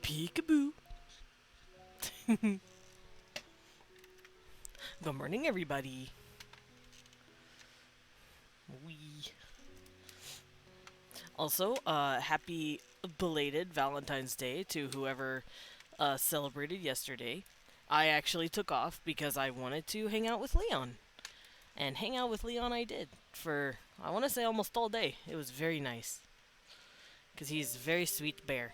Peekaboo. Good morning, everybody. Wee. Also, happy belated Valentine's Day to whoever celebrated yesterday. I actually took off because I wanted to hang out with Leon. And hang out with Leon I did for, I want to say, almost all day. It was very nice. Because he's a very sweet bear.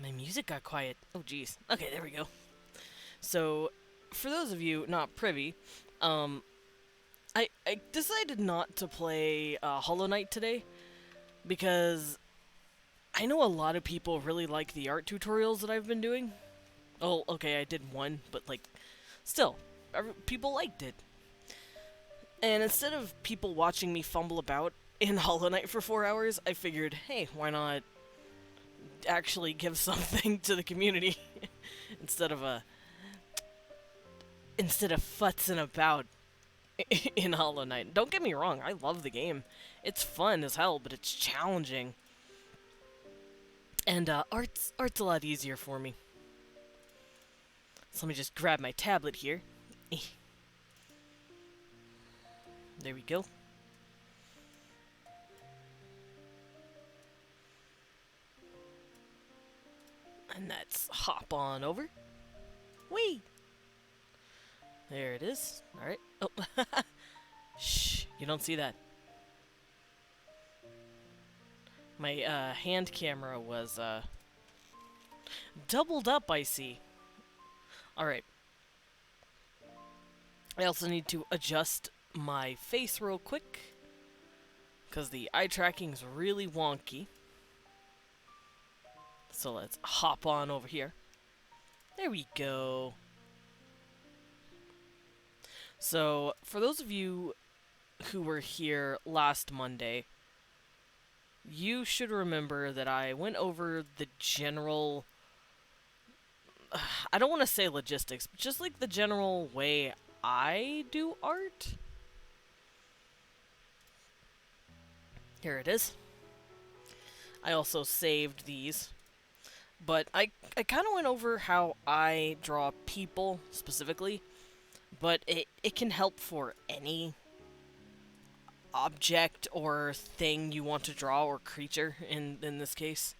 My music got quiet. Oh, jeez. Okay, there we go. So, for those of you not privy, I decided not to play Hollow Knight today because I know a lot of people really like the art tutorials that I've been doing. Oh, okay, I did one, but like, still, people liked it. And instead of people watching me fumble about in Hollow Knight for 4 hours, I figured, hey, why not actually give something to the community instead of futzing about in Hollow Knight. Don't get me wrong, I love the game. It's fun as hell, but it's challenging. And art's a lot easier for me. So let me just grab my tablet here. There we go. And let's hop on over. Whee! There it is. Alright. Oh. Shh, you don't see that. My hand camera was doubled up, I see. Alright. I also need to adjust my face real quick because the eye tracking is really wonky. So let's hop on over here. There we go. So, for those of you who were here last Monday, you should remember that I went over the general... I don't want to say logistics, but just like the general way I do art. Here it is. I also saved these. But I kind of went over how I draw people specifically. But it can help for any object or thing you want to draw, or creature in this case.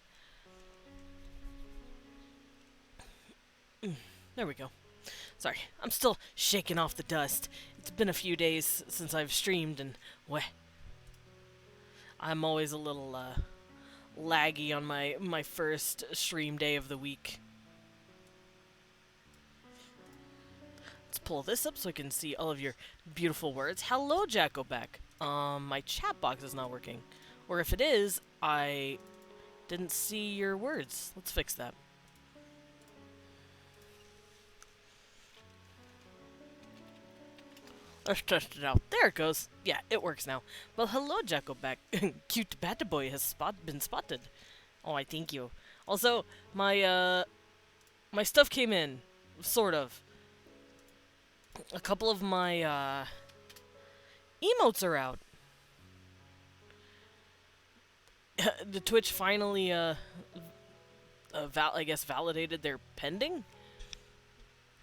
There we go. Sorry, I'm still shaking off the dust. It's been a few days since I've streamed, and I'm always a little laggy on my first stream day of the week. Let's pull this up so I can see all of your beautiful words. Hello, Jackoback. My chat box is not working. Or if it is, I didn't see your words. Let's fix that. Let's test it out. There it goes. Yeah, it works now. Well, hello, Jackoback. Cute bad boy has been spotted. Oh, I thank you. Also, my stuff came in. Sort of. A couple of my, emotes are out. The Twitch finally, I guess validated their pending.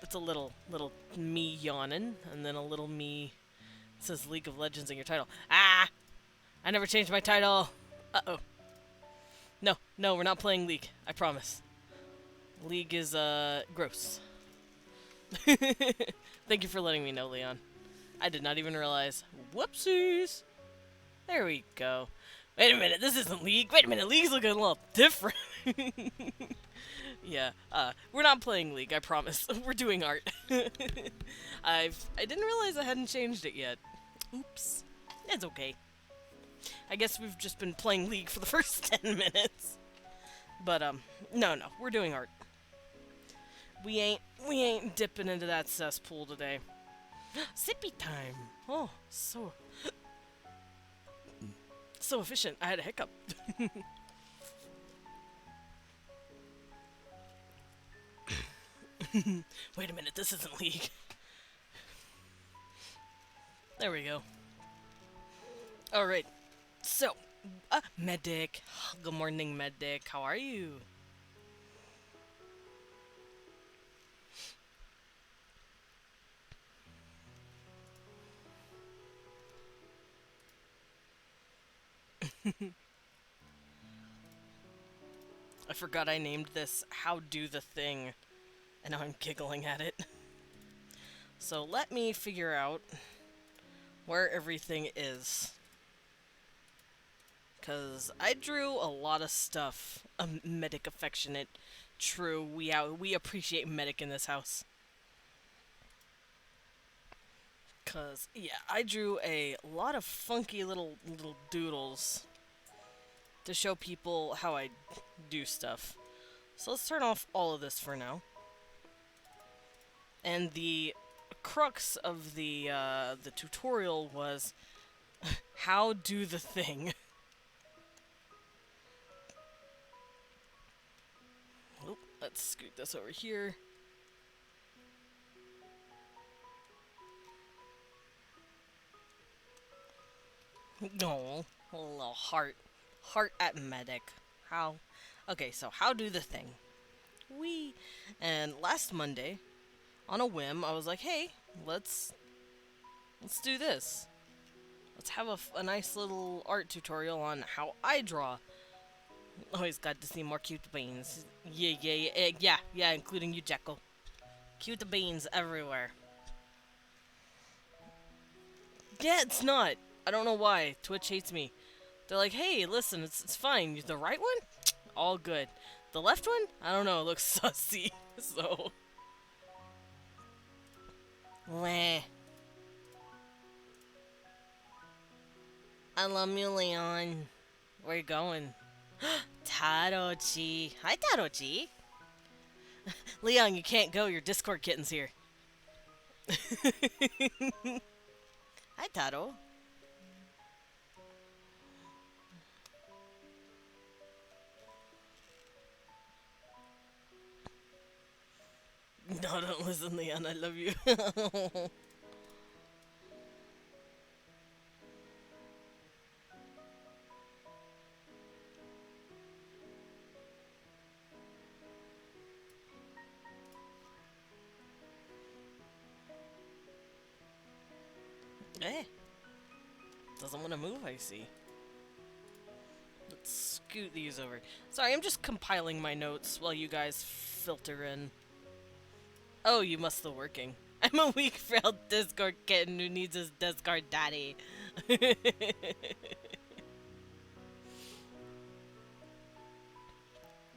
It's a little me yawning, and then a little me. It says League of Legends in your title. Ah! I never changed my title. Uh-oh. No, we're not playing League. I promise. League is, gross. Thank you for letting me know, Leon. I did not even realize. Whoopsies! There we go. Wait a minute, this isn't League. Wait a minute, League's looking a little different. Yeah, we're not playing League, I promise. We're doing art. I didn't realize I hadn't changed it yet. Oops. It's okay. I guess we've just been playing League for the first 10 minutes. But, no, we're doing art. We ain't dipping into that cesspool today. Sippy time! Oh, so efficient. I had a hiccup. Wait a minute, this isn't League. There we go. Alright, so, Medic. Good morning, Medic. How are you? I forgot I named this How Do the Thing, and now I'm giggling at it. So let me figure out where everything is. Because I drew a lot of stuff. Medic affectionate. True, we appreciate Medic in this house. Because, yeah, I drew a lot of funky little doodles to show people how I do stuff. So let's turn off all of this for now. And the crux of the tutorial was how do the thing. Oh, let's scoot this over here. No, a little heart. Heart at Medic. How? Okay, so how do the thing? And last Monday, on a whim, I was like, hey, let's do this. Let's have a nice little art tutorial on how I draw. Always got to see more cute beans. Yeah, including you, Jekyll. Cute beans everywhere. Yeah, it's not. I don't know why. Twitch hates me. They're like, hey, listen, it's fine. The right one? All good. The left one? I don't know. It looks sussy. So. Meh. I love you, Leon. Where you going? Tarochi. Hi, Tarochi. Leon, you can't go. Your Discord kitten's here. Hi, Taro. No, don't listen, Leon. I love you. Eh, doesn't want to move, I see. Let's scoot these over. Sorry, I'm just compiling my notes while you guys filter in. Oh, you must still working. I'm a weak, frail Discord kitten who needs his Discord daddy.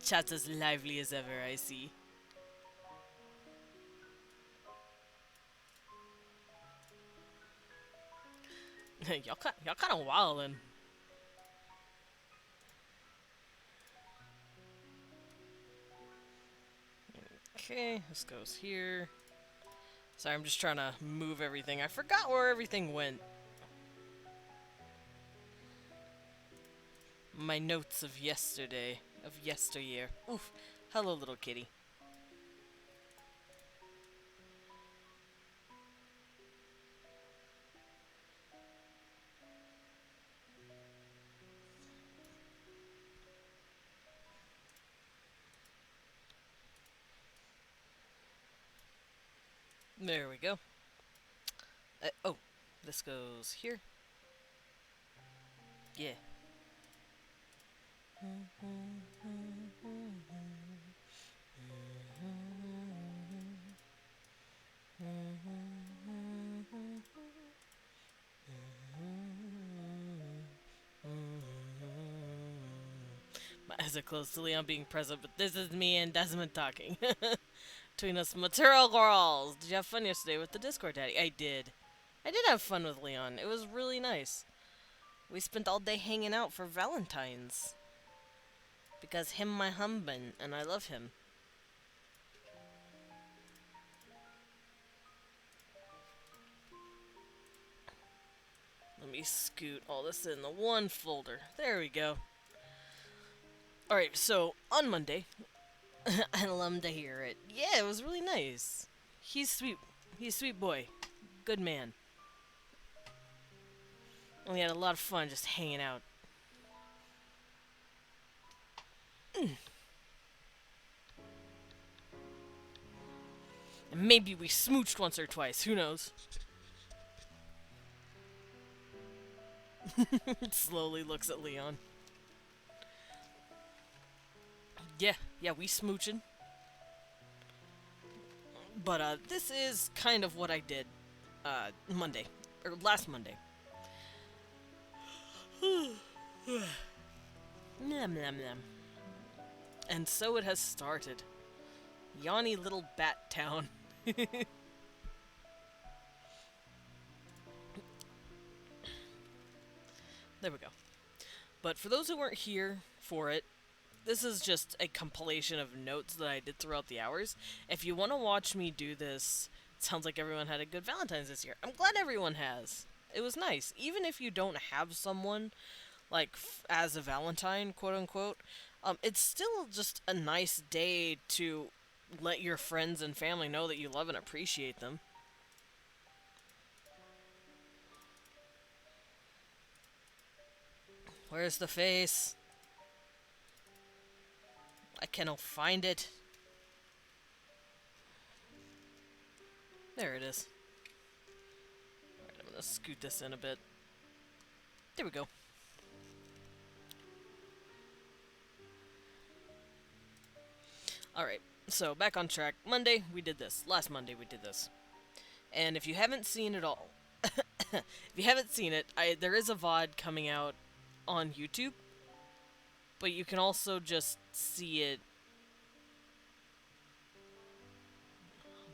Chat's as lively as ever, I see. y'all kind of wildin'. Okay, this goes here. Sorry, I'm just trying to move everything. I forgot where everything went. My notes of yesterday, of yesteryear. Oof. Hello, little kitty. There we go. Oh, this goes here. Yeah. My eyes are closed to Leon being present, but this is me and Desmond talking. Between us material girls. Did you have fun yesterday with the Discord daddy? I did. I did have fun with Leon. It was really nice. We spent all day hanging out for Valentine's. Because him my husband, and I love him. Let me scoot all this in the one folder. There we go. Alright, so on Monday, I love to hear it. Yeah, it was really nice. He's sweet. He's a sweet boy. Good man. And we had a lot of fun just hanging out. And maybe we smooched once or twice. Who knows? Slowly looks at Leon. Yeah, we smooching. But this is kind of what I did Monday. Or last Monday. Nom nom nom. And so it has started. Yawny little bat town. There we go. But for those who weren't here for it, this is just a compilation of notes that I did throughout the hours. If you want to watch me do this, it sounds like everyone had a good Valentine's this year. I'm glad everyone has. It was nice. Even if you don't have someone, like, as a Valentine, quote unquote, it's still just a nice day to let your friends and family know that you love and appreciate them. Where's the face? I cannot find it. There it is. Alright, I'm gonna scoot this in a bit. There we go. Alright, so back on track. Monday, we did this. Last Monday, we did this. And if you haven't seen it all, if you haven't seen it, there is a VOD coming out on YouTube. But you can also just see it.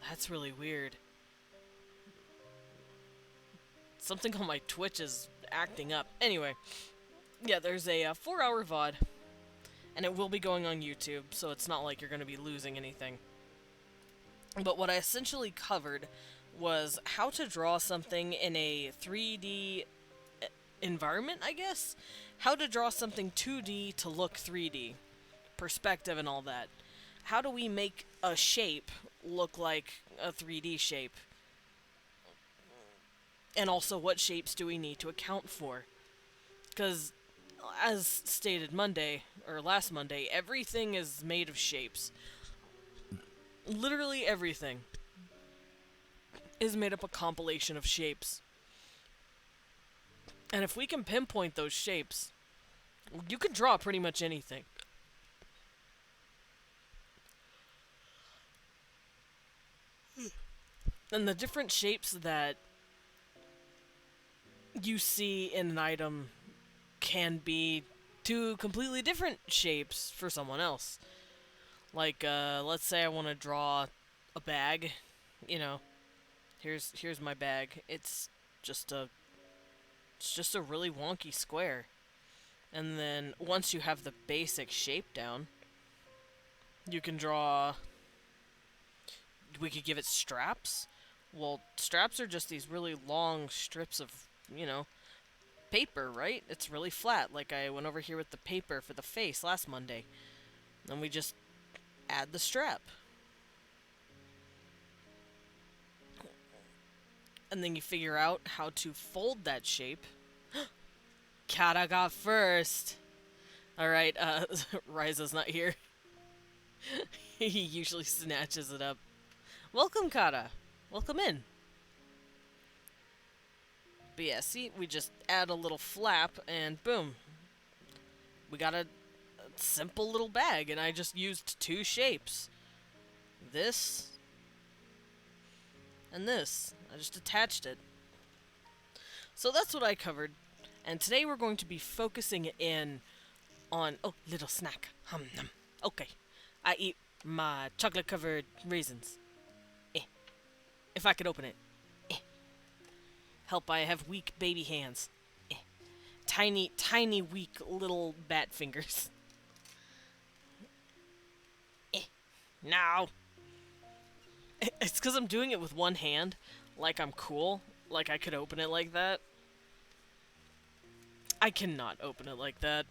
That's really weird. Something on my Twitch is acting up. Anyway, yeah, there's a 4-hour VOD, and it will be going on YouTube, so it's not like you're going to be losing anything. But what I essentially covered was how to draw something in a 3D environment, I guess? How to draw something 2D to look 3D. Perspective and all that. How do we make a shape look like a 3D shape? And also, what shapes do we need to account for? Because, as stated Monday, or last Monday, everything is made of shapes. Literally everything is made up a compilation of shapes. And if we can pinpoint those shapes, you can draw pretty much anything. And the different shapes that you see in an item can be two completely different shapes for someone else. Like, let's say I want to draw a bag. You know, here's my bag. It's just a really wonky square. And then once you have the basic shape down, you can draw. We could give it straps. Well, straps are just these really long strips of, paper, right? It's really flat, like I went over here with the paper for the face last Monday. Then we just add the strap. And then you figure out how to fold that shape. Kata got first! Alright, Riza's not here. He usually snatches it up. Welcome, Kata! Welcome in! But yeah, see, we just add a little flap, and boom. We got a simple little bag, and I just used two shapes. This, and this. I just attached it. So that's what I covered, and today we're going to be focusing in on... Oh, little snack. Hum, num. Okay. I eat my chocolate-covered raisins. If I could open it. Help, I have weak baby hands. Tiny, tiny, weak little bat fingers. Now. It's because I'm doing it with one hand. Like I'm cool. Like I could open it like that. I cannot open it like that.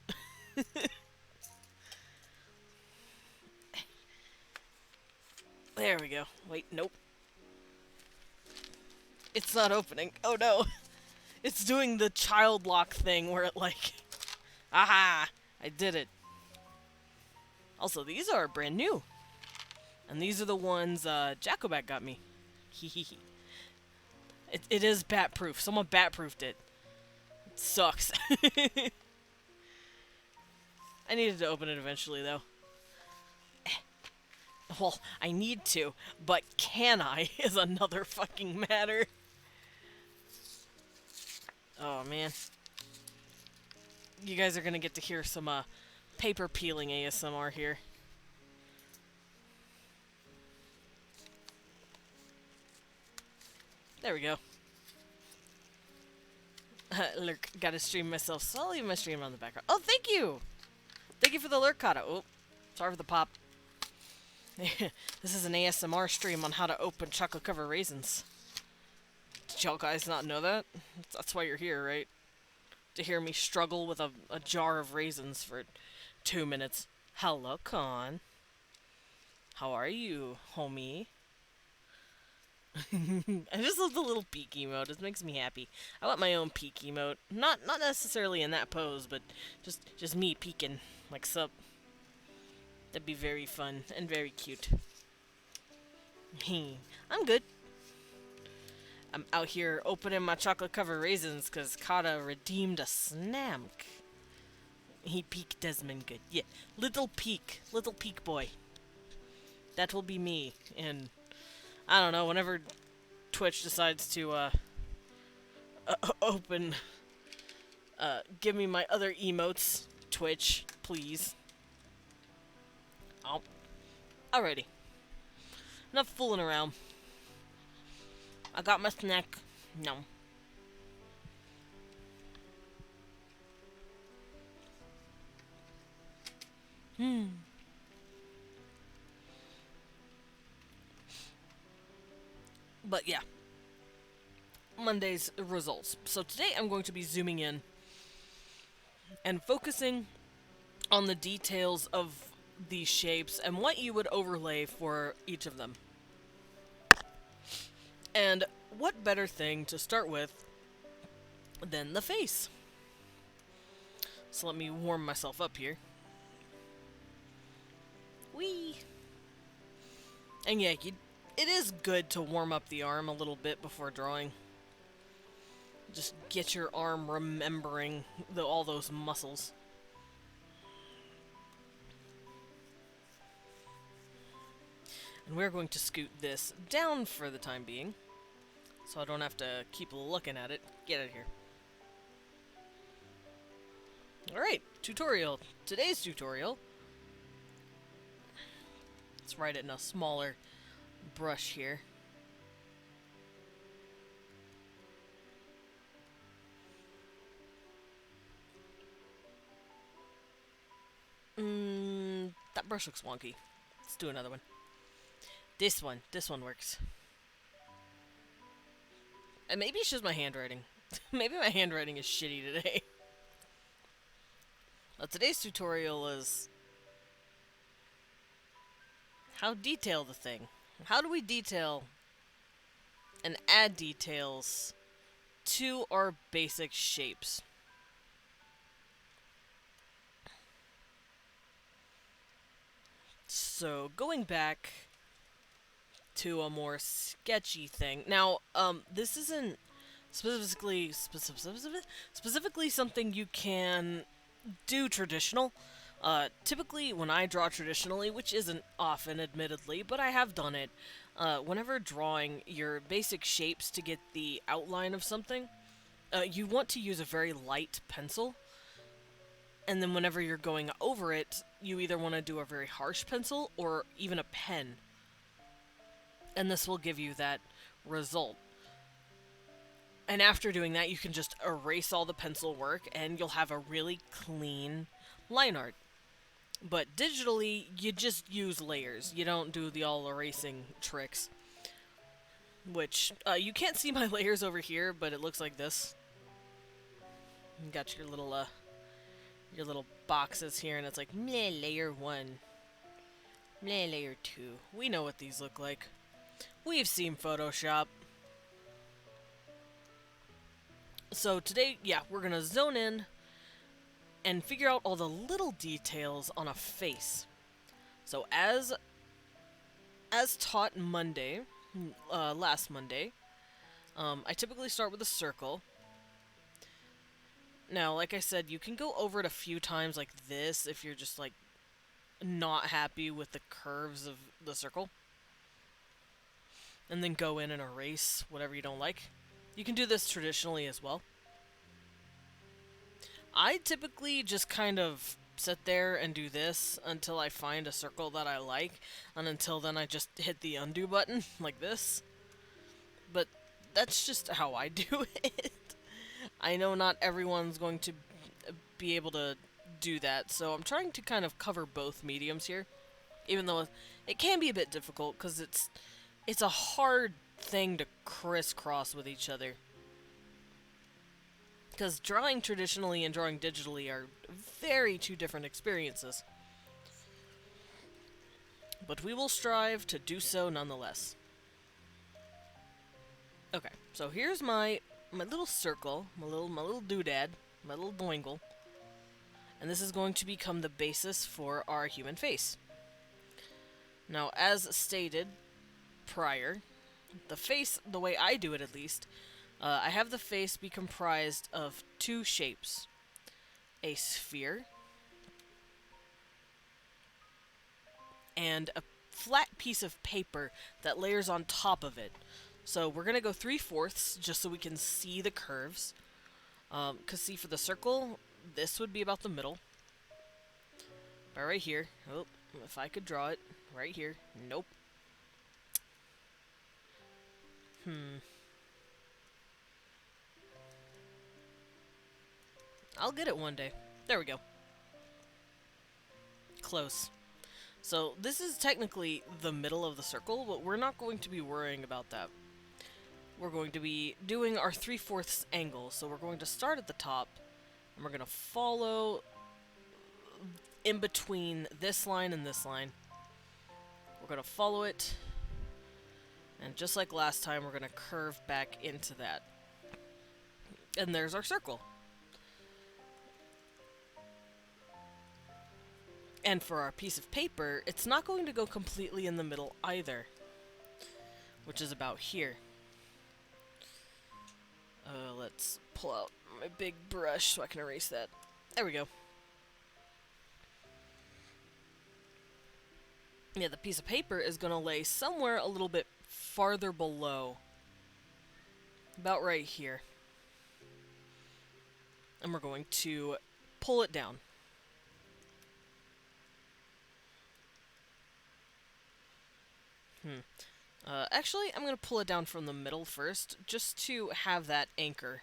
There we go. Wait, nope. It's not opening. Oh no. It's doing the child lock thing where it like... Aha! I did it. Also, these are brand new. And these are the ones Jacobat got me. Hehehe. It is bat-proof. Someone bat-proofed it. It sucks. I needed to open it eventually, though. Well, I need to, but can I is another fucking matter. Oh, man. You guys are gonna get to hear some, paper peeling ASMR here. There we go. Lurk, gotta stream myself, so I'll leave my stream on the background. Oh, thank you! Thank you for the lurk, Kata. Oh, sorry for the pop. This is an ASMR stream on how to open chocolate-covered raisins. Did y'all guys not know that? That's why you're here, right? To hear me struggle with a jar of raisins for 2 minutes. Hello, Con. How are you, homie? I just love the little peek emote. It makes me happy. I want my own peek emote. Not necessarily in that pose, but just me peeking. Like, sup. That'd be very fun and very cute. I'm good. I'm out here opening my chocolate-covered raisins because Kata redeemed a snamk. He peeked Desmond good. Yeah, little peek boy. That will be me. And I don't know, whenever Twitch decides to open, give me my other emotes, Twitch, please. Oh, alrighty. Enough fooling around. I got my snack. No. But yeah, Monday's results. So today I'm going to be zooming in and focusing on the details of these shapes and what you would overlay for each of them. And what better thing to start with than the face? So let me warm myself up here. Whee! And yeah, it is good to warm up the arm a little bit before drawing. Just get your arm remembering all those muscles. And we're going to scoot this down for the time being, so I don't have to keep looking at it. Get out of here. Alright, tutorial. Today's tutorial. Let's write it in a smaller brush here. That brush looks wonky. Let's do another one. This one works. And maybe it's just my handwriting. Maybe my handwriting is shitty today. Well, today's tutorial is how detail the thing. How do we detail and add details to our basic shapes? So, going back to a more sketchy thing. Now, this isn't specifically something you can do traditional. Typically, when I draw traditionally, which isn't often, admittedly, but I have done it, whenever drawing your basic shapes to get the outline of something, you want to use a very light pencil. And then whenever you're going over it, you either want to do a very harsh pencil or even a pen. And this will give you that result. And after doing that, you can just erase all the pencil work and you'll have a really clean line art. But digitally, you just use layers. You don't do the all erasing tricks. Which, you can't see my layers over here, but it looks like this. You got your little boxes here, and it's like, meh, layer 1. Meh, layer 2. We know what these look like. We've seen Photoshop. So today, yeah, we're gonna zone in and figure out all the little details on a face. So as taught Monday, last Monday, I typically start with a circle. Now, like I said, you can go over it a few times like this if you're just, like, not happy with the curves of the circle. And then go in and erase whatever you don't like. You can do this traditionally as well. I typically just kind of sit there and do this until I find a circle that I like, and until then I just hit the undo button, like this. But that's just how I do it. I know not everyone's going to be able to do that, so I'm trying to kind of cover both mediums here, even though it can be a bit difficult, because it's a hard thing to crisscross with each other. Because drawing traditionally and drawing digitally are very two different experiences. But we will strive to do so nonetheless. Okay, so here's my little circle, my little doodad, my little doingle. And this is going to become the basis for our human face. Now, as stated prior, the face, the way I do it at least, I have the face be comprised of two shapes. A sphere and a flat piece of paper that layers on top of it. So we're going to go 3/4 just so we can see the curves. Because see, for the circle, this would be about the middle. But right here, oh, if I could draw it, right here, nope. I'll get it one day. There we go. Close. So this is technically the middle of the circle, but we're not going to be worrying about that. We're going to be doing our 3/4 angle. So we're going to start at the top, and we're going to follow in between this line and this line. We're going to follow it, and just like last time, we're going to curve back into that. And there's our circle. And for our piece of paper, it's not going to go completely in the middle either, which is about here. Let's pull out my big brush so I can erase that. There we go. Yeah, the piece of paper is going to lay somewhere a little bit farther below. About right here. And we're going to pull it down. Actually, I'm going to pull it down from the middle first, just to have that anchor.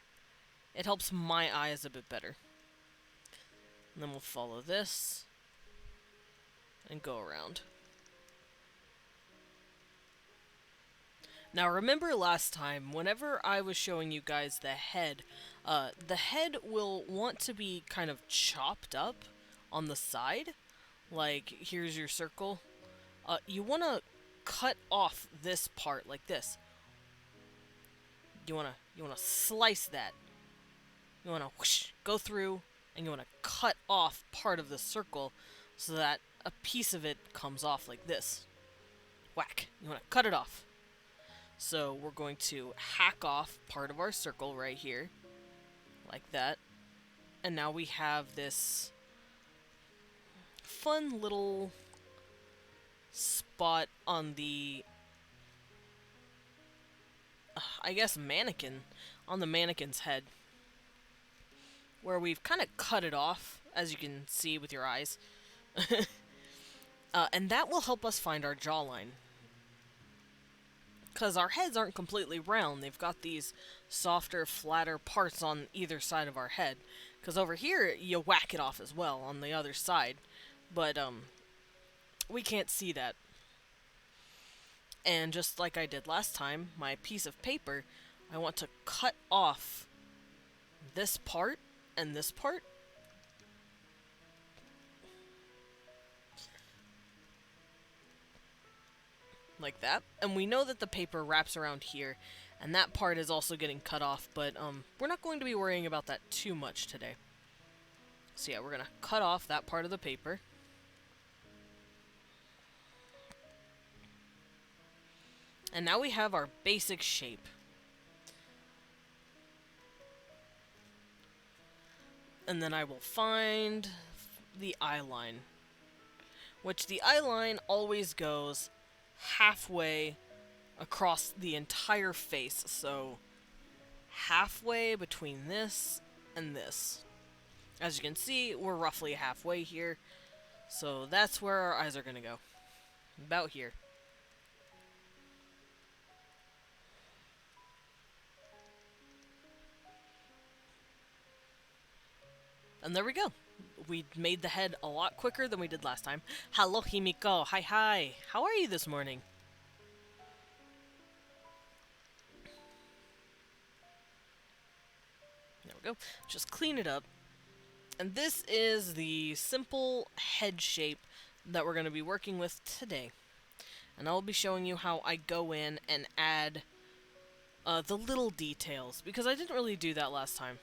It helps my eyes a bit better. And then we'll follow this, and go around. Now remember last time, whenever I was showing you guys the head will want to be kind of chopped up on the side. Like, here's your circle. You want to cut off this part like this. You wanna slice that. You wanna whoosh, go through, and you wanna cut off part of the circle so that a piece of it comes off like this. Whack. You wanna cut it off. So we're going to hack off part of our circle right here, like that. And now we have this fun little spot on the, I guess, mannequin, on the mannequin's head, where we've kind of cut it off, as you can see with your eyes. And that will help us find our jawline. Because our heads aren't completely round, they've got these softer, flatter parts on either side of our head. Because over here, you whack it off as well, on the other side. But, we can't see that. And just like I did last time, my piece of paper, I want to cut off this part and this part. Like that. And we know that the paper wraps around here, and that part is also getting cut off, but we're not going to be worrying about that too much today. So yeah, we're going to cut off that part of the paper. And now we have our basic shape. And then I will find the eye line, which the eye line always goes halfway across the entire face. So halfway between this and this. As you can see, we're roughly halfway here. So that's where our eyes are going to go. About here. And there we go. We made the head a lot quicker than we did last time. Hello, Himiko. Hi, hi. How are you this morning? There we go. Just clean it up. And this is the simple head shape that we're going to be working with today. And I'll be showing you how I go in and add the little details, because I didn't really do that last time.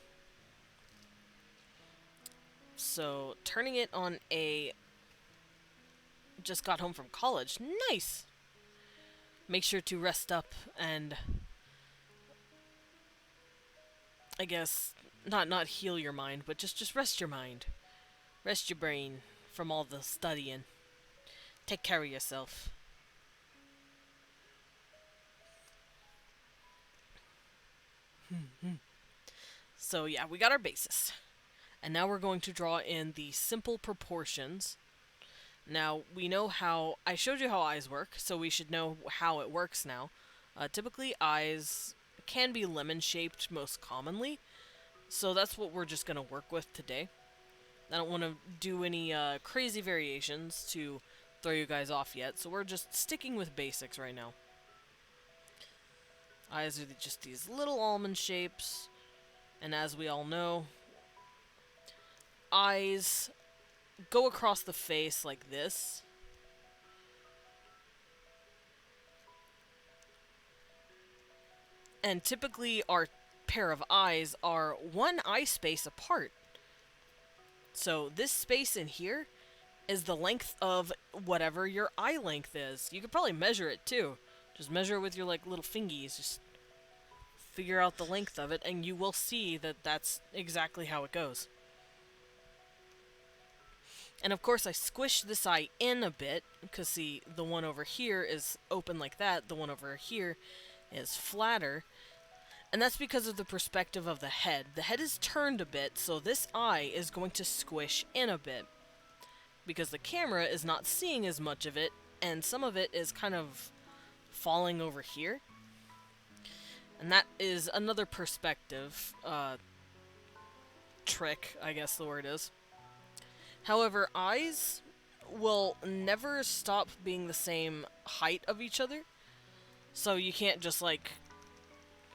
So, turning it on a just got home from college. Nice! Make sure to rest up and, I guess, not heal your mind, but just rest your mind. Rest your brain from all the studying. Take care of yourself. So yeah, we got our basis. And now we're going to draw in the simple proportions. Now, we know how... I showed you how eyes work, so we should know how it works now. Typically, eyes can be lemon-shaped most commonly, so that's what we're just going to work with today. I don't want to do any crazy variations to throw you guys off yet, so we're just sticking with basics right now. Eyes are just these little almond shapes, and as we all know, eyes go across the face like this. And typically our pair of eyes are one eye space apart. So this space in here is the length of whatever your eye length is. You could probably measure it too. Just measure it with your like little fingies. Just figure out the length of it and you will see that that's exactly how it goes. And of course I squish this eye in a bit because see the one over here is open like that. The one over here is flatter. And that's because of the perspective of the head. The head is turned a bit, so this eye is going to squish in a bit. Because the camera is not seeing as much of it, and some of it is kind of falling over here. And that is another perspective trick, I guess the word is. However, eyes will never stop being the same height of each other. So you can't just like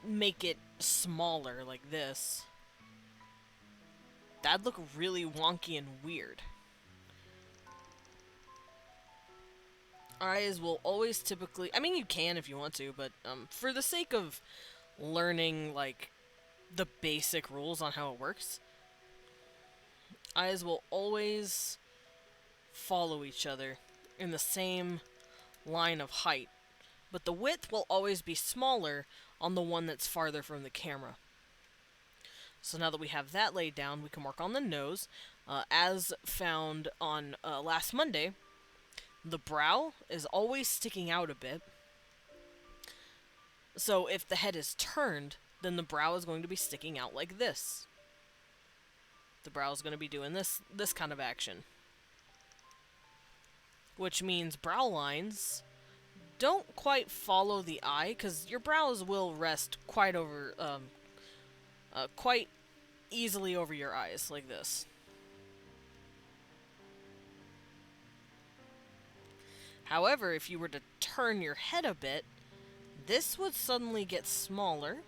make it smaller like this. That'd look really wonky and weird. Eyes will always typically, I mean you can if you want to, but for the sake of learning like the basic rules on how it works, eyes will always follow each other in the same line of height, but the width will always be smaller on the one that's farther from the camera. So now that we have that laid down, we can work on the nose. As found on last Monday, the brow is always sticking out a bit. So if the head is turned, then the brow is going to be sticking out like this. The brow is going to be doing this kind of action. Which means brow lines don't quite follow the eye, because your brows will rest quite easily over your eyes, like this. However, if you were to turn your head a bit, this would suddenly get smaller,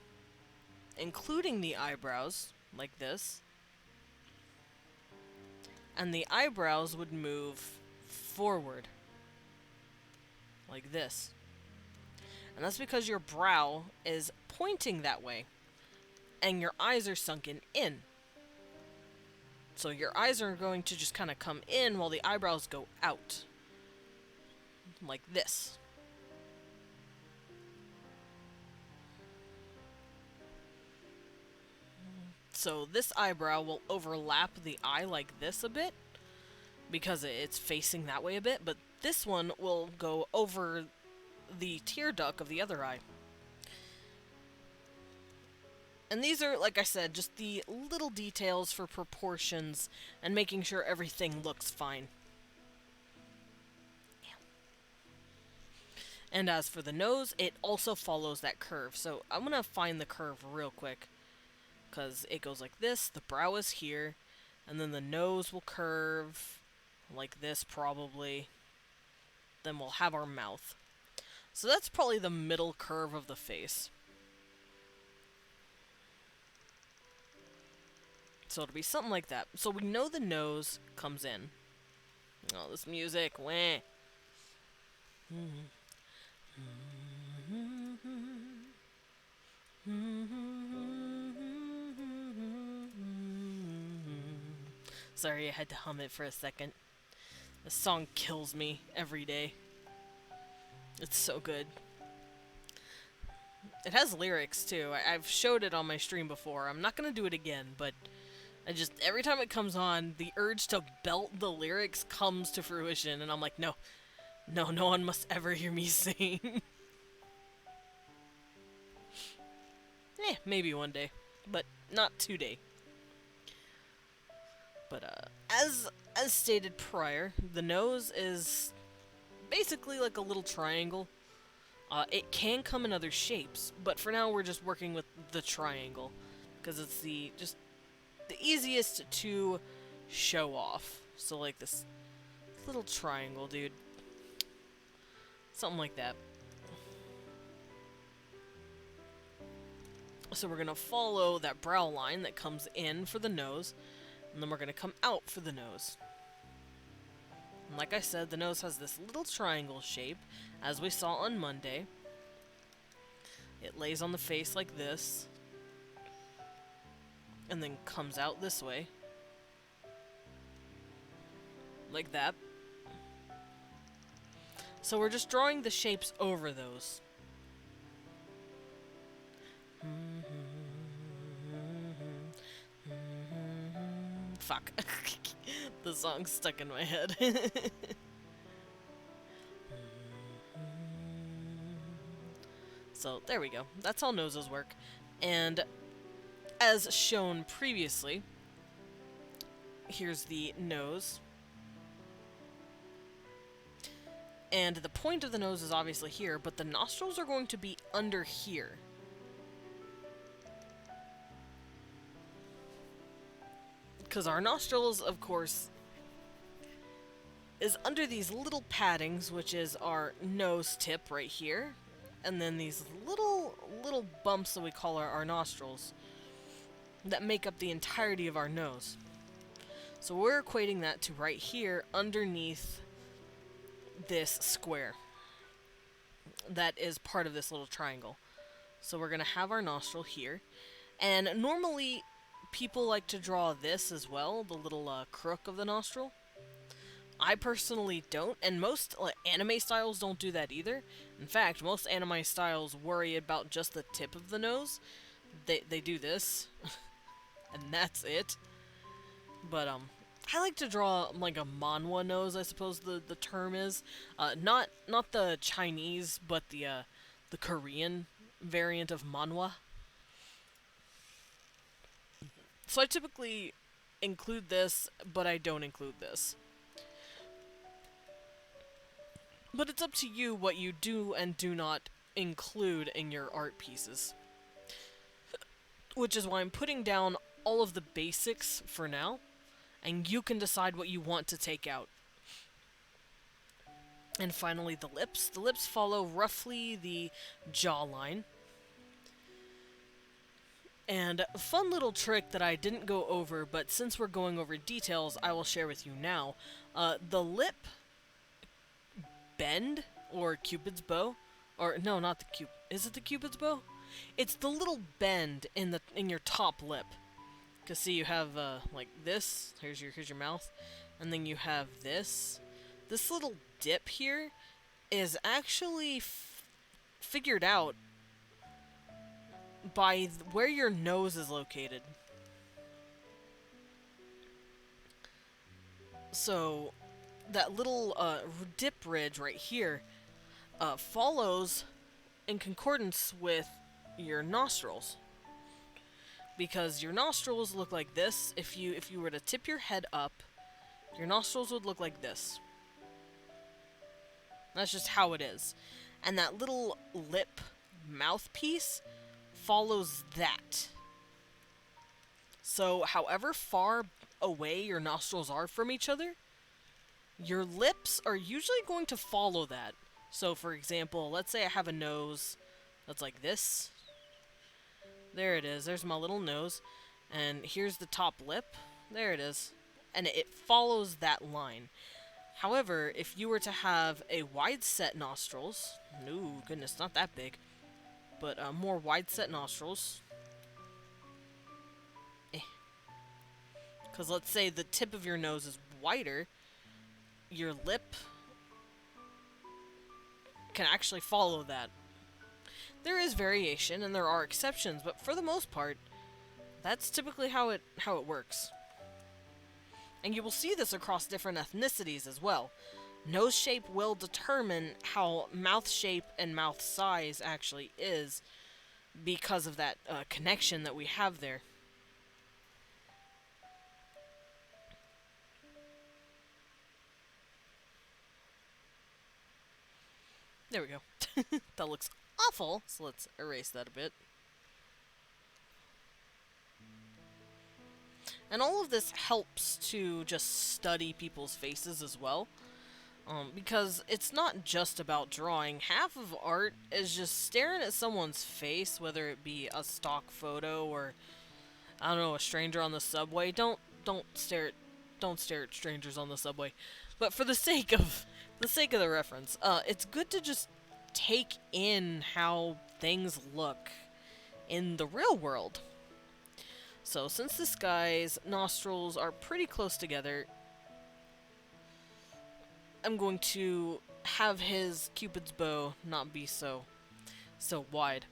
including the eyebrows, like this. And the eyebrows would move forward, like this. And that's because your brow is pointing that way, and your eyes are sunken in. So your eyes are going to just kind of come in while the eyebrows go out, like this. So this eyebrow will overlap the eye like this a bit, because it's facing that way a bit, but this one will go over the tear duct of the other eye. And these are, like I said, just the little details for proportions and making sure everything looks fine. Yeah. And as for the nose, it also follows that curve. So I'm going to find the curve real quick, because it goes like this, the brow is here, and then the nose will curve like this probably. Then we'll have our mouth. So that's probably the middle curve of the face. So it'll be something like that. So we know the nose comes in. Oh, this music, wah. Sorry, I had to hum it for a second. This song kills me every day. It's so good. It has lyrics too. I've showed it on my stream before. I'm not gonna do it again, but every time it comes on, the urge to belt the lyrics comes to fruition, and I'm like, no, no one must ever hear me sing. Maybe one day, but not today. But as stated prior, the nose is basically like a little triangle. It can come in other shapes, but for now we're just working with the triangle, because it's the easiest to show off. So like this little triangle, dude. Something like that. So we're going to follow that brow line that comes in for the nose, and then we're going to come out for the nose. And like I said, the nose has this little triangle shape, as we saw on Monday. It lays on the face like this, and then comes out this way. Like that. So we're just drawing the shapes over those. Fuck. The song's stuck in my head. So, there we go. That's how noses work. And as shown previously, here's the nose. And the point of the nose is obviously here, but the nostrils are going to be under here. Because our nostrils, of course, is under these little paddings, which is our nose tip right here. And then these little bumps that we call our nostrils that make up the entirety of our nose. So we're equating that to right here underneath this square that is part of this little triangle. So we're going to have our nostril here. And normally people like to draw this as well, the little crook of the nostril. I personally don't, and most anime styles don't do that either. In fact, most anime styles worry about just the tip of the nose. They do this, and that's it. But I like to draw like a manhwa nose, I suppose the term is. Not the Chinese, but the Korean variant of manhwa. So I typically include this, but I don't include this. But it's up to you what you do and do not include in your art pieces. Which is why I'm putting down all of the basics for now, and you can decide what you want to take out. And finally, the lips. The lips follow roughly the jawline. And a fun little trick that I didn't go over, but since we're going over details, I will share with you now. The lip bend, or Cupid's bow, or no, not the Cupid. Is it the Cupid's bow? It's the little bend in your top lip. Cause see, you have like this. Here's your mouth, and then you have this. This little dip here is actually figured out by where your nose is located. So that little dip ridge right here follows in concordance with your nostrils, because your nostrils look like this. If you were to tip your head up, your nostrils would look like this. That's just how it is. And that little lip mouthpiece follows that. So however far away your nostrils are from each other, your lips are usually going to follow that. So for example, let's say I have a nose that's like this. There it is. There's my little nose. And here's the top lip. There it is. And it follows that line. However, if you were to have a wide set nostrils, no, goodness, not that big, but more wide set nostrils. Because let's say the tip of your nose is wider, your lip can actually follow that. There is variation and there are exceptions, but for the most part, that's typically how it works. And you will see this across different ethnicities as well. Nose shape will determine how mouth shape and mouth size actually is, because of that connection that we have there. There we go. That looks awful, so let's erase that a bit. And all of this helps to just study people's faces as well. Because it's not just about drawing. Half of art is just staring at someone's face, whether it be a stock photo or, I don't know, a stranger on the subway. Don't stare at strangers on the subway. But for the sake of the reference, it's good to just take in how things look in the real world. So since this guy's nostrils are pretty close together, I'm going to have his Cupid's bow not be so wide.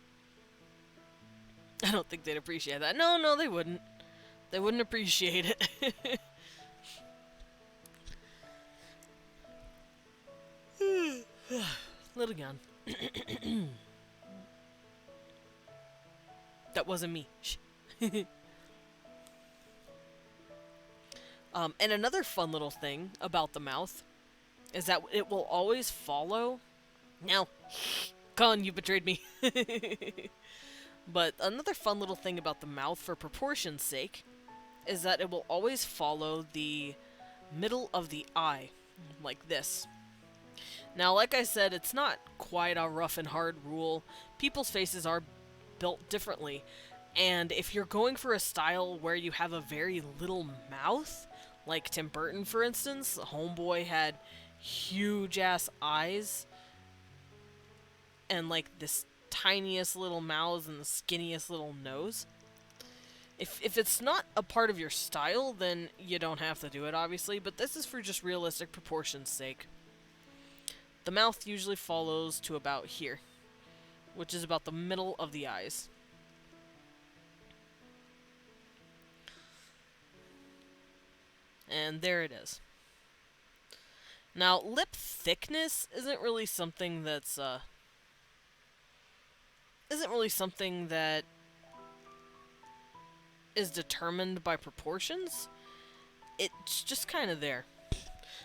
I don't think they'd appreciate that. No, they wouldn't. They wouldn't appreciate it. Little gun. That wasn't me. Shh. And another fun little thing about the mouth is that it will always follow. Now, Con, you betrayed me. But another fun little thing about the mouth, for proportion's sake, is that it will always follow the middle of the eye, like this. Now, like I said, it's not quite a rough and hard rule. People's faces are built differently, and if you're going for a style where you have a very little mouth, like Tim Burton, for instance, Homeboy had huge-ass eyes, and like this tiniest little mouth and the skinniest little nose. If it's not a part of your style, then you don't have to do it, obviously, but this is for just realistic proportion's sake. The mouth usually follows to about here, which is about the middle of the eyes. And there it is. Now, lip thickness isn't really something that is determined by proportions. It's just kind of there.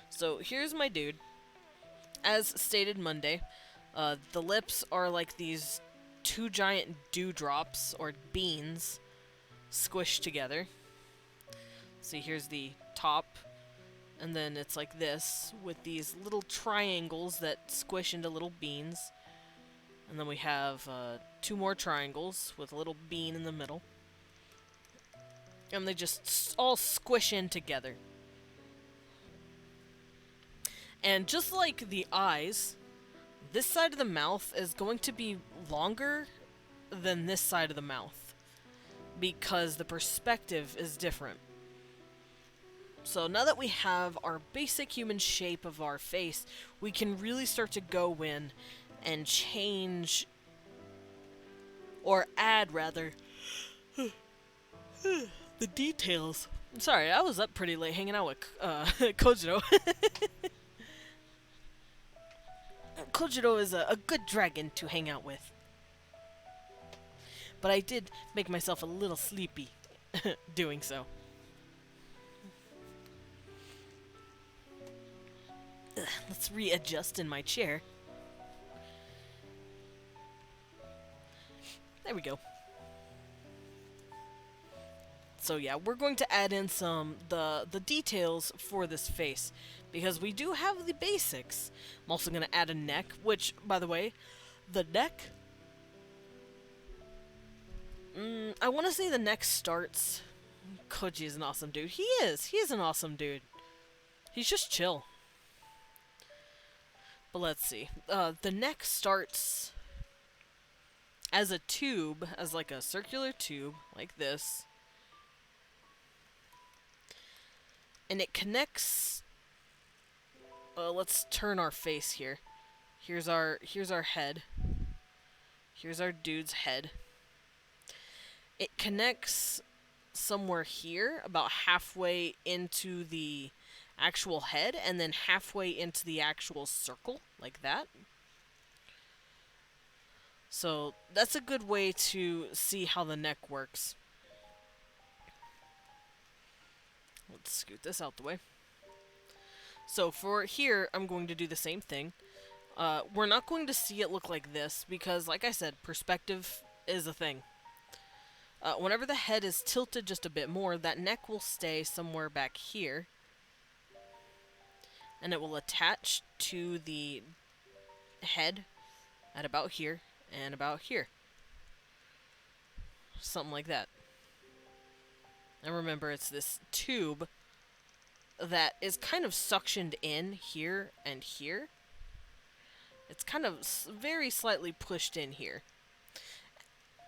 So here's my dude. As stated Monday, the lips are like these two giant dewdrops, or beans, squished together. See, here's the top, and then it's like this, with these little triangles that squish into little beans. And then we have two more triangles with a little bean in the middle. And they just all squish in together. And just like the eyes, this side of the mouth is going to be longer than this side of the mouth, because the perspective is different. So now that we have our basic human shape of our face, we can really start to go in and change, or add rather, the details. I'm sorry, I was up pretty late hanging out with Kojiro. Kojiro is a good dragon to hang out with. But I did make myself a little sleepy doing so. Let's readjust in my chair. There we go. So yeah, we're going to add in the details for this face, because we do have the basics. I'm also going to add a neck, which, by the way, the neck, I want to say the neck starts... Koji is an awesome dude. He is an awesome dude. He's just chill. But let's see. The neck starts as a tube, as like a circular tube, like this. And it connects... let's turn our face here. Here's our head. Here's our dude's head. It connects somewhere here, about halfway into the actual head, and then halfway into the actual circle, like that. So that's a good way to see how the neck works. Let's scoot this out the way. So for here, I'm going to do the same thing. We're not going to see it look like this, because, like I said, perspective is a thing. Whenever the head is tilted just a bit more, that neck will stay somewhere back here. And it will attach to the head at about here and about here. Something like that. And remember, it's this tube that is kind of suctioned in here and here. It's kind of very slightly pushed in here.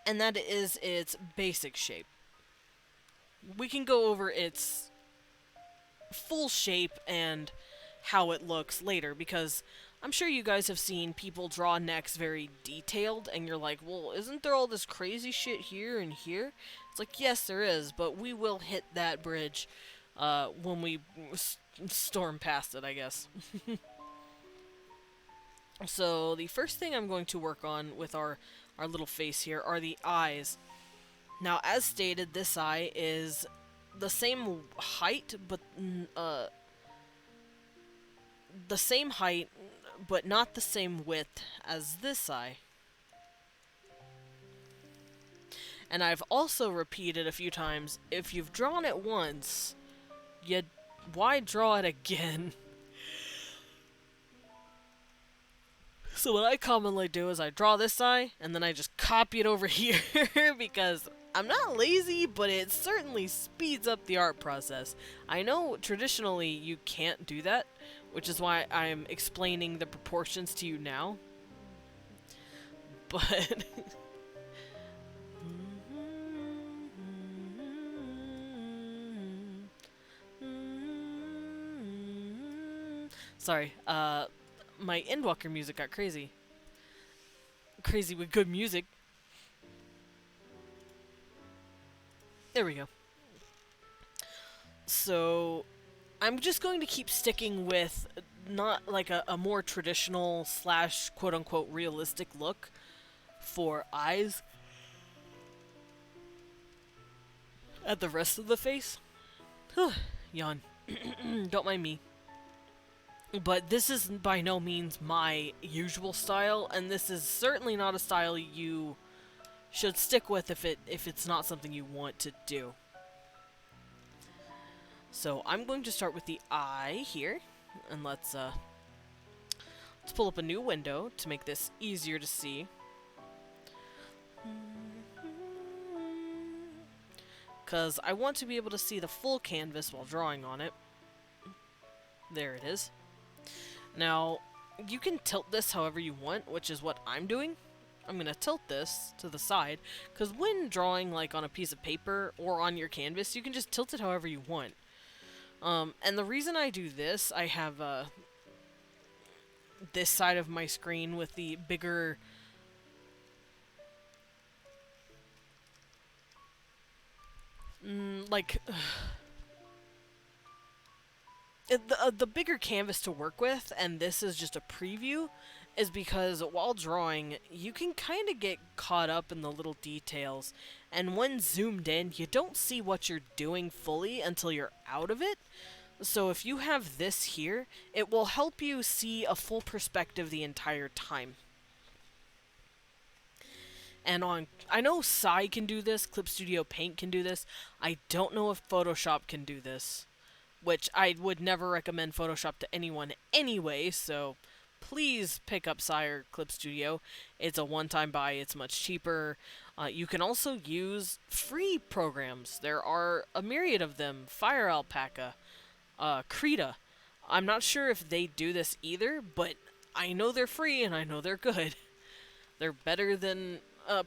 And that is its basic shape. We can go over its full shape and how it looks later, because I'm sure you guys have seen people draw necks very detailed, and you're like, well, isn't there all this crazy shit here and here? It's like, yes, there is, but we will hit that bridge when we storm past it, I guess. So the first thing I'm going to work on with our little face here are the eyes. Now, as stated, this eye is the same height, but the same height, but not the same width as this eye. And I've also repeated a few times, if you've drawn it once, why draw it again? So what I commonly do is I draw this eye, and then I just copy it over here, because I'm not lazy, but it certainly speeds up the art process. I know traditionally you can't do that, which is why I'm explaining the proportions to you now. But sorry, my Endwalker music got crazy. Crazy with good music. There we go. So, I'm just going to keep sticking with not like a more traditional slash quote-unquote realistic look for eyes at the rest of the face. Yawn. Don't mind me. But this is by no means my usual style, and this is certainly not a style you should stick with if it's not something you want to do. So I'm going to start with the eye here, and let's pull up a new window to make this easier to see. Because I want to be able to see the full canvas while drawing on it. There it is. Now, you can tilt this however you want, which is what I'm doing. I'm going to tilt this to the side, because when drawing like on a piece of paper or on your canvas, you can just tilt it however you want. And the reason I do this, I have this side of my screen with the bigger the bigger canvas to work with, and this is just a preview, is because while drawing, you can kind of get caught up in the little details, and when zoomed in, you don't see what you're doing fully until you're out of it. So if you have this here, it will help you see a full perspective the entire time. And I know Sai can do this, Clip Studio Paint can do this. I don't know if Photoshop can do this, which I would never recommend Photoshop to anyone anyway, so please pick up Sai or Clip Studio. It's a one-time buy, it's much cheaper. You can also use free programs. There are a myriad of them. Fire Alpaca, Krita. I'm not sure if they do this either, but I know they're free and I know they're good. They're better than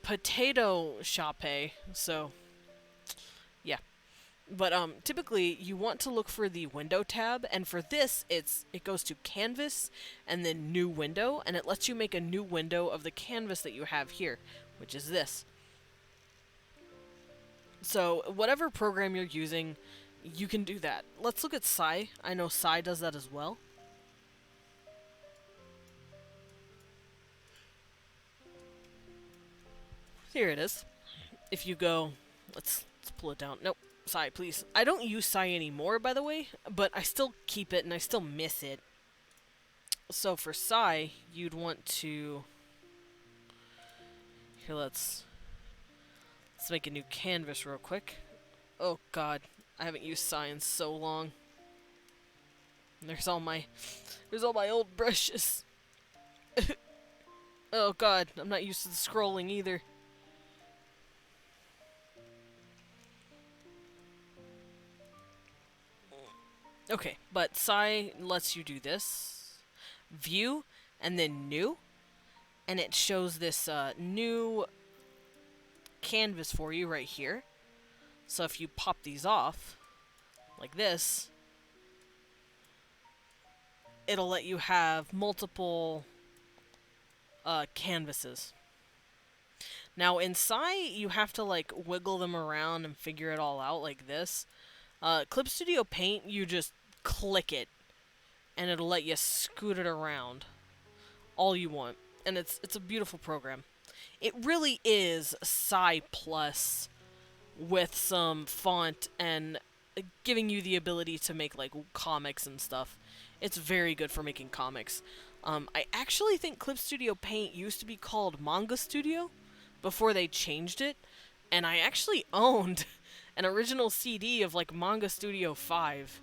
Potato Chape, so yeah. But typically you want to look for the window tab, and for this it goes to canvas and then new window, and it lets you make a new window of the canvas that you have here, which is this. So whatever program you're using, you can do that. Let's look at Sai. I know Sai does that as well. Here it is. If you go, let's pull it down. Nope. Sai, please. I don't use Sai anymore, by the way, but I still keep it and I still miss it. So for Sai, you'd want to... Here, let's Let's make a new canvas real quick. Oh god, I haven't used Sai in so long. There's all my old brushes. Oh god, I'm not used to the scrolling either. Okay, but Sai lets you do this. View, and then new. And it shows this new canvas for you right here. So if you pop these off, like this, it'll let you have multiple canvases. Now in Sai, you have to like wiggle them around and figure it all out like this. Clip Studio Paint, you just click it, and it'll let you scoot it around all you want. And it's a beautiful program. It really is Sai Plus with some font and giving you the ability to make like comics and stuff. It's very good for making comics. I actually think Clip Studio Paint used to be called Manga Studio before they changed it, and I actually owned an original CD of like Manga Studio 5.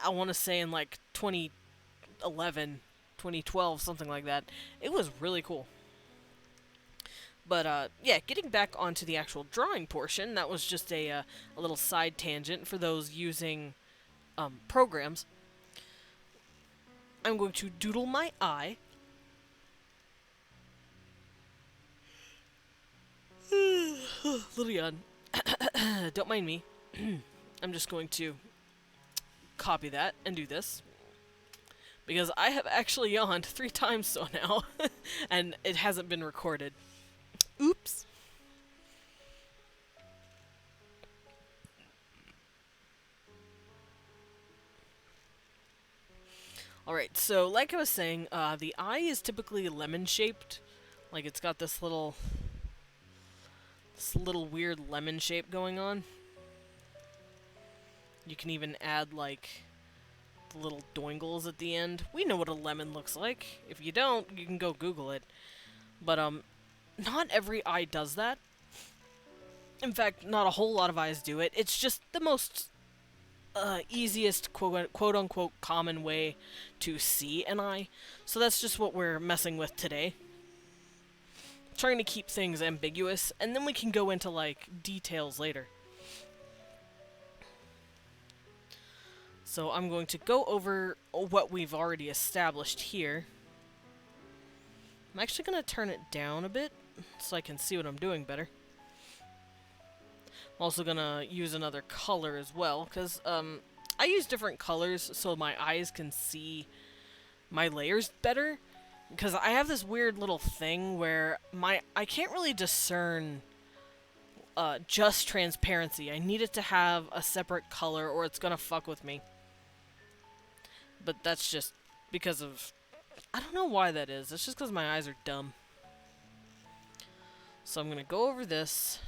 I want to say in like 2011, 2012, something like that. It was really cool. But yeah, getting back onto the actual drawing portion, that was just a little side tangent for those using programs. I'm going to doodle my eye. Little yawn. Don't mind me. I'm just going to copy that and do this. Because I have actually yawned 3 times so now, and it hasn't been recorded. Oops. Alright, so like I was saying, the eye is typically lemon-shaped. Like it's got this little weird lemon shape going on. You can even add like the little doingles at the end. We know what a lemon looks like. If you don't, you can go Google it. But not every eye does that. In fact, not a whole lot of eyes do it. It's just the most easiest quote-unquote common way to see an eye. So that's just what we're messing with today. Trying to keep things ambiguous, and then we can go into like details later. So I'm going to go over what we've already established here. I'm actually going to turn it down a bit so I can see what I'm doing better. I'm also going to use another color as well, because I use different colors so my eyes can see my layers better. Because I have this weird little thing where I can't really discern just transparency. I need it to have a separate color or it's going to fuck with me. But that's just because of... I don't know why that is. It's just because my eyes are dumb. So I'm going to go over this.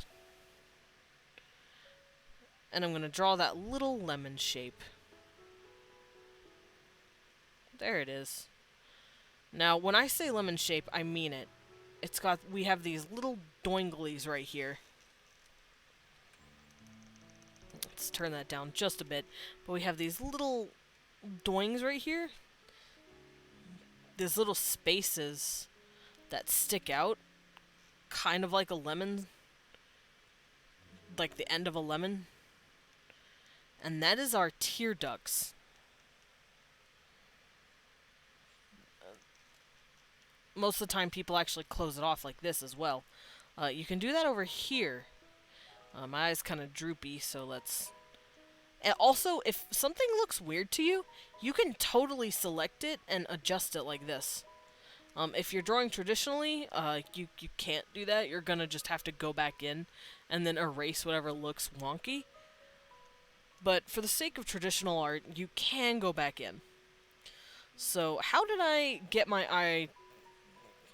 And I'm going to draw that little lemon shape. There it is. Now, when I say lemon shape, I mean it. We have these little doinglies right here. Let's turn that down just a bit. But we have these little doings right here. These little spaces that stick out, kind of like a lemon. Like the end of a lemon. And that is our tear ducts. Most of the time people actually close it off like this as well. You can do that over here. My eye's kind of droopy, so let's... And also, if something looks weird to you, you can totally select it and adjust it like this. If you're drawing traditionally, you can't do that. You're gonna just have to go back in and then erase whatever looks wonky. But for the sake of traditional art, you can go back in. So, how did I get my eye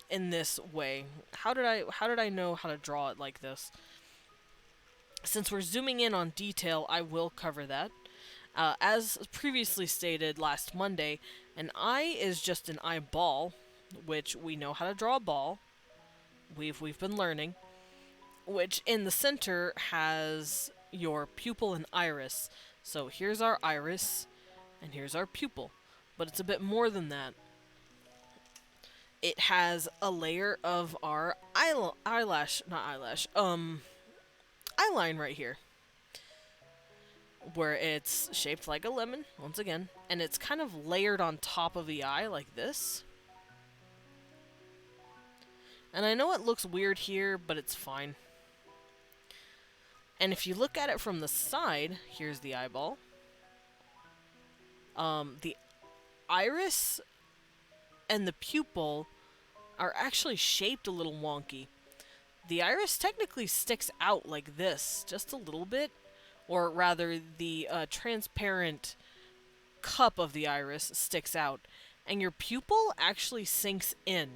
in this way? How did I know how to draw it like this? Since we're zooming in on detail, I will cover that. As previously stated last Monday, an eye is just an eyeball, which we know how to draw a ball. We've been learning. which in the center has your pupil and iris. So here's our iris, and here's our pupil. But it's a bit more than that. It has a layer of our eyeline right here, where it's shaped like a lemon, once again, and it's kind of layered on top of the eye like this. And I know it looks weird here, but it's fine. And if you look at it from the side, here's the eyeball. The iris and the pupil are actually shaped a little wonky. The iris technically sticks out like this, just a little bit. Or rather, the transparent cup of the iris sticks out. And your pupil actually sinks in.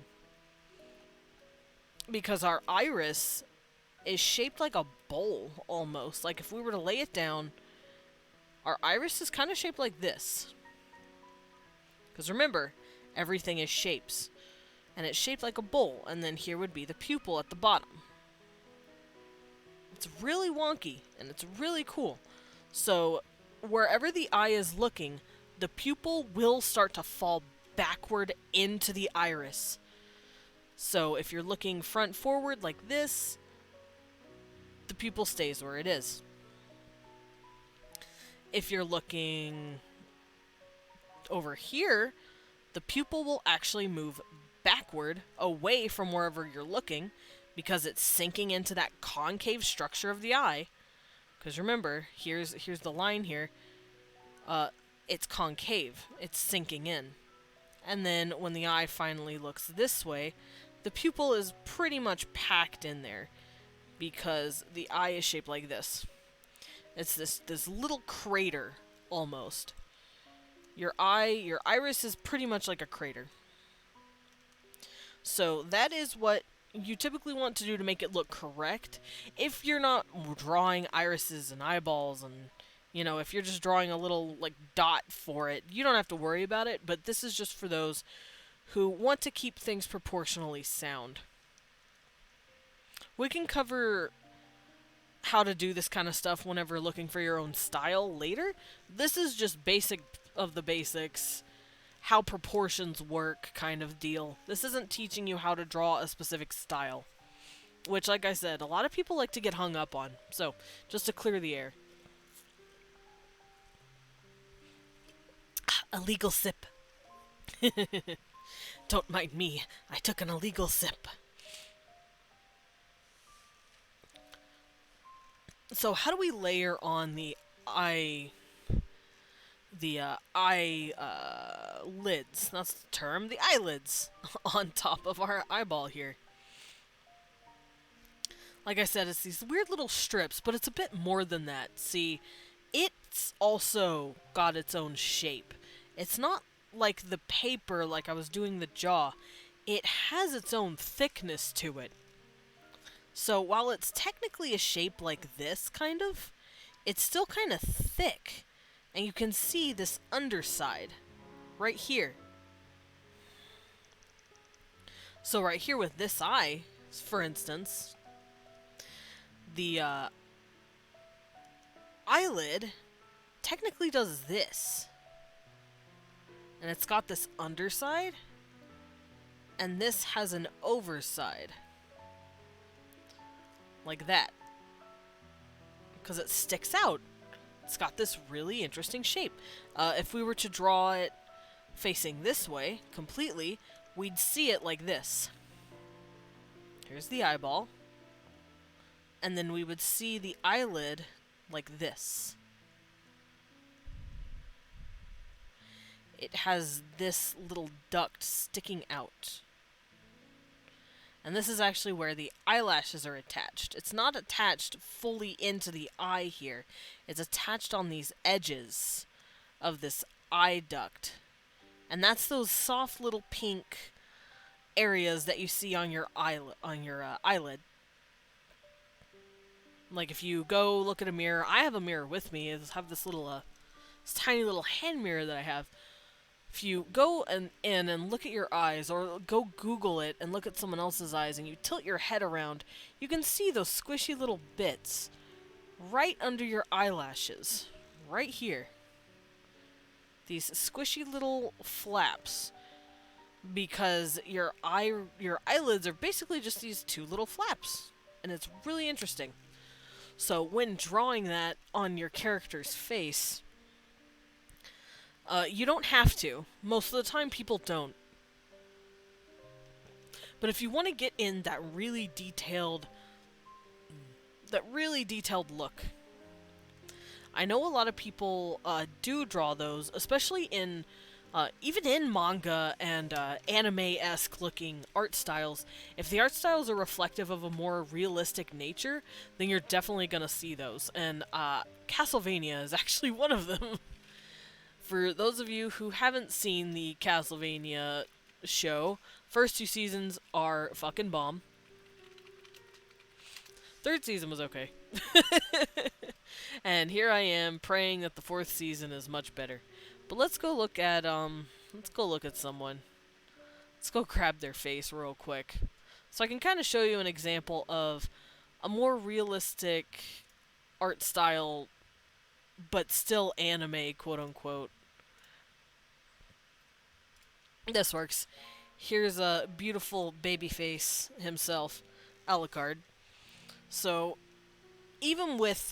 Because our iris is shaped like a bowl, almost. Like if we were to lay it down, our iris is kind of shaped like this. Because remember, everything is shapes. And it's shaped like a bowl. And then here would be the pupil at the bottom. It's really wonky, and it's really cool. So, wherever the eye is looking, the pupil will start to fall backward into the iris. So, if you're looking front forward like this, the pupil stays where it is. If you're looking over here, the pupil will actually move backward away from wherever you're looking, because it's sinking into that concave structure of the eye. Because remember, here's the line here. It's concave. It's sinking in. And then when the eye finally looks this way, the pupil is pretty much packed in there. Because the eye is shaped like this. It's this little crater, almost. Your iris is pretty much like a crater. So that is what you typically want to do to make it look correct. If you're not drawing irises and eyeballs and, you know, if you're just drawing a little, like, dot for it, you don't have to worry about it, but this is just for those who want to keep things proportionally sound. We can cover how to do this kind of stuff whenever looking for your own style later. This is just basic of the basics, how proportions work kind of deal. This isn't teaching you how to draw a specific style, which, like I said, a lot of people like to get hung up on. So, just to clear the air. A legal sip. Don't mind me, I took an illegal sip. So how do we layer on the eyelids? That's the term. The eyelids on top of our eyeball here. Like I said, it's these weird little strips, but it's a bit more than that. See, it's also got its own shape. It's not like the paper like I was doing the jaw. It has its own thickness to it. So while it's technically a shape like this, kind of, it's still kind of thick. And you can see this underside right here. So right here with this eye, for instance, the eyelid technically does this. And it's got this underside, and this has an overside. Like that. Because it sticks out. It's got this really interesting shape. If we were to draw it facing this way, completely, we'd see it like this. Here's the eyeball. And then we would see the eyelid like this. It has this little duct sticking out. And this is actually where the eyelashes are attached. It's not attached fully into the eye here. It's attached on these edges of this eye duct. And that's those soft little pink areas that you see on your eyelid. Like if you go look at a mirror, I have a mirror with me. I have this little, this tiny little hand mirror that I have. If you go in and look at your eyes, or go Google it and look at someone else's eyes, and you tilt your head around, you can see those squishy little bits right under your eyelashes, right here. These squishy little flaps, because your eyelids are basically just these two little flaps, and it's really interesting. So when drawing that on your character's face, you don't have to. Most of the time, people don't. But if you want to get in that really detailed look, I know a lot of people do draw those, especially in even in manga and anime-esque looking art styles. If the art styles are reflective of a more realistic nature, then you're definitely gonna see those. And Castlevania is actually one of them. For those of you who haven't seen the Castlevania show, first two seasons are fucking bomb. Third season was okay. And here I am praying that the fourth season is much better. But let's go look at someone. Let's go grab their face real quick. So I can kind of show you an example of a more realistic art style, but still anime, quote unquote. This works. Here's a beautiful baby face himself, Alucard. So, even with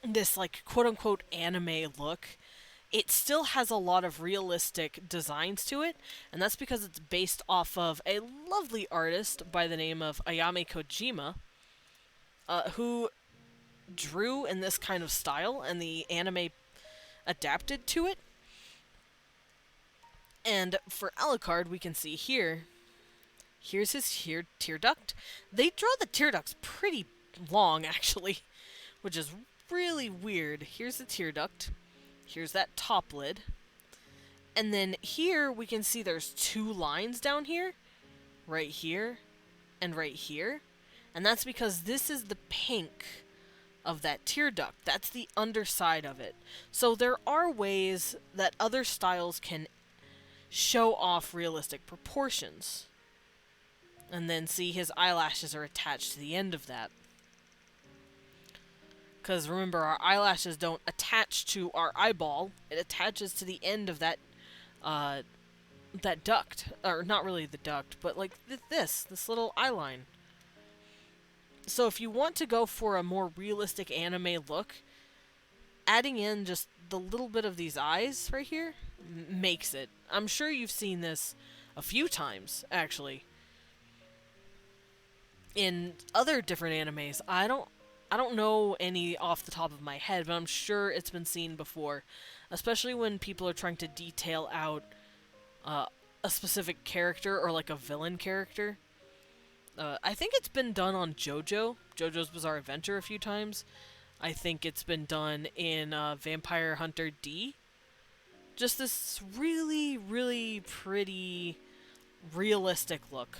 this, like, quote-unquote anime look, it still has a lot of realistic designs to it, and that's because it's based off of a lovely artist by the name of Ayame Kojima, who drew in this kind of style, and the anime adapted to it. And for Alucard, we can see here, here's his tear duct. They draw the tear ducts pretty long, actually, which is really weird. Here's the tear duct. Here's that top lid. And then here we can see there's two lines down here. Right here and right here. And that's because this is the pink of that tear duct. That's the underside of it. So there are ways that other styles can show off realistic proportions. And then see, his eyelashes are attached to the end of that. Because remember, our eyelashes don't attach to our eyeball. It attaches to the end of that duct. Or not really the duct, but like this little eyeline. So if you want to go for a more realistic anime look, adding in just the little bit of these eyes right here makes it. I'm sure you've seen this a few times, actually, in other different animes. I don't know any off the top of my head, but I'm sure it's been seen before, especially when people are trying to detail out a specific character or like a villain character. I think it's been done on JoJo's Bizarre Adventure a few times. I think it's been done in Vampire Hunter D. Just this really, really pretty, realistic look,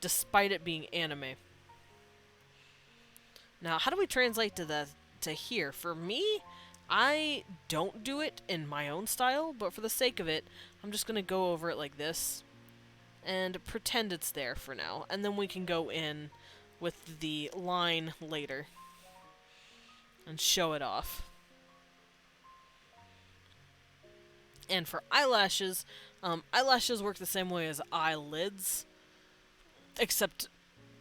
despite it being anime. Now, how do we translate to here? For me, I don't do it in my own style, but for the sake of it, I'm just going to go over it like this and pretend it's there for now. And then we can go in with the line later and show it off. And for eyelashes, eyelashes work the same way as eyelids, except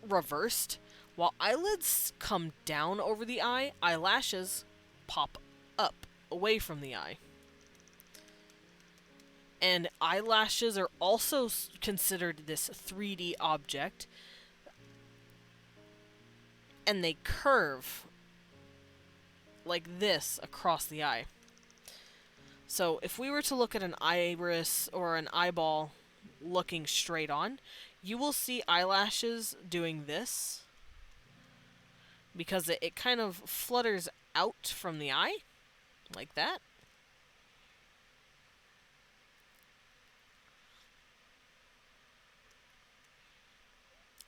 reversed. While eyelids come down over the eye, eyelashes pop up away from the eye. And eyelashes are also considered this 3D object, and they curve like this across the eye. So if we were to look at an iris or an eyeball looking straight on, you will see eyelashes doing this, because it kind of flutters out from the eye, like that.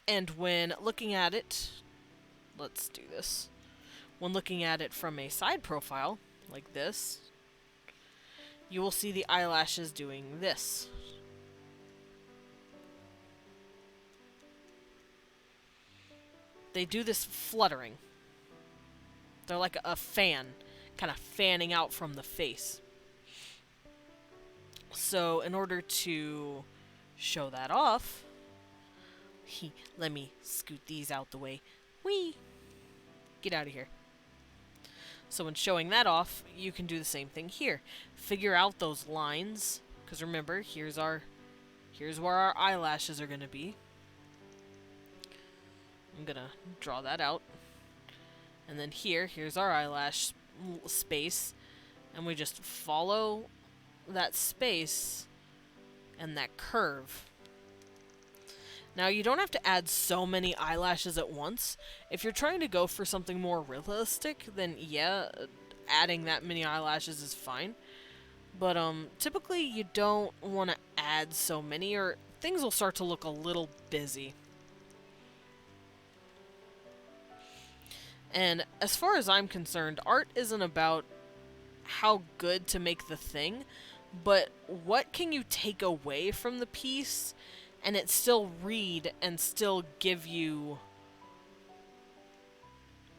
And when looking at it, let's do this. When looking at it from a side profile, like this, you will see the eyelashes doing this. They do this fluttering. They're like a fan, kind of fanning out from the face. So in order to show that off, let me scoot these out the way. Whee! Get out of here. So when showing that off, you can do the same thing here. Figure out those lines, because remember, here's where our eyelashes are going to be. I'm going to draw that out. And then here's our eyelash space, and we just follow that space and that curve. Now, you don't have to add so many eyelashes at once. If you're trying to go for something more realistic, then yeah, adding that many eyelashes is fine. But typically you don't want to add so many, or things will start to look a little busy. And as far as I'm concerned, art isn't about how good to make the thing, but what can you take away from the piece and it still read and still give you...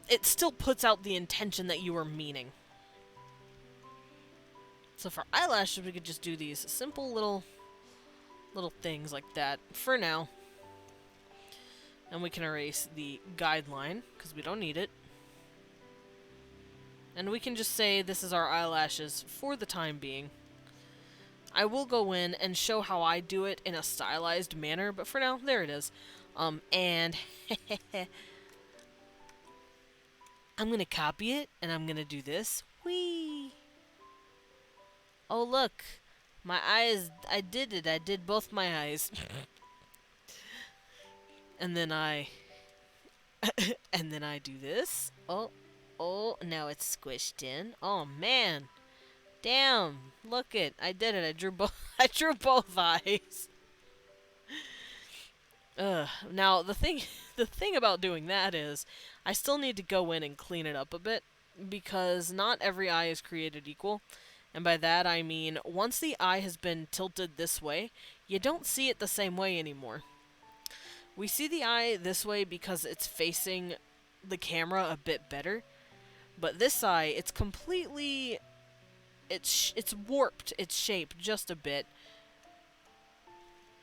It still puts out the intention that you were meaning. So for eyelashes, we could just do these simple little things like that for now. And we can erase the guideline, because we don't need it. And we can just say this is our eyelashes for the time being. I will go in and show how I do it in a stylized manner, but for now, there it is. And I'm gonna copy it, and I'm gonna do this. Whee! Oh look, my eyes, I did it. I did both my eyes. And then I do this. Oh, now it's squished in. Oh man. Damn, look it. I did it. I drew both eyes. Now the thing about doing that is I still need to go in and clean it up a bit, because not every eye is created equal. And by that I mean once the eye has been tilted this way, you don't see it the same way anymore. We see the eye this way because it's facing the camera a bit better. But this eye, it's completely... It's warped its shape just a bit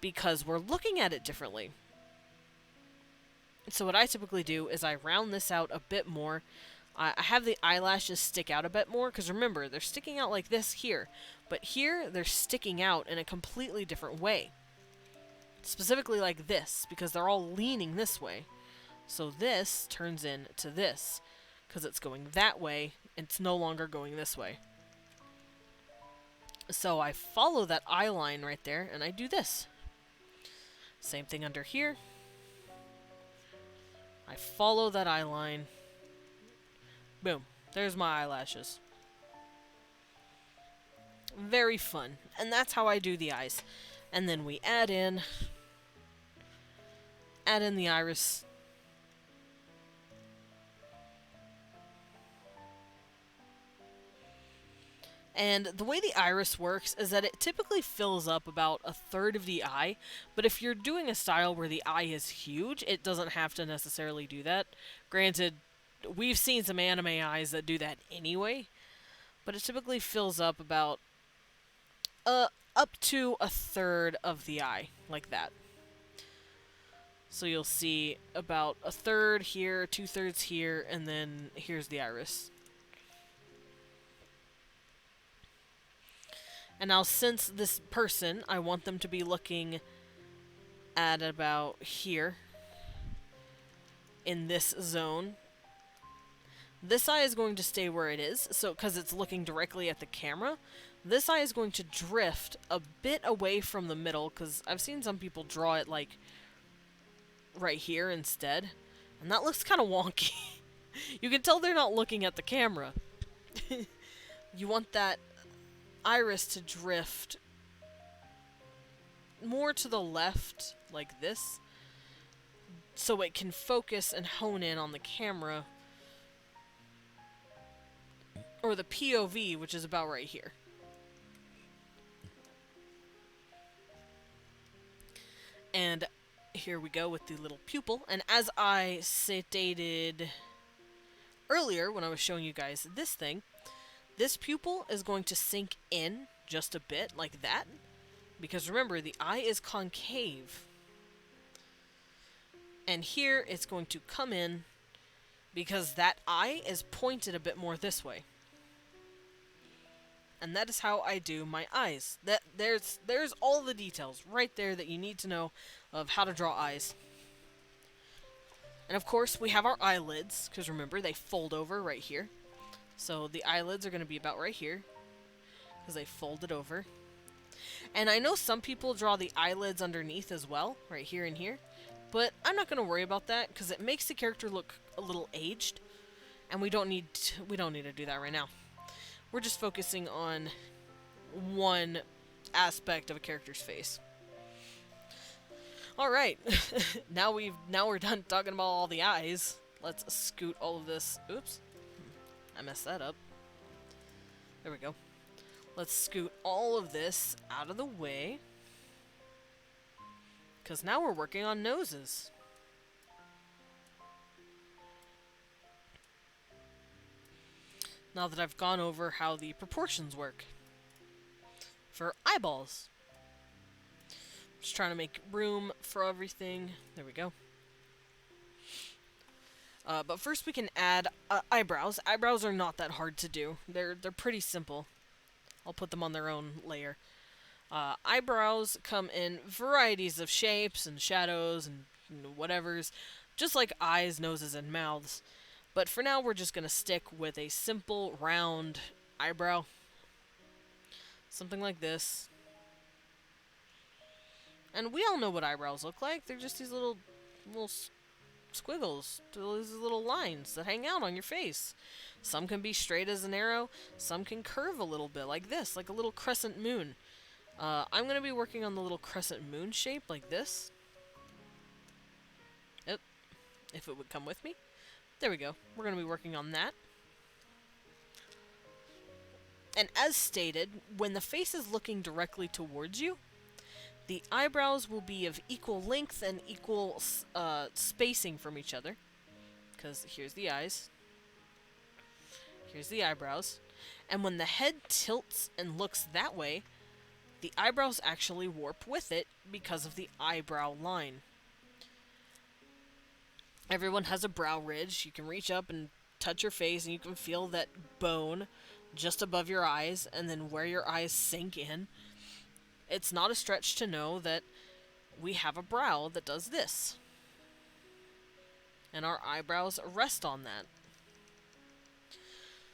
because we're looking at it differently. So what I typically do is I round this out a bit more. I have the eyelashes stick out a bit more, because remember, they're sticking out like this here. But here, they're sticking out in a completely different way. Specifically like this, because they're all leaning this way. So this turns into this, because it's going that way, and it's no longer going this way. So I follow that eye line right there, and I do this. Same thing under here. I follow that eye line. Boom. There's my eyelashes. Very fun. And that's how I do the eyes. And then we add in the iris. And the way the iris works is that it typically fills up about a third of the eye, but if you're doing a style where the eye is huge, it doesn't have to necessarily do that. Granted, we've seen some anime eyes that do that anyway, but it typically fills up about up to a third of the eye, like that. So you'll see about a third here, 2/3 here, and then here's the iris. And now since this person, I want them to be looking at about here, in this zone, this eye is going to stay where it is, so because it's looking directly at the camera. This eye is going to drift a bit away from the middle, because I've seen some people draw it like right here instead, and that looks kind of wonky. You can tell they're not looking at the camera. You want that iris to drift more to the left, like this, so it can focus and hone in on the camera, or the POV, which is about right here. here we go with the little pupil. And as I stated earlier when I was showing you guys this thing, this pupil is going to sink in just a bit like that. Because remember, the eye is concave. And here it's going to come in because that eye is pointed a bit more this way. And that is how I do my eyes. There's all the details right there that you need to know of how to draw eyes. And of course, we have our eyelids, because remember, they fold over right here. So the eyelids are going to be about right here, because they folded over. And I know some people draw the eyelids underneath as well, right here and here. But I'm not going to worry about that, because it makes the character look a little aged. And we don't need to do that right now. We're just focusing on one aspect of a character's face. All right, now we're done talking about all the eyes. Let's scoot all of this. Oops, I messed that up. There we go. Let's scoot all of this out of the way, because now we're working on noses. Now that I've gone over how the proportions work. For eyeballs. Just trying to make room for everything. There we go. But first we can add eyebrows. Eyebrows are not that hard to do. They're pretty simple. I'll put them on their own layer. Eyebrows come in varieties of shapes and shadows and whatevers. Just like eyes, noses, and mouths. But for now, we're just going to stick with a simple, round eyebrow. Something like this. And we all know what eyebrows look like. They're just these little squiggles. These little lines that hang out on your face. Some can be straight as an arrow. Some can curve a little bit, like this, like a little crescent moon. I'm going to be working on the little crescent moon shape, like this. If it would come with me. There we go. We're going to be working on that. And as stated, when the face is looking directly towards you, the eyebrows will be of equal length and equal spacing from each other. Because here's the eyes. Here's the eyebrows. And when the head tilts and looks that way, the eyebrows actually warp with it because of the eyebrow line. Everyone has a brow ridge. You can reach up and touch your face and you can feel that bone just above your eyes and then where your eyes sink in. It's not a stretch to know that we have a brow that does this. And our eyebrows rest on that.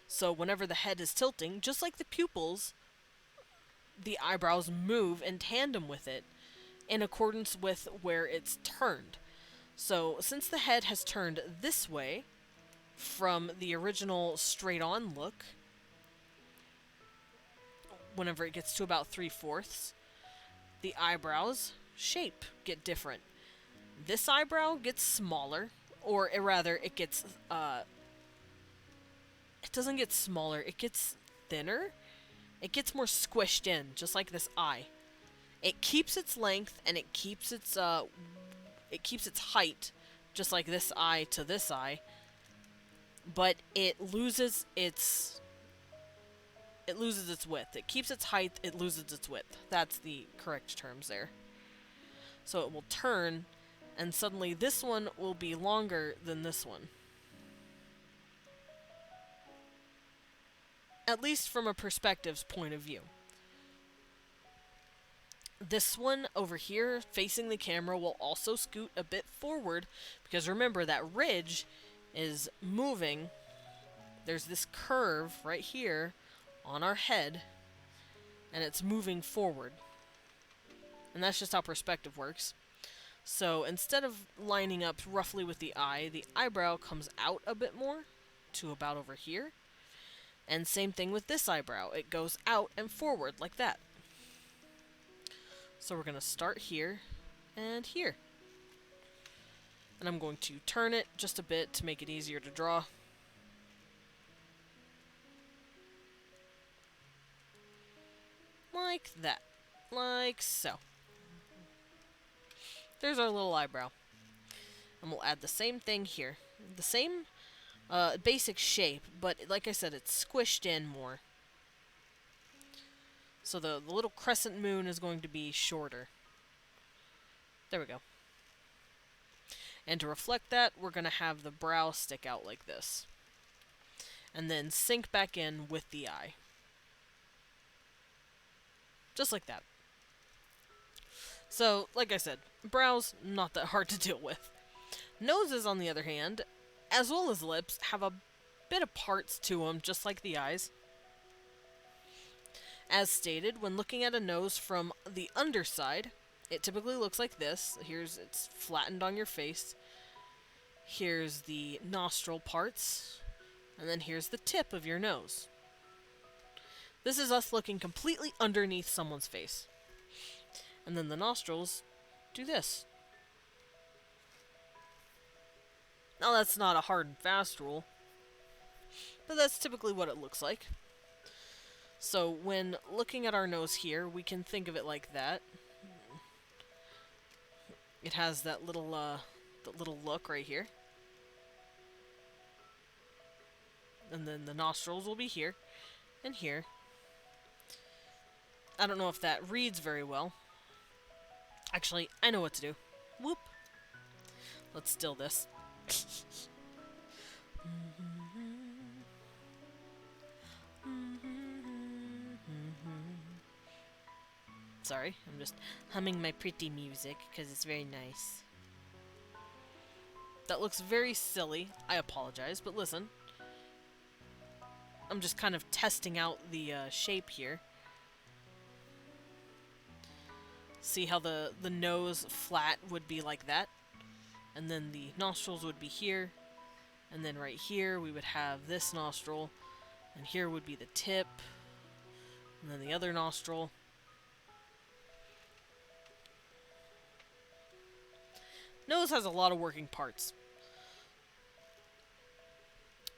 So whenever the head is tilting, just like the pupils, the eyebrows move in tandem with it in accordance with where it's turned. So, since the head has turned this way from the original straight-on look, whenever it gets to about 3/4, the eyebrows shape get different. This eyebrow gets smaller, or rather, it gets, it doesn't get smaller, it gets thinner. It gets more squished in, just like this eye. It keeps its length, and it keeps its height, just like this eye to this eye, but it loses its width. It keeps its height, it loses its width. That's the correct terms there. So it will turn, and suddenly this one will be longer than this one. At least from a perspective's point of view. This one over here, facing the camera, will also scoot a bit forward, because remember, that ridge is moving. There's this curve right here on our head, and it's moving forward. And that's just how perspective works. So instead of lining up roughly with the eyebrow comes out a bit more to about over here. And same thing with this eyebrow. It goes out and forward like that. So we're going to start here and here. And I'm going to turn it just a bit to make it easier to draw. Like that. Like so. there's our little eyebrow. And we'll add the same thing here. The same basic shape, but like I said, it's squished in more. So the little crescent moon is going to be shorter. There we go. And to reflect that, we're going to have the brow stick out like this. And then sink back in with the eye. Just like that. So, like I said, brows, not that hard to deal with. Noses, on the other hand, as well as lips, have a bit of parts to them, just like the eyes. As stated, when looking at a nose from the underside, it typically looks like this. It's flattened on your face. Here's the nostril parts. And then here's the tip of your nose. This is us looking completely underneath someone's face. And then the nostrils do this. Now that's not a hard and fast rule, but that's typically what it looks like. So when looking at our nose here, we can think of it like that. It has that little look right here. And then the nostrils will be here and here. I don't know if that reads very well. Actually, I know what to do. Whoop. Let's still this. Sorry, I'm just humming my pretty music because it's very nice. That looks very silly. I apologize, but listen. I'm just kind of testing out the shape here. See how the nose flat would be like that? And then the nostrils would be here. And then right here we would have this nostril. And here would be the tip. And then the other nostril. Nose has a lot of working parts.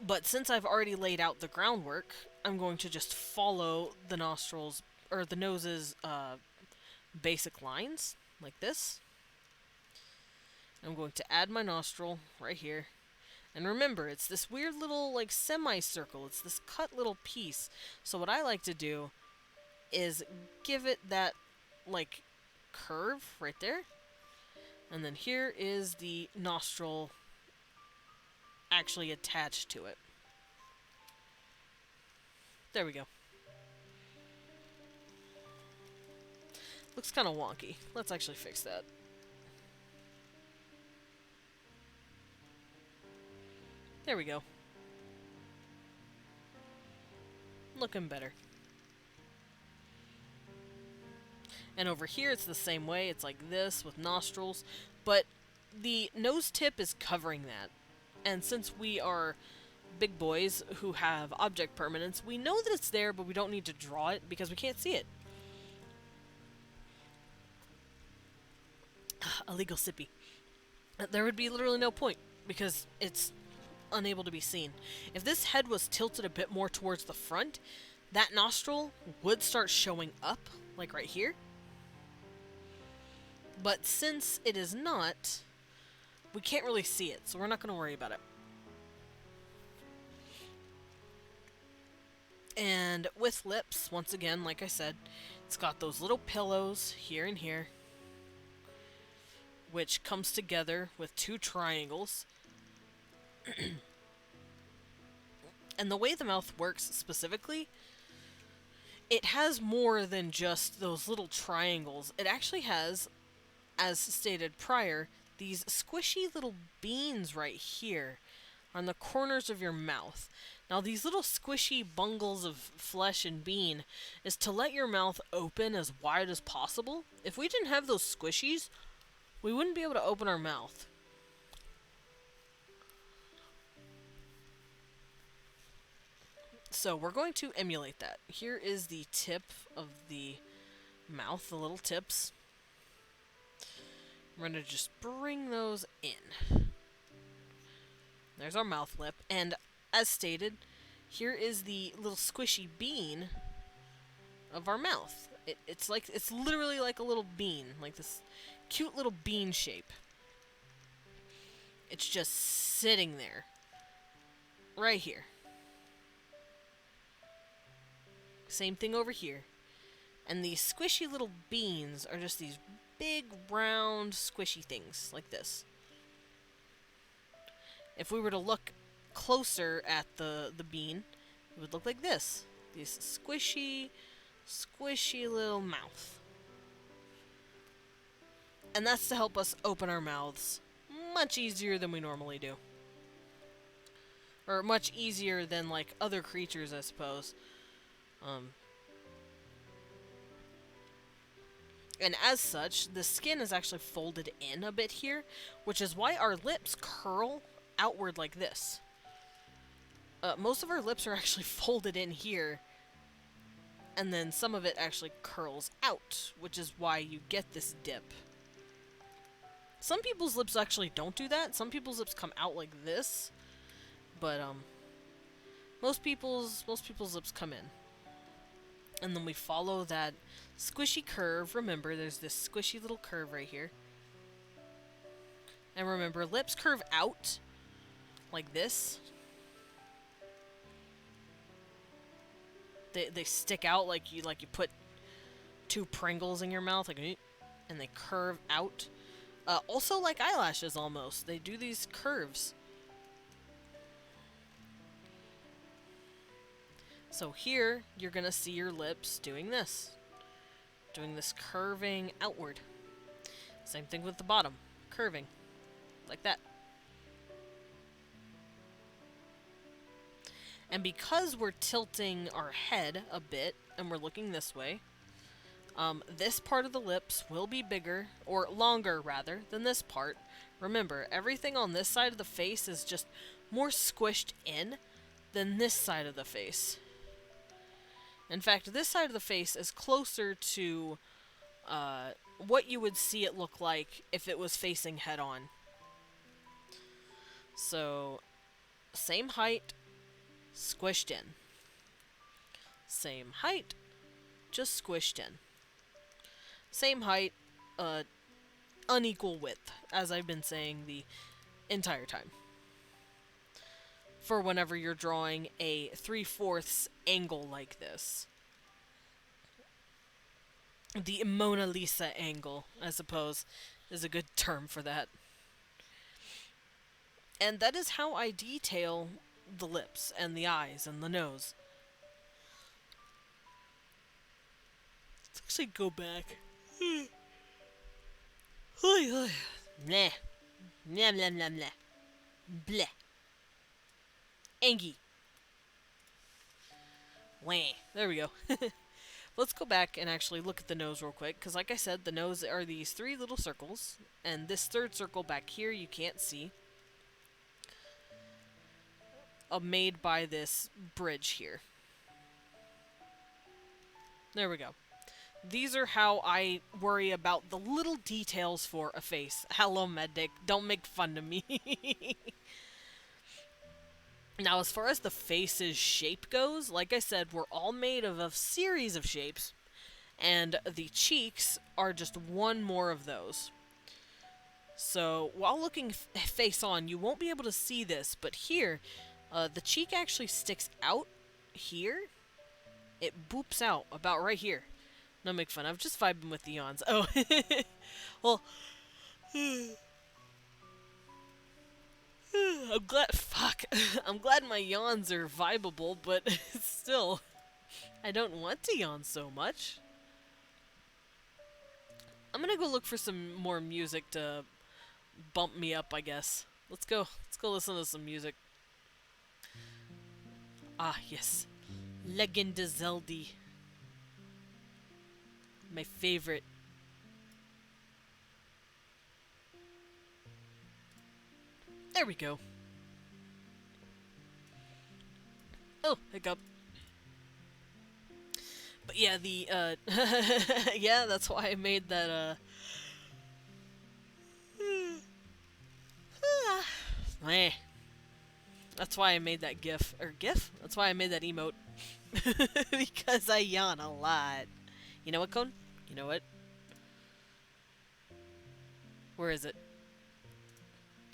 But since I've already laid out the groundwork, I'm going to just follow the nostrils, or the nose's basic lines, like this. I'm going to add my nostril right here. And remember, it's this weird little, like, semicircle. It's this cut little piece. So what I like to do is give it that, like, curve right there. And then here is the nostril actually attached to it. There we go. Looks kind of wonky. Let's actually fix that. There we go. Looking better. And over here it's the same way. It's like this with nostrils. But the nose tip is covering that. And since we are big boys who have object permanence, we know that it's there, but we don't need to draw it because we can't see it. A legal sippy. There would be literally no point because it's unable to be seen. If this head was tilted a bit more towards the front, that nostril would start showing up, like right here. But since it is not, we can't really see it, so we're not going to worry about it. And with lips, once again, like I said, it's got those little pillows here and here, which comes together with two triangles. And the way the mouth works specifically, it has more than just those little triangles. It actually has, as stated prior, these squishy little beans right here on the corners of your mouth. Now these little squishy bungles of flesh and bean is to let your mouth open as wide as possible. If we didn't have those squishies, we wouldn't be able to open our mouth. So we're going to emulate that. Here is the tip of the mouth, the little tips. We're going to just bring those in. There's our mouth lip. And as stated, here is the little squishy bean of our mouth. It's literally like a little bean, like this. cute little bean shape. It's just sitting there. Right here. Same thing over here. And these squishy little beans are just these big, round, squishy things, like this. If we were to look closer at the bean, it would look like this. This squishy, squishy little mouth. And that's to help us open our mouths much easier than we normally do. Or much easier than, like, other creatures, I suppose. And as such, the skin is actually folded in a bit here, which is why our lips curl outward like this. Most of our lips are actually folded in here, and then some of it actually curls out, which is why you get this dip. Some people's lips actually don't do that. Some people's lips come out like this, but most people's lips come in. And then we follow that squishy curve. Remember, there's this squishy little curve right here. And remember, lips curve out like this. They stick out like you put two Pringles in your mouth, like, and they curve out. Also like eyelashes almost. They do these curves. So here, you're gonna see your lips doing this. Doing this curving outward. Same thing with the bottom. Curving. Like that. And because we're tilting our head a bit, and we're looking this way, this part of the lips will be bigger, or longer rather, than this part. Remember, everything on this side of the face is just more squished in than this side of the face. In fact, this side of the face is closer to what you would see it look like if it was facing head on. So, same height, squished in. Same height, just squished in. Same height, unequal width, as I've been saying the entire time. For whenever you're drawing a 3/4 angle like this. The Mona Lisa angle, I suppose, is a good term for that. And that is how I detail the lips and the eyes and the nose. Let's actually go back. Bleh. Blah, blah, blah, blah. Bleh. Angie. Wah. There we go. Let's go back and actually look at the nose real quick, because like I said, the nose are these 3 little circles, and this third circle back here you can't see. Made by this bridge here. There we go. These are how I worry about the little details for a face. Hello, Medic. Don't make fun of me. Now, as far as the face's shape goes, like I said, we're all made of a series of shapes, and the cheeks are just one more of those. So, while looking face on, you won't be able to see this, but here, the cheek actually sticks out here. It boops out about right here. No, make fun. I'm just vibing with the yawns. Oh, well... I'm glad. Fuck. I'm glad my yawns are vibable, but still, I don't want to yawn so much. I'm gonna go look for some more music to bump me up, I guess. Let's go. Let's go listen to some music. Ah, yes. Legenda Zelda. My favorite. There we go. Oh, hiccup. But yeah, the, yeah, that's why I made that, That's why I made that GIF. Or GIF? That's why I made that emote. Because I yawn a lot. You know what, Cone? You know what? Where is it?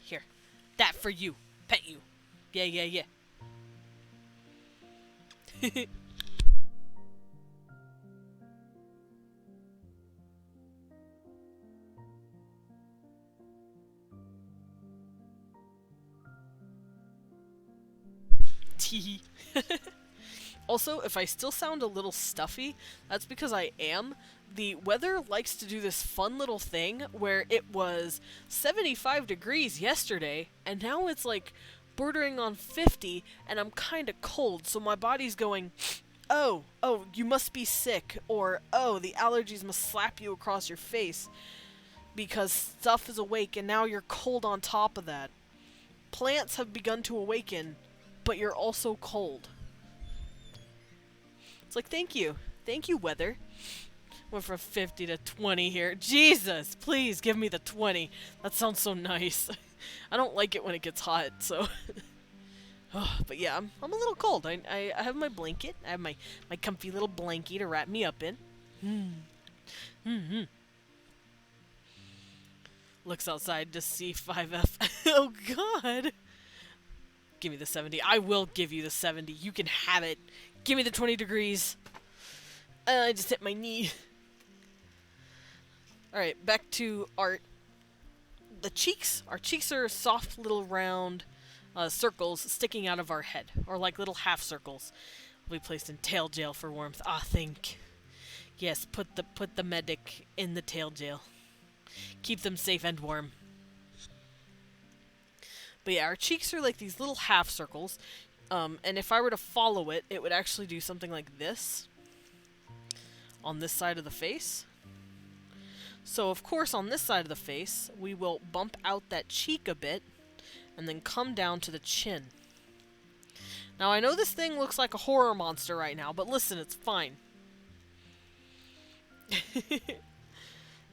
Here. That for you. Pet you. Yeah, yeah, yeah. Tee. Also, if I still sound a little stuffy, that's because I am. The weather likes to do this fun little thing where it was 75 degrees yesterday, and now it's like bordering on 50, and I'm kind of cold, so my body's going, oh, you must be sick, or oh, the allergies must slap you across your face because stuff is awake, and now you're cold on top of that. Plants have begun to awaken, but you're also cold. It's like, thank you. Thank you, weather. Went from 50 to 20 here. Jesus, please give me the 20. That sounds so nice. I don't like it when it gets hot, so... but yeah, I'm a little cold. I have my blanket. I have my comfy little blankie to wrap me up in. Looks outside to see 5F. Oh, God. Give me the 70. I will give you the 70. You can have it. Give me the 20 degrees. I just hit my knee. Alright, back to art. The cheeks. Our cheeks are soft little round circles sticking out of our head. Or like little half circles. Will be placed in tail jail for warmth. Ah, think. Yes, put the medic in the tail jail. Keep them safe and warm. But yeah, our cheeks are like these little half circles. And if I were to follow it, it would actually do something like this. On this side of the face. So, of course, on this side of the face, we will bump out that cheek a bit. And then come down to the chin. Now, I know this thing looks like a horror monster right now, but listen, it's fine.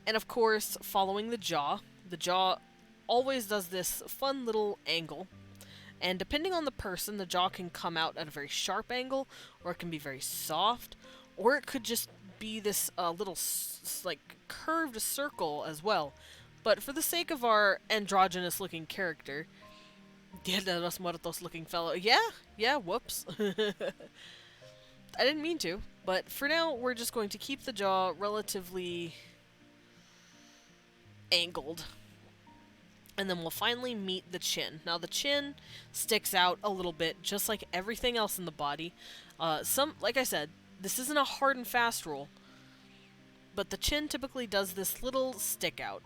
And, of course, following the jaw. The jaw always does this fun little angle. And depending on the person, the jaw can come out at a very sharp angle, or it can be very soft, or it could just be this little, like, curved circle as well. But for the sake of our androgynous-looking character, Dia de los Muertos-looking fellow, yeah, whoops. I didn't mean to, but for now, we're just going to keep the jaw relatively angled. And then we'll finally meet the chin. Now the chin sticks out a little bit, just like everything else in the body. Like I said, this isn't a hard and fast rule, but the chin typically does this little stick out.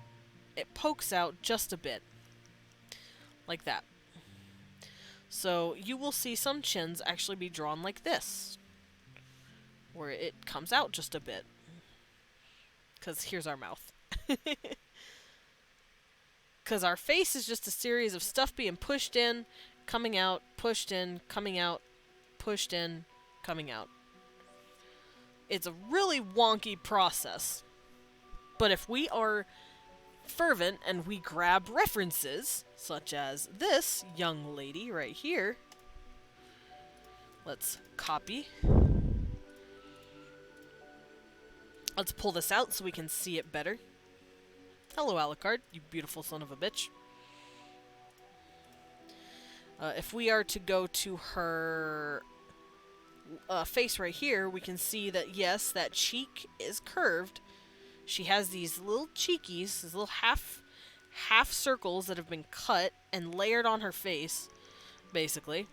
It pokes out just a bit, like that. So you will see some chins actually be drawn like this, where it comes out just a bit. Because here's our mouth. Because our face is just a series of stuff being pushed in, coming out, pushed in, coming out, pushed in, coming out. It's a really wonky process. But if we are fervent and we grab references, such as this young lady right here, let's copy. Let's pull this out so we can see it better. Hello, Alucard, you beautiful son of a bitch. If we are to go to her face right here, we can see that, yes, that cheek is curved. She has these little cheekies, these little half circles that have been cut and layered on her face, basically.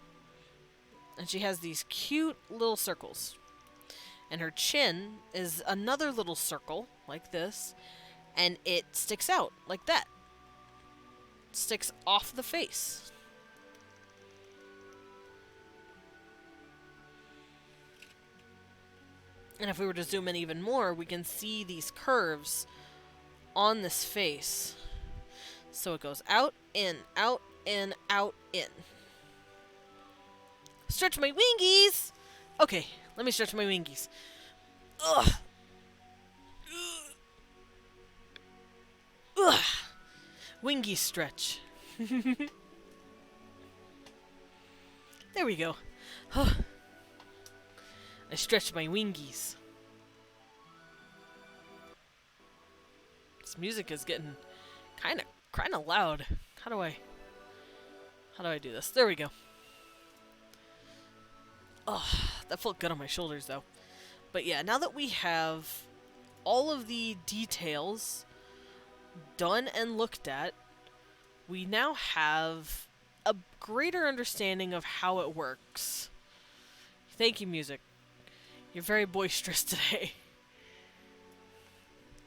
And she has these cute little circles. And her chin is another little circle, like this. And it sticks out, like that. Sticks off the face. And if we were to zoom in even more, we can see these curves on this face. So it goes out, in, out, in, out, in. Stretch my wingies! Okay, let me stretch my wingies. Ugh! Ugh! Wingy stretch. There we go. I stretched my wingies. This music is getting Kinda loud. How do I do this? There we go. Oh, that felt good on my shoulders though. But yeah, now that we have all of the details done and looked at, we now have a greater understanding of how it works. Thank you, music. You're very boisterous today.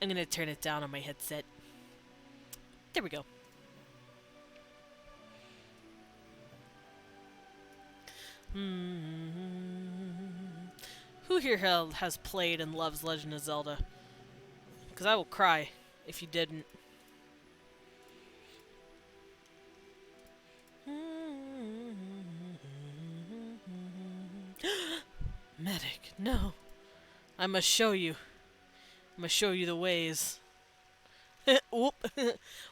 I'm gonna turn it down on my headset. There we go. Who here has played and loves Legend of Zelda? Because I will cry if you didn't. Medic, no. I must show you. I must show you the ways. Whoop.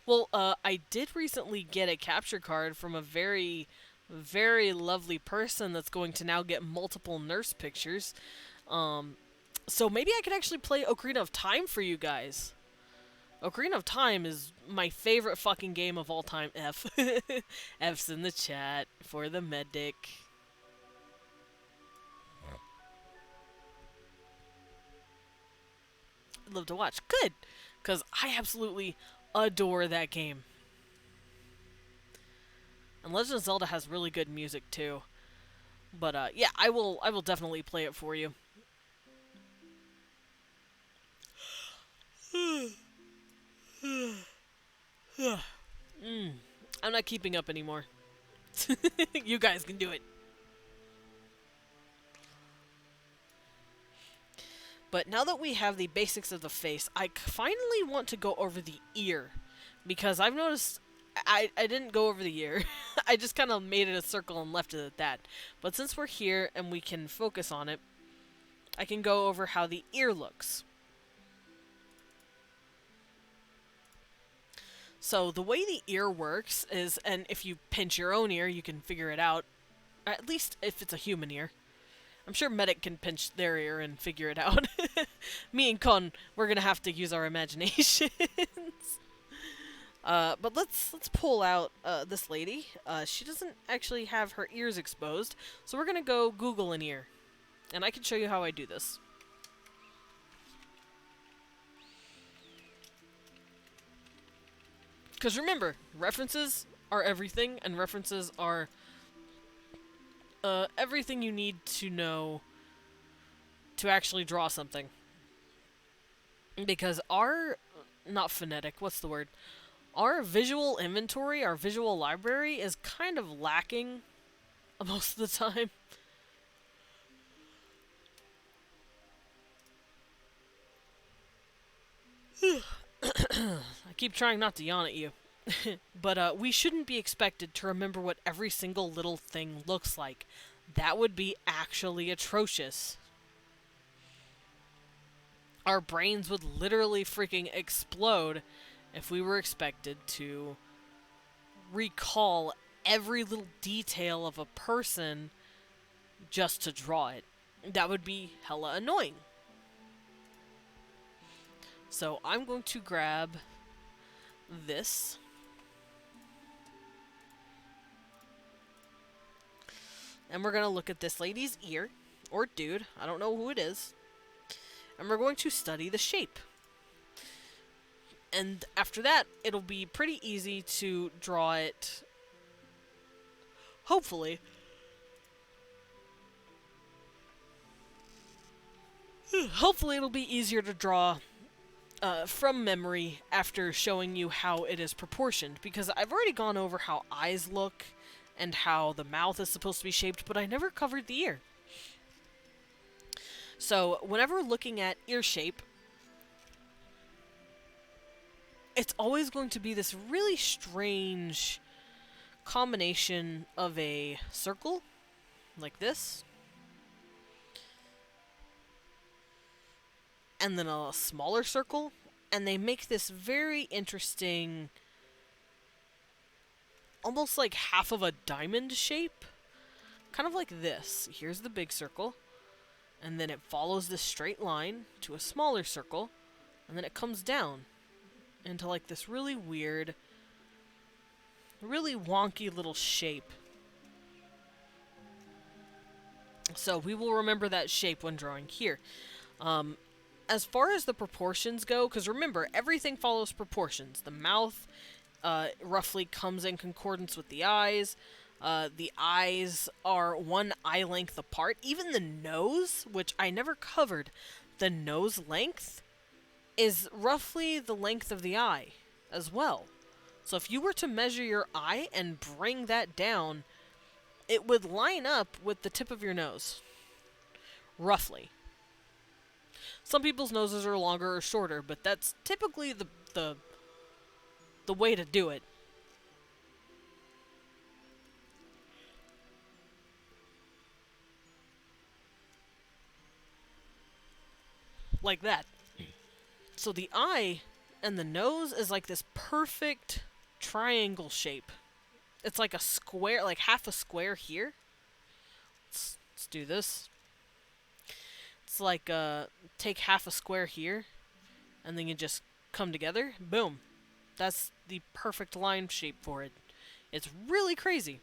Well, I did recently get a capture card from a very, very lovely person that's going to now get multiple nurse pictures. So maybe I could actually play Ocarina of Time for you guys. Ocarina of Time is my favorite fucking game of all time. F. F's in the chat for the medic. I'd love to watch. Good! Because I absolutely adore that game. And Legend of Zelda has really good music too. But yeah, I will definitely play it for you. I'm not keeping up anymore. You guys can do it. But now that we have the basics of the face, I finally want to go over the ear. Because I've noticed I didn't go over the ear. I just kind of made it a circle and left it at that. But since we're here and we can focus on it, I can go over how the ear looks. So the way the ear works is, and if you pinch your own ear, you can figure it out. At least if it's a human ear. I'm sure Medic can pinch their ear and figure it out. Me and Con, we're gonna have to use our imaginations. But let's pull out this lady. She doesn't actually have her ears exposed, so we're gonna go Google an ear, and I can show you how I do this. Because remember, references are everything, and references are everything you need to know to actually draw something. Because not phonetic, what's the word? Our visual inventory, our visual library is kind of lacking most of the time. I keep trying not to yawn at you. But we shouldn't be expected to remember what every single little thing looks like. That would be actually atrocious. Our brains would literally freaking explode if we were expected to recall every little detail of a person just to draw it. That would be hella annoying. So I'm going to grab this. And we're going to look at this lady's ear, or dude, I don't know who it is. And we're going to study the shape. And after that, it'll be pretty easy to draw it, hopefully. Hopefully it'll be easier to draw from memory after showing you how it is proportioned, because I've already gone over how eyes look and how the mouth is supposed to be shaped, but I never covered the ear. So whenever looking at ear shape, it's always going to be this really strange combination of a circle, like this, and then a smaller circle, and they make this very interesting, almost like half of a diamond shape, kind of like this. Here's the big circle, and then it follows this straight line to a smaller circle, and then it comes down. into like this really weird, really wonky little shape. So we will remember that shape when drawing here. As far as the proportions go, because remember, everything follows proportions. The mouth roughly comes in concordance with the eyes. The eyes are one eye length apart. Even the nose, which I never covered, the nose length is roughly the length of the eye as well. So if you were to measure your eye and bring that down, it would line up with the tip of your nose. Roughly. Some people's noses are longer or shorter, but that's typically the way to do it. Like that. So the eye and the nose is like this perfect triangle shape. It's like a square, like half a square here. Let's do this. It's like, take half a square here, and then you just come together. Boom. That's the perfect line shape for it. It's really crazy.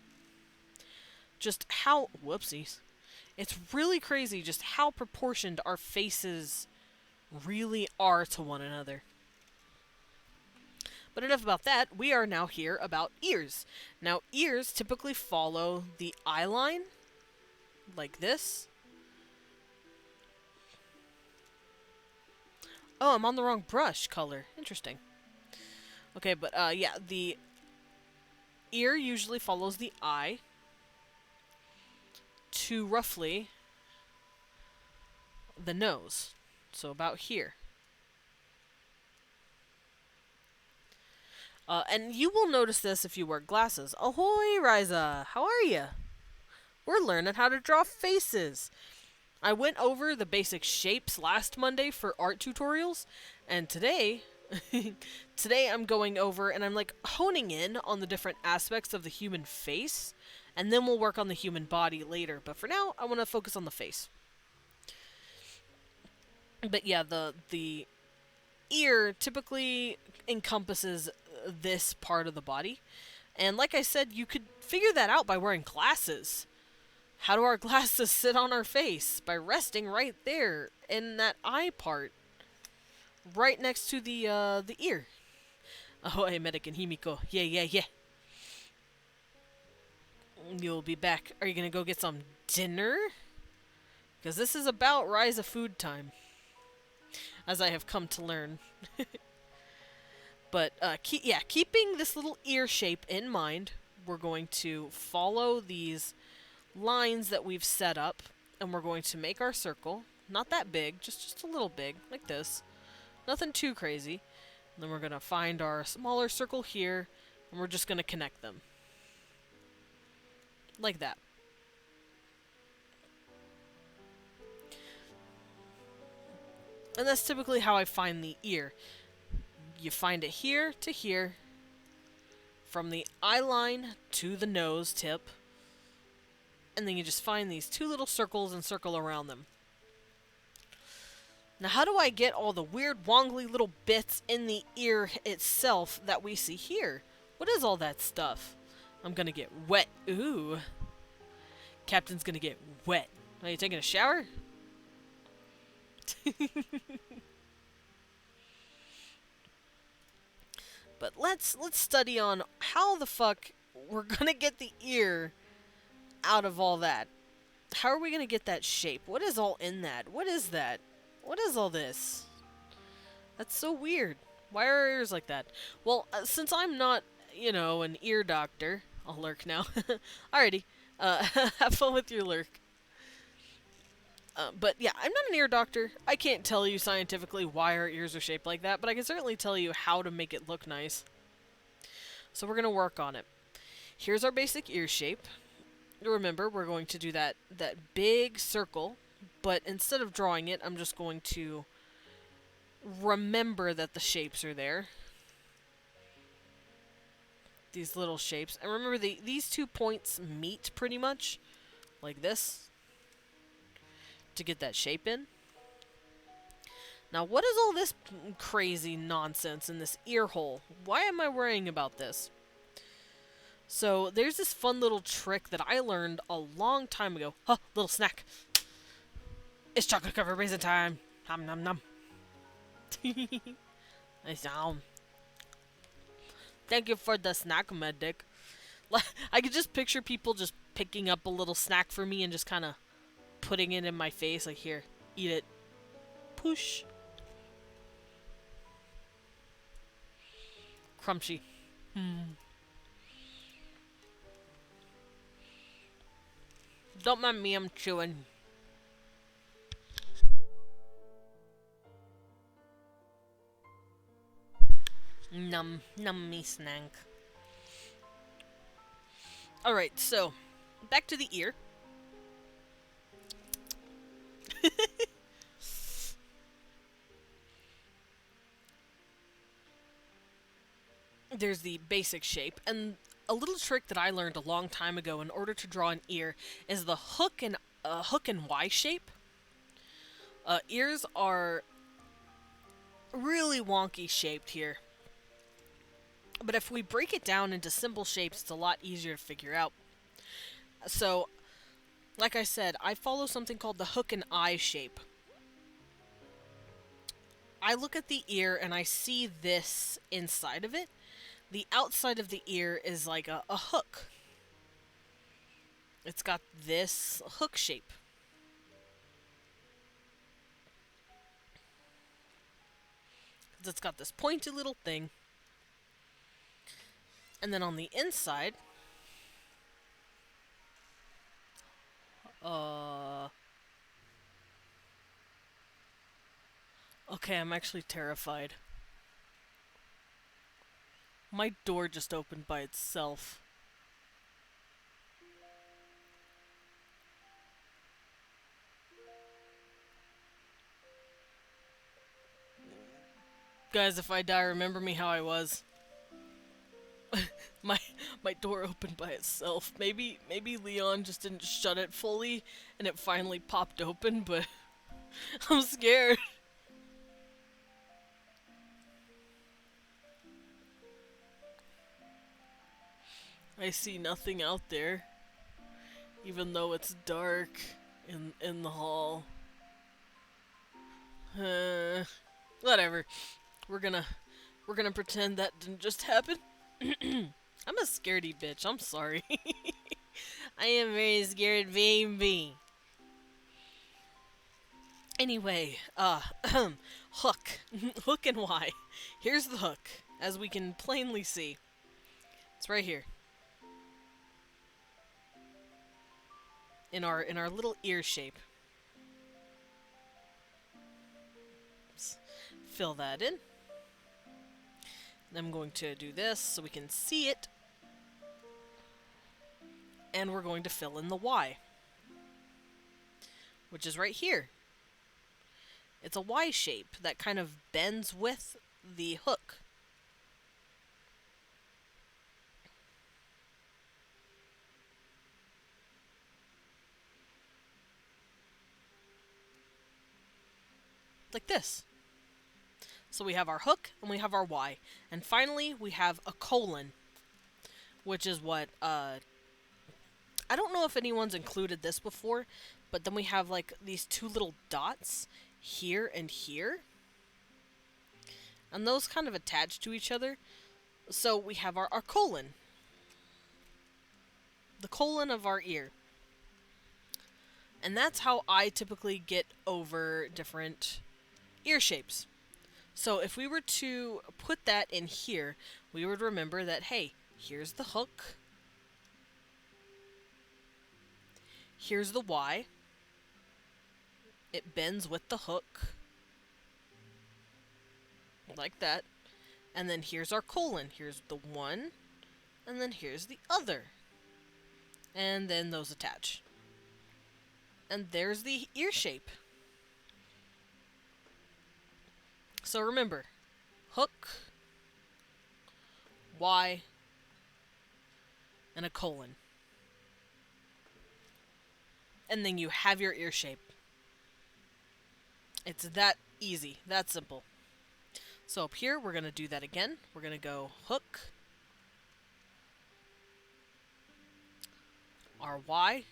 Just how, whoopsies. It's really crazy just how proportioned our faces really are to one another. But enough about that. We are now here about ears. Now, ears typically follow the eye line, like this. Oh, I'm on the wrong brush color. Interesting. Okay, but yeah, the ear usually follows the eye to roughly the nose. So about here. And you will notice this if you wear glasses. Ahoy, Riza! How are you? We're learning how to draw faces. I went over the basic shapes last Monday for art tutorials, and today, today I'm going over and I'm like honing in on the different aspects of the human face, and then we'll work on the human body later. But for now, I want to focus on the face. But yeah, the ear typically encompasses this part of the body. And like I said, you could figure that out by wearing glasses. How do our glasses sit on our face? By resting right there in that eye part. Right next to the ear. Oh, hey, Medic and Himiko. Yeah. You'll be back. Are you gonna go get some dinner? Because this is about Rise of food time. As I have come to learn. But, keeping this little ear shape in mind, we're going to follow these lines that we've set up, and we're going to make our circle. Not that big, just a little big, like this. Nothing too crazy. And then we're going to find our smaller circle here, and we're just going to connect them. Like that. And that's typically how I find the ear. You find it here to here, from the eye line to the nose tip, and then you just find these two little circles and circle around them. Now, how do I get all the weird, wongly little bits in the ear itself that we see here? What is all that stuff? I'm gonna get wet. Ooh. Captain's gonna get wet. Are you taking a shower? But let's study on how the fuck we're gonna get the ear out of all that. How are we gonna get that shape? What is all in that? What is that? What is all this? That's so weird. Why are our ears like that? Well, since I'm not, an ear doctor, I'll lurk now. Alrighty. Have fun with your lurk. But yeah, I'm not an ear doctor. I can't tell you scientifically why our ears are shaped like that, but I can certainly tell you how to make it look nice. So we're going to work on it. Here's our basic ear shape. Remember, we're going to do that big circle, but instead of drawing it, I'm just going to remember that the shapes are there. These little shapes. And remember, these 2 points meet pretty much, like this, to get that shape in. Now, what is all this crazy nonsense in this ear hole? Why am I worrying about this? So, there's this fun little trick that I learned a long time ago. Huh, little snack. It's chocolate covered raisin time. Nom nom nom. Nice sound. Thank you for the snack, medic. I could just picture people just picking up a little snack for me and just kind of putting it in my face. Like, here, eat it. Push. Crunchy. Don't mind me, I'm chewing. Nummy snack. Alright, so, back to the ear. There's the basic shape, and a little trick that I learned a long time ago in order to draw an ear is the hook and Y shape. Ears are really wonky shaped here. But if we break it down into simple shapes, it's a lot easier to figure out. So, like I said, I follow something called the hook and eye shape. I look at the ear and I see this inside of it. The outside of the ear is like a hook. It's got this hook shape. It's got this pointy little thing. And then on the inside, okay, I'm actually terrified. My door just opened by itself. Guys, if I die, remember me how I was. my door opened by itself. Maybe Leon just didn't shut it fully and it finally popped open, but I'm scared. I see nothing out there, even though it's dark in the hall. Whatever. We're gonna pretend that didn't just happen. I'm a scaredy bitch. I'm sorry. I am very scared baby. Anyway, hook. Hook and Y. Here's the hook, as we can plainly see. It's right here. In our little ear shape. Let's fill that in. I'm going to do this so we can see it. And we're going to fill in the Y, which is right here. It's a Y shape that kind of bends with the hook. Like this. So we have our hook and we have our Y. And finally, we have a colon, which is what, I don't know if anyone's included this before, but then we have like these two little dots here and here. And those kind of attach to each other. So we have our colon. The colon of our ear. And that's how I typically get over different ear shapes. So if we were to put that in here, we would remember that, hey, here's the hook. Here's the Y. It bends with the hook. Like that. And then here's our colon. Here's the one. And then here's the other. And then those attach. And there's the ear shape. So remember, hook, Y, and a colon. And then you have your ear shape. It's that easy, that simple. So up here, we're going to do that again. We're going to go hook, our Y,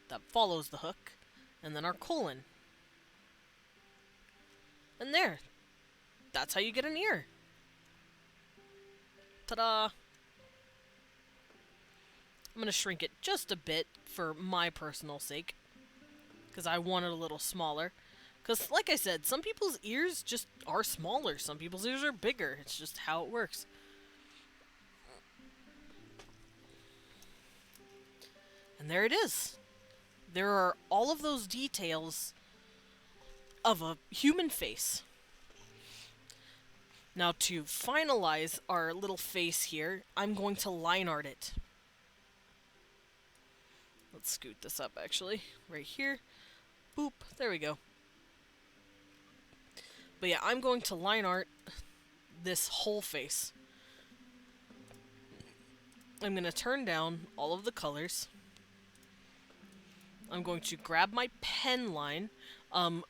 that follows the hook, and then our colon. And there, that's how you get an ear. Ta-da! I'm going to shrink it just a bit for my personal sake, because I want it a little smaller. Because, like I said, some people's ears just are smaller. Some people's ears are bigger. It's just how it works. And there it is. There are all of those details of a human face. Now, to finalize our little face here, I'm going to line art it. Let's scoot this up, actually. Right here. Boop. There we go. But yeah, I'm going to line art this whole face. I'm going to turn down all of the colors. I'm going to grab my pen line.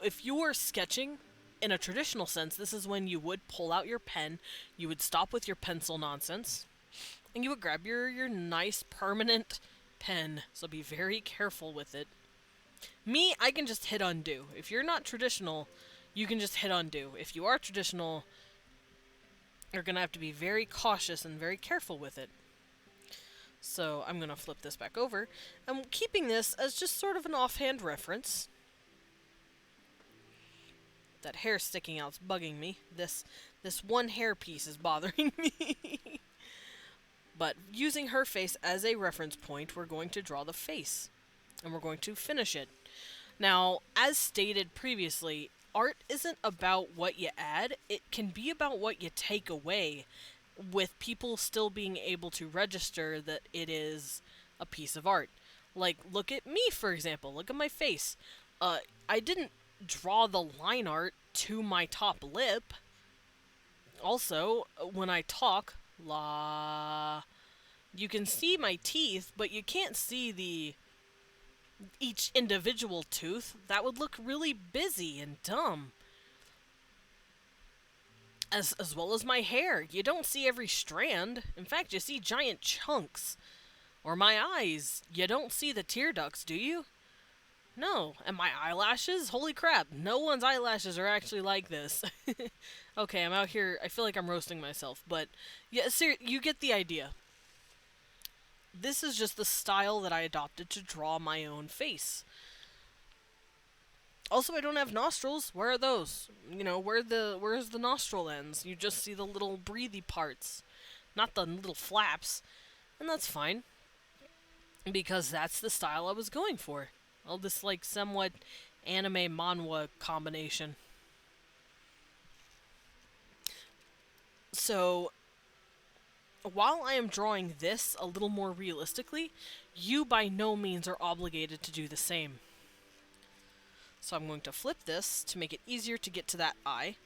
If you are sketching in a traditional sense, this is when you would pull out your pen, you would stop with your pencil nonsense, and you would grab your nice permanent pen. So be very careful with it. Me, I can just hit undo. If you're not traditional, you can just hit undo. If you are traditional, you're going to have to be very cautious and very careful with it. So I'm going to flip this back over. I'm keeping this as just sort of an offhand reference. That hair sticking out's bugging me. This one hair piece is bothering me. But using her face as a reference point, we're going to draw the face. And we're going to finish it. Now, as stated previously, art isn't about what you add. It can be about what you take away, with people still being able to register that it is a piece of art. Like, look at me, for example. Look at my face. I didn't draw the line art to my top lip. Also, when I talk, la, you can see my teeth, but you can't see each individual tooth. That would look really busy and dumb. As well as my hair. You don't see every strand. In fact, you see giant chunks. Or my eyes. You don't see the tear ducts, do you? No. And my eyelashes? Holy crap. No one's eyelashes are actually like this. Okay, I'm out here. I feel like I'm roasting myself. But, yeah, seriously, you get the idea. This is just the style that I adopted to draw my own face. Also, I don't have nostrils. Where are those? You know, where's the nostril ends? You just see the little breathy parts, not the little flaps. And that's fine, because that's the style I was going for. All this, like, somewhat anime manhwa combination. So, while I am drawing this a little more realistically, you by no means are obligated to do the same. So I'm going to flip this to make it easier to get to that eye.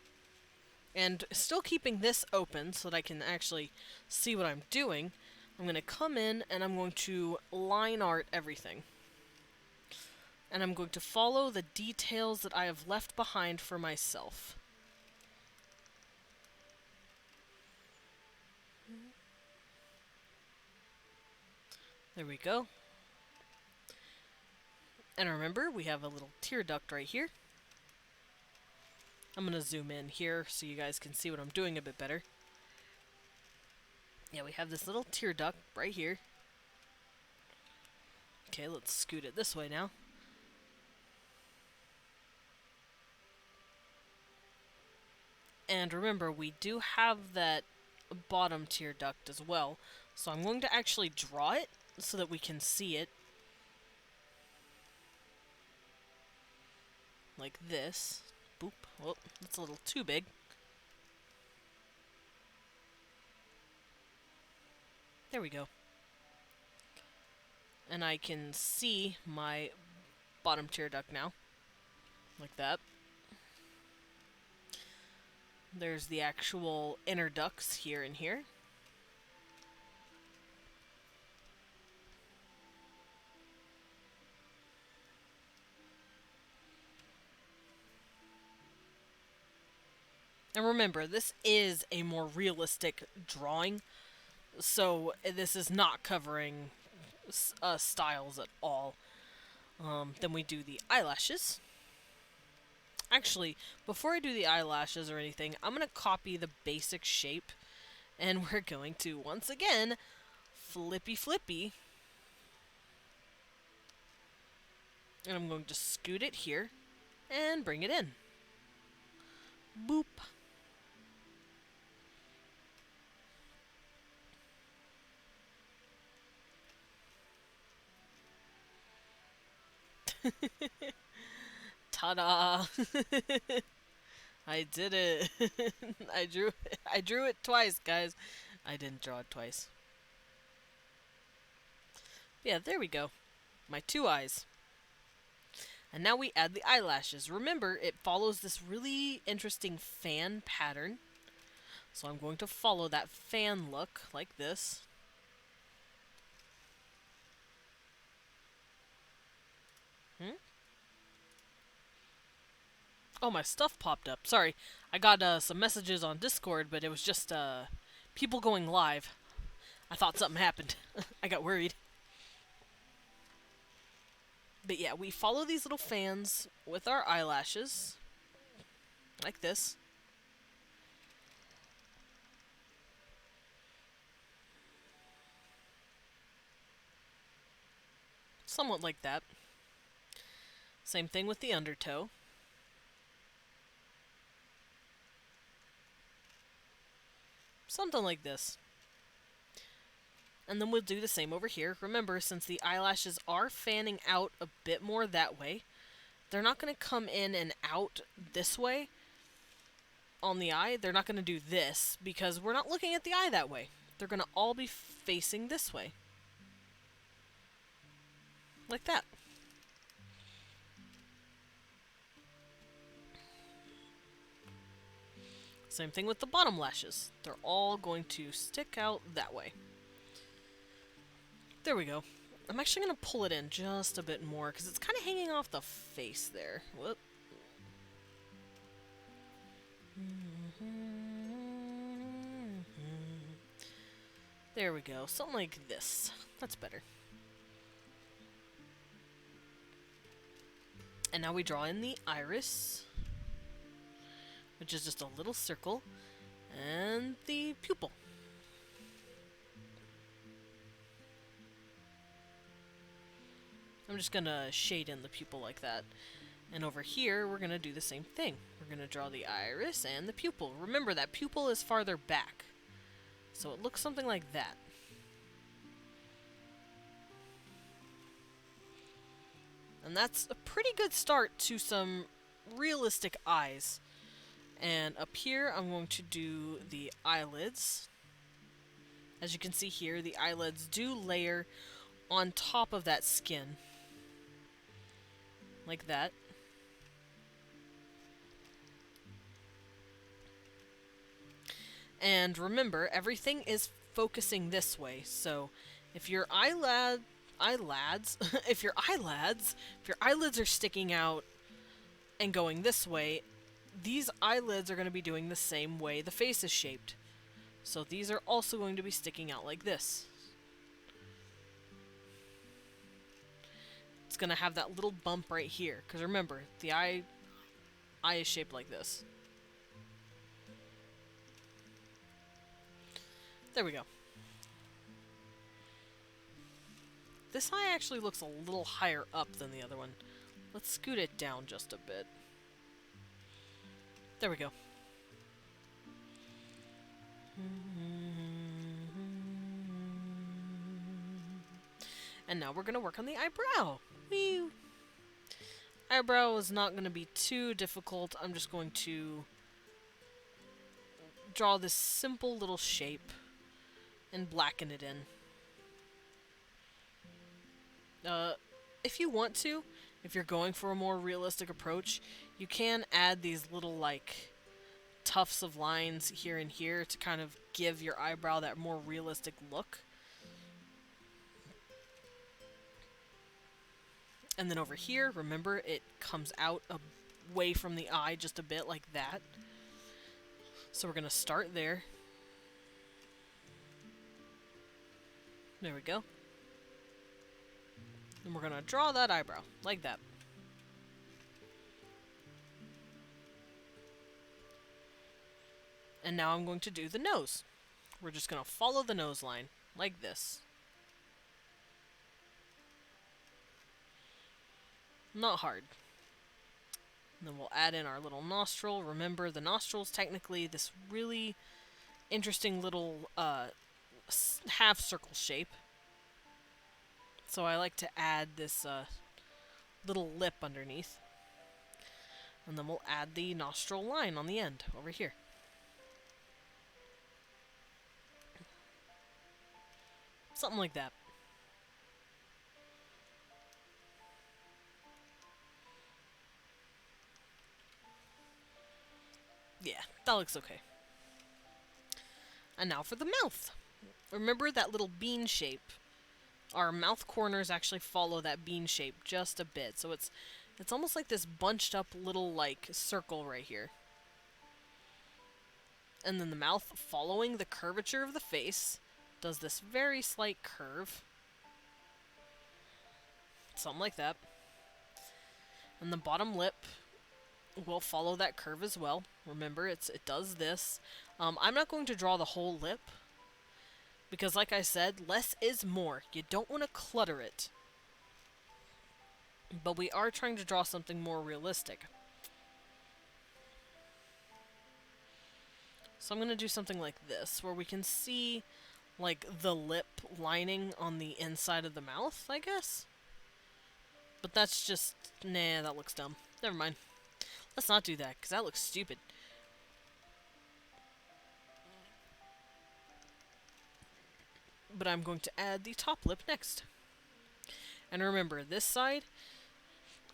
And still keeping this open so that I can actually see what I'm doing, I'm going to come in and I'm going to line art everything. And I'm going to follow the details that I have left behind for myself. There we go. And remember, we have a little tear duct right here. I'm going to zoom in here so you guys can see what I'm doing a bit better. Yeah, we have this little tear duct right here. Okay, let's scoot it this way now. And remember, we do have that bottom tear duct as well. So I'm going to actually draw it so that we can see it. Like this. Boop. Oh, that's a little too big. There we go. And I can see my bottom tear duct now. Like that. There's the actual inner ducts here and here. And remember, this is a more realistic drawing, so this is not covering styles at all. Then we do the eyelashes. Actually, before I do the eyelashes or anything, I'm going to copy the basic shape, and we're going to, once again, flippy. And I'm going to scoot it here and bring it in. Boop. Ta-da! I did it. I drew it twice, guys. I didn't draw it twice. Yeah, there we go. My two eyes. And now we add the eyelashes. Remember, it follows this really interesting fan pattern. So I'm going to follow that fan look like this. Oh, my stuff popped up. Sorry. I got some messages on Discord, but it was just people going live. I thought something happened. I got worried. But yeah, we follow these little fans with our eyelashes. Like this. Somewhat like that. Same thing with the undertow. Something like this. And then we'll do the same over here. Remember, since the eyelashes are fanning out a bit more that way, they're not going to come in and out this way on the eye. They're not going to do this because we're not looking at the eye that way. They're going to all be facing this way. Like that. Same thing with the bottom lashes. They're all going to stick out that way. There we go. I'm actually going to pull it in just a bit more because it's kind of hanging off the face there. Whoop. There we go. Something like this. That's better. And now we draw in the iris, which is just a little circle, and the pupil. I'm just gonna shade in the pupil like that. And over here, we're gonna do the same thing. We're gonna draw the iris and the pupil. Remember, that pupil is farther back, so it looks something like that. And that's a pretty good start to some realistic eyes. And up here, I'm going to do the eyelids. As you can see here, the eyelids do layer on top of that skin. Like that. And remember, everything is focusing this way. So if your if your eyelids are sticking out and going this way, these eyelids are going to be doing the same way the face is shaped. So these are also going to be sticking out like this. It's going to have that little bump right here. Because remember, the eye is shaped like this. There we go. This eye actually looks a little higher up than the other one. Let's scoot it down just a bit. There we go. And now we're going to work on the eyebrow. Whee! Eyebrow is not going to be too difficult. I'm just going to draw this simple little shape and blacken it in. If you want to, if you're going for a more realistic approach, you can add these little, like, tufts of lines here and here to kind of give your eyebrow that more realistic look. And then over here, remember, it comes out away from the eye just a bit like that. So we're going to start there. There we go. And we're going to draw that eyebrow, like that. And now I'm going to do the nose. We're just going to follow the nose line, like this. Not hard. And then we'll add in our little nostril. Remember, the nostril's technically this really interesting little half circle shape. So I like to add this little lip underneath. And then we'll add the nostril line on the end, over here. Something like that. Yeah, that looks okay. And now for the mouth. Remember that little bean shape? Our mouth corners actually follow that bean shape just a bit. So it's almost like this bunched up little like circle right here. And then the mouth, following the curvature of the face, does this very slight curve. Something like that. And the bottom lip will follow that curve as well. Remember, it does this. I'm not going to draw the whole lip, because like I said, less is more. You don't want to clutter it. But we are trying to draw something more realistic. So I'm going to do something like this, where we can see like the lip lining on the inside of the mouth, I guess. But that's just, nah, that looks dumb. Never mind. Let's not do that, because that looks stupid. But I'm going to add the top lip next. And remember, this side,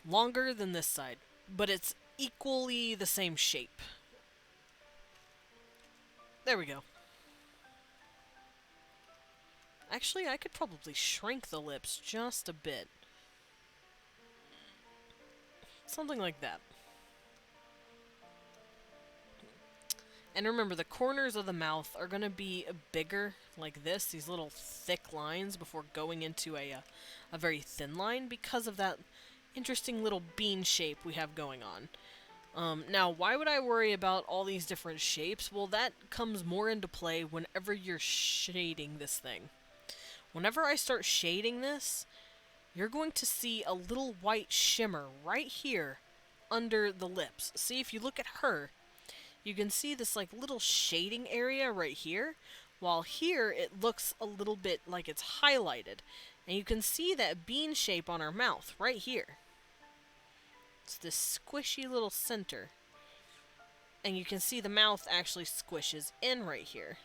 longer than this side, but it's equally the same shape. There we go. Actually, I could probably shrink the lips just a bit. Something like that. And remember, the corners of the mouth are going to be bigger, like this, these little thick lines, before going into a very thin line, because of that interesting little bean shape we have going on. Now, why would I worry about all these different shapes? Well, that comes more into play whenever you're shading this thing. Whenever I start shading this, you're going to see a little white shimmer right here under the lips. See, if you look at her, you can see this like little shading area right here, while here it looks a little bit like it's highlighted. And you can see that bean shape on her mouth right here. It's this squishy little center. And you can see the mouth actually squishes in right here.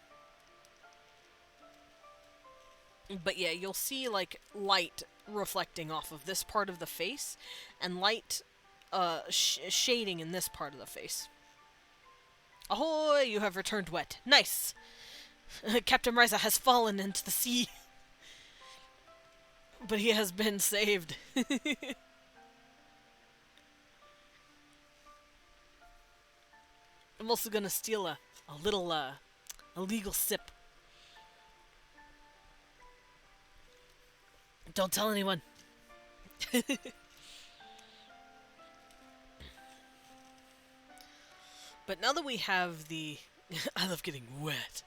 But yeah, you'll see like light reflecting off of this part of the face, and light shading in this part of the face. Ahoy! You have returned wet. Nice! Captain Ryza has fallen into the sea. But he has been saved. I'm also gonna steal a little illegal sip. Don't tell anyone. But now that we have the... I love getting wet.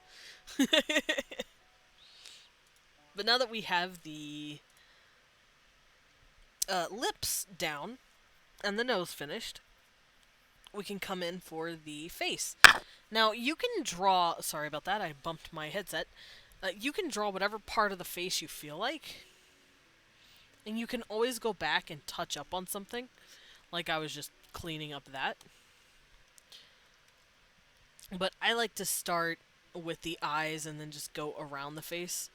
But now that we have the lips down and the nose finished, we can come in for the face. Now, you can draw... Sorry about that, I bumped my headset. You can draw whatever part of the face you feel like. And you can always go back and touch up on something. Like I was just cleaning up that. But I like to start with the eyes and then just go around the face.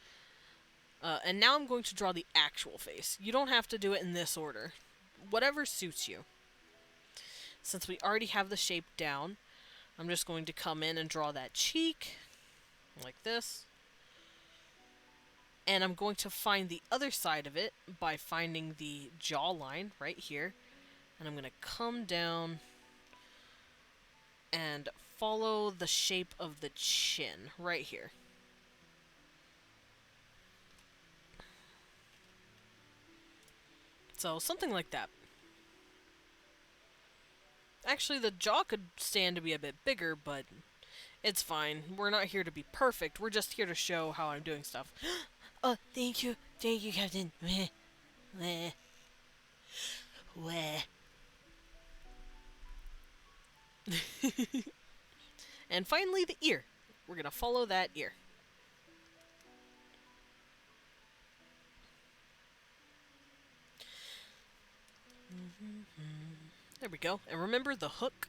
And now I'm going to draw the actual face. You don't have to do it in this order. Whatever suits you. Since we already have the shape down, I'm just going to come in and draw that cheek. Like this. And I'm going to find the other side of it by finding the jawline right here. And I'm going to come down and follow the shape of the chin right here. So something like that. Actually, the jaw could stand to be a bit bigger, but it's fine. We're not here to be perfect. We're just here to show how I'm doing stuff. Oh, thank you. Thank you, Captain. Meh. Meh. Weh. And finally, the ear. We're going to follow that ear. There we go. And remember the hook.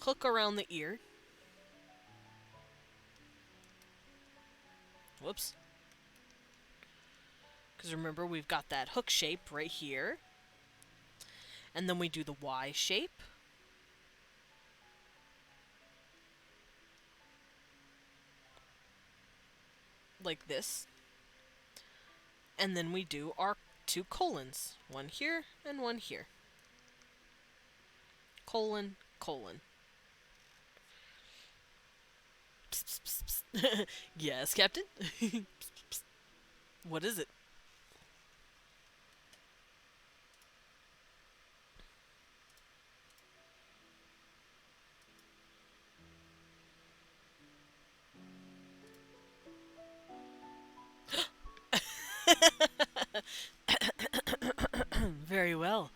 Hook around the ear. Whoops. Because remember, we've got that hook shape right here. And then we do the Y shape. Like this. And then we do our 2 colons. One here and one here. Colon, colon. Psst, psst, psst, psst. Yes, Captain? Psst, psst, psst. What is it? Very well.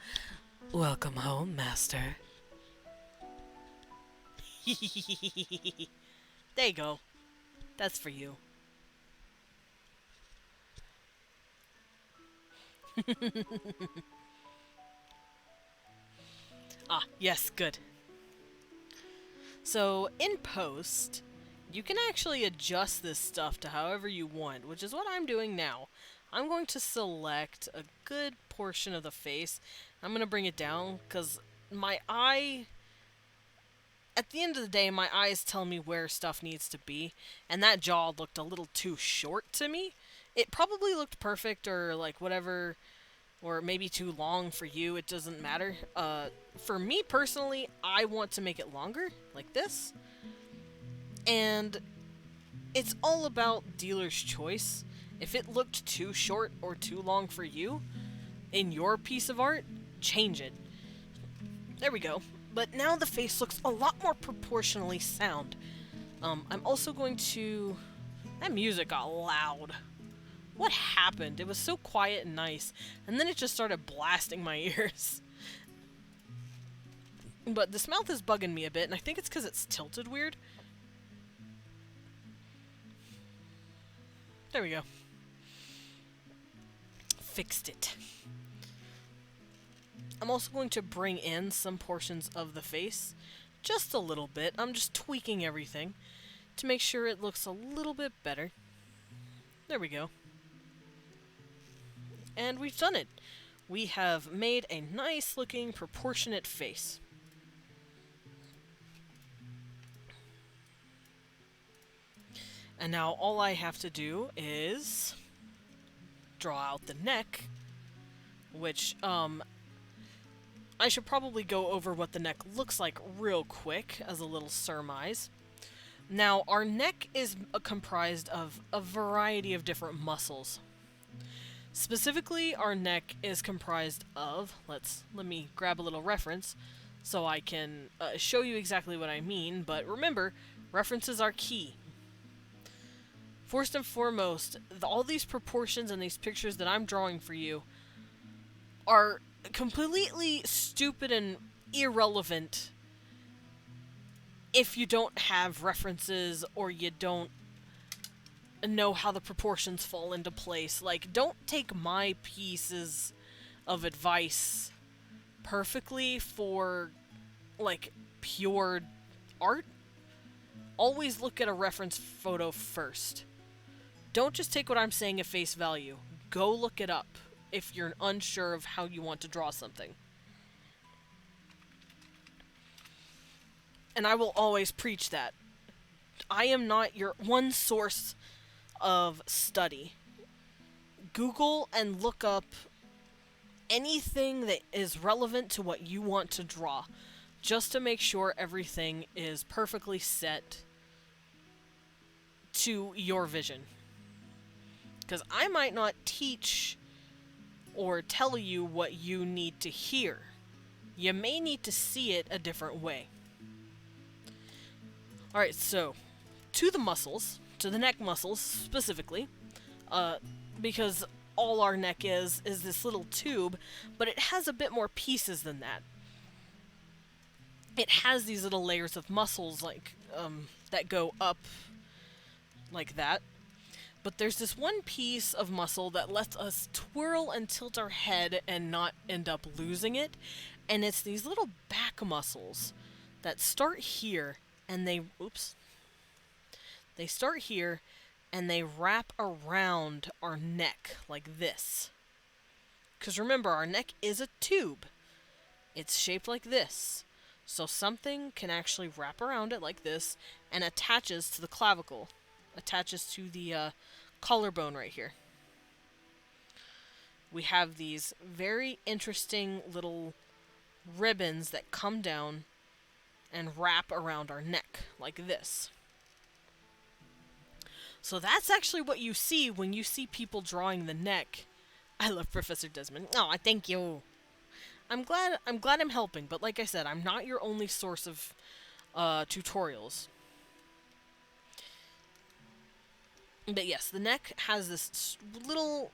Welcome home, Master. There you go. That's for you. Ah, yes, good. So, in post, you can actually adjust this stuff to however you want, which is what I'm doing now. I'm going to select a good portion of the face. I'm going to bring it down, because my eye... At the end of the day, my eyes tell me where stuff needs to be, and that jaw looked a little too short to me. It probably looked perfect, or like whatever, or maybe too long for you, it doesn't matter. For me personally, I want to make it longer, like this. And it's all about dealer's choice. If it looked too short or too long for you, in your piece of art, change it. There we go. But now the face looks a lot more proportionally sound. I'm also going to... That music got loud. What happened? It was so quiet and nice, and then it just started blasting my ears. But this mouth is bugging me a bit, and I think it's because it's tilted weird. There we go. Fixed it. I'm also going to bring in some portions of the face, just a little bit. I'm just tweaking everything to make sure it looks a little bit better. There we go. And we've done it. We have made a nice looking proportionate face. And now all I have to do is draw out the neck, which, I should probably go over what the neck looks like real quick as a little surmise. Now, our neck is comprised of a variety of different muscles. Specifically, our neck is comprised of, let me grab a little reference so I can show you exactly what I mean, but remember, references are key. First and foremost, all these proportions and these pictures that I'm drawing for you are completely stupid and irrelevant if you don't have references or you don't know how the proportions fall into place. Like, don't take my pieces of advice perfectly for, like, pure art. Always look at a reference photo first. Don't just take what I'm saying at face value. Go look it up if you're unsure of how you want to draw something. And I will always preach that. I am not your one source of study. Google and look up anything that is relevant to what you want to draw. just to make sure everything is perfectly set to your vision. Because I might not teach or tell you what you need to hear. You may need to see it a different way. Alright, so, to the muscles, to the neck muscles specifically, because all our neck is this little tube, but it has a bit more pieces than that. It has these little layers of muscles, like, that go up like that. But there's this one piece of muscle that lets us twirl and tilt our head and not end up losing it. And it's these little back muscles that start here and they start here and they wrap around our neck like this. Because remember, our neck is a tube. It's shaped like this. So something can actually wrap around it like this and attaches to the clavicle. Attaches to the collarbone right here. We have these very interesting little ribbons that come down and wrap around our neck like this. So that's actually what you see when you see people drawing the neck. I love Professor Desmond. Oh, thank you. I'm glad I'm helping, but like I said, I'm not your only source of tutorials. But yes, the neck has this little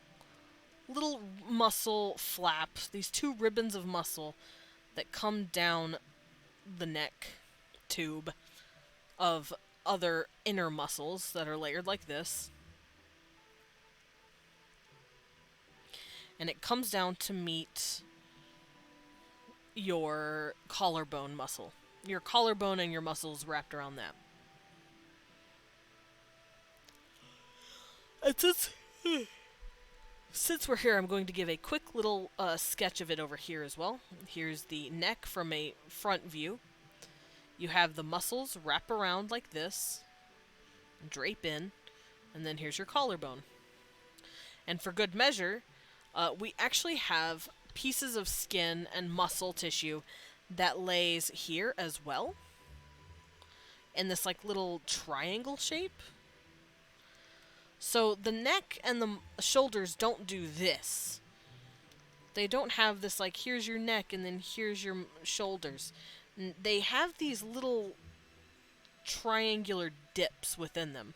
muscle flap, these two ribbons of muscle that come down the neck tube of other inner muscles that are layered like this. And it comes down to meet your collarbone muscle. Your collarbone and your muscles wrapped around that. Since we're here, I'm going to give a quick little sketch of it over here as well. Here's the neck from a front view. You have the muscles wrap around like this, drape in, and then here's your collarbone. And for good measure, we actually have pieces of skin and muscle tissue that lays here as well, in this like little triangle shape. So the neck and the shoulders don't do this. They don't have this like, here's your neck and then here's your shoulders. They have these little triangular dips within them.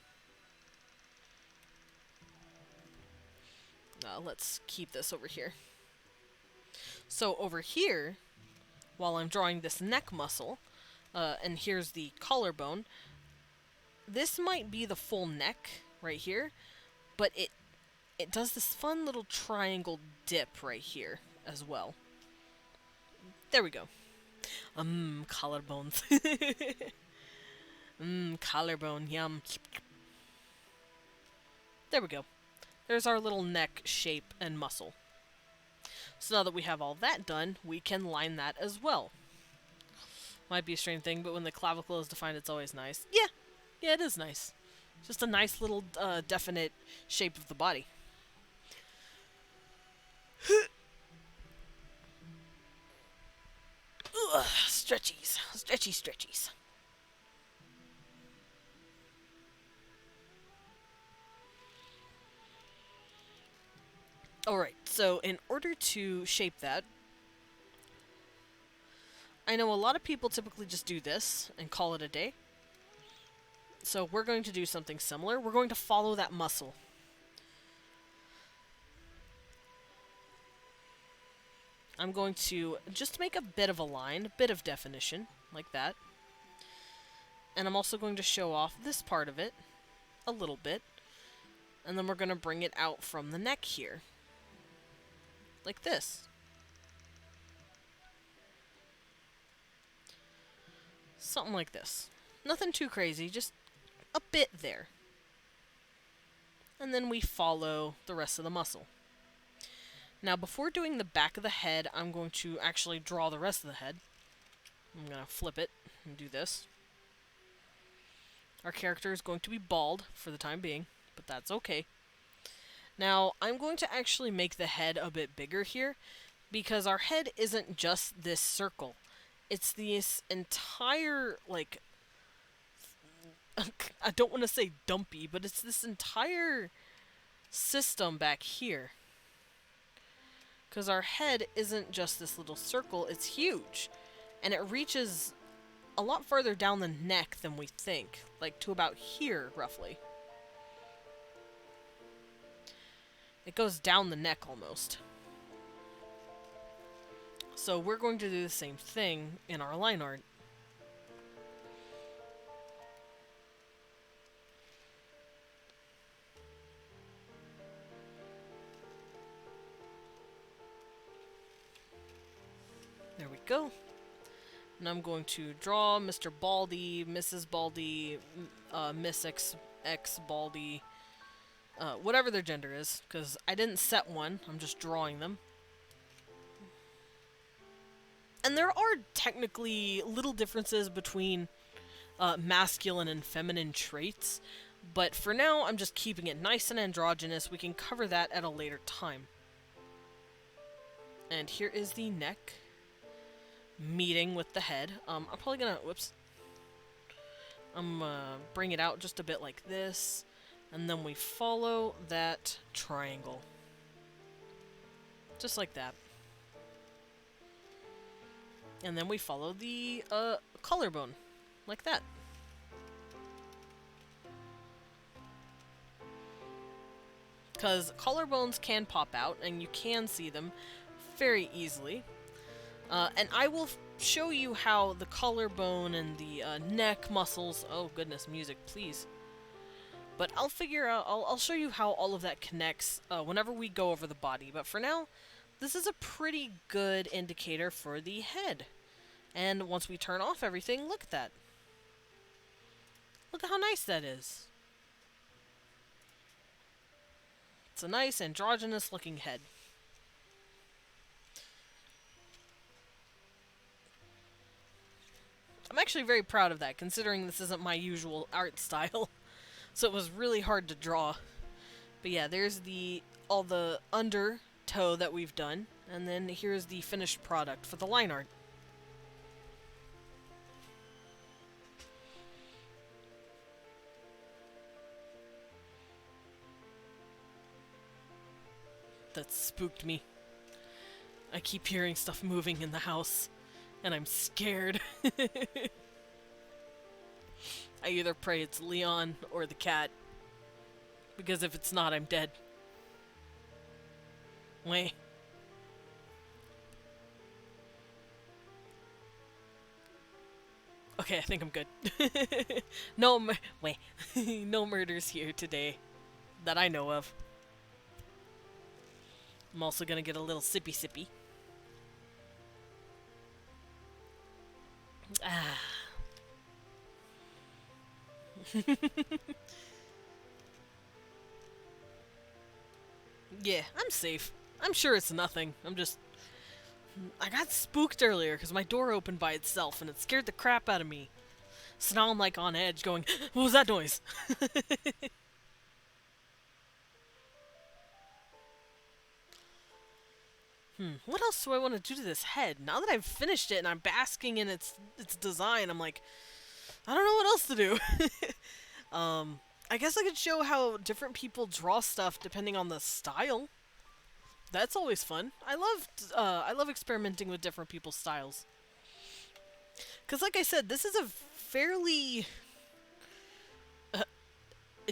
Let's keep this over here. So over here, while I'm drawing this neck muscle, and here's the collarbone, this might be the full neck right here, but it does this fun little triangle dip right here as well. There we go. Collarbones. Collarbone, yum. There we go. There's our little neck shape and muscle. So now that we have all that done, we can line that as well. Might be a strange thing, but when the clavicle is defined, it's always nice. Yeah, it is nice. Just a nice little definite shape of the body. Ugh, stretchies. Stretchies. Alright, so in order to shape that, I know a lot of people typically just do this and call it a day. So we're going to do something similar. We're going to follow that muscle. I'm going to just make a bit of a line, a bit of definition, like that. And I'm also going to show off this part of it a little bit. And then we're going to bring it out from the neck here. Like this. Something like this. Nothing too crazy, just a bit there. And then we follow the rest of the muscle. Now, before doing the back of the head, I'm going to actually draw the rest of the head. I'm going to flip it and do this. Our character is going to be bald for the time being, but that's okay. Now, I'm going to actually make the head a bit bigger here, because our head isn't just this circle. It's this entire, like, I don't want to say dumpy, but it's this entire system back here. Because our head isn't just this little circle, it's huge. And it reaches a lot farther down the neck than we think. Like, to about here, roughly. It goes down the neck, almost. So we're going to do the same thing in our line art. There we go. And I'm going to draw Mr. Baldy, Mrs. Baldy, Miss X Baldy, whatever their gender is, because I didn't set one, I'm just drawing them. And there are technically little differences between masculine and feminine traits, but for now I'm just keeping it nice and androgynous. We can cover that at a later time. And here is the neck meeting with the head. I'm probably gonna, whoops. I'm gonna bring it out just a bit like this, and then we follow that triangle. Just like that. And then we follow the collarbone, like that. Because collarbones can pop out, and you can see them very easily. And I will show you how the collarbone and the neck muscles... Oh goodness, music, please. But I'll figure out... I'll show you how all of that connects whenever we go over the body. But for now, this is a pretty good indicator for the head. And once we turn off everything, look at that. Look at how nice that is. It's a nice androgynous looking head. I'm actually very proud of that, considering this isn't my usual art style. So it was really hard to draw. But yeah, there's all the under toe that we've done. And then here's the finished product for the line art. That spooked me. I keep hearing stuff moving in the house. And I'm scared. I either pray it's Leon or the cat. Because if it's not, I'm dead. Wait. Okay, I think I'm good. No no murders here today. That I know of. I'm also gonna get a little sippy. Ah. Yeah, I'm safe. I'm sure it's nothing. I got spooked earlier because my door opened by itself and it scared the crap out of me. So now I'm like on edge going, what was that noise? What else do I want to do to this head? Now that I've finished it and I'm basking in its design, I'm like, I don't know what else to do. I guess I could show how different people draw stuff depending on the style. That's always fun. I love experimenting with different people's styles. Because like I said, this is a fairly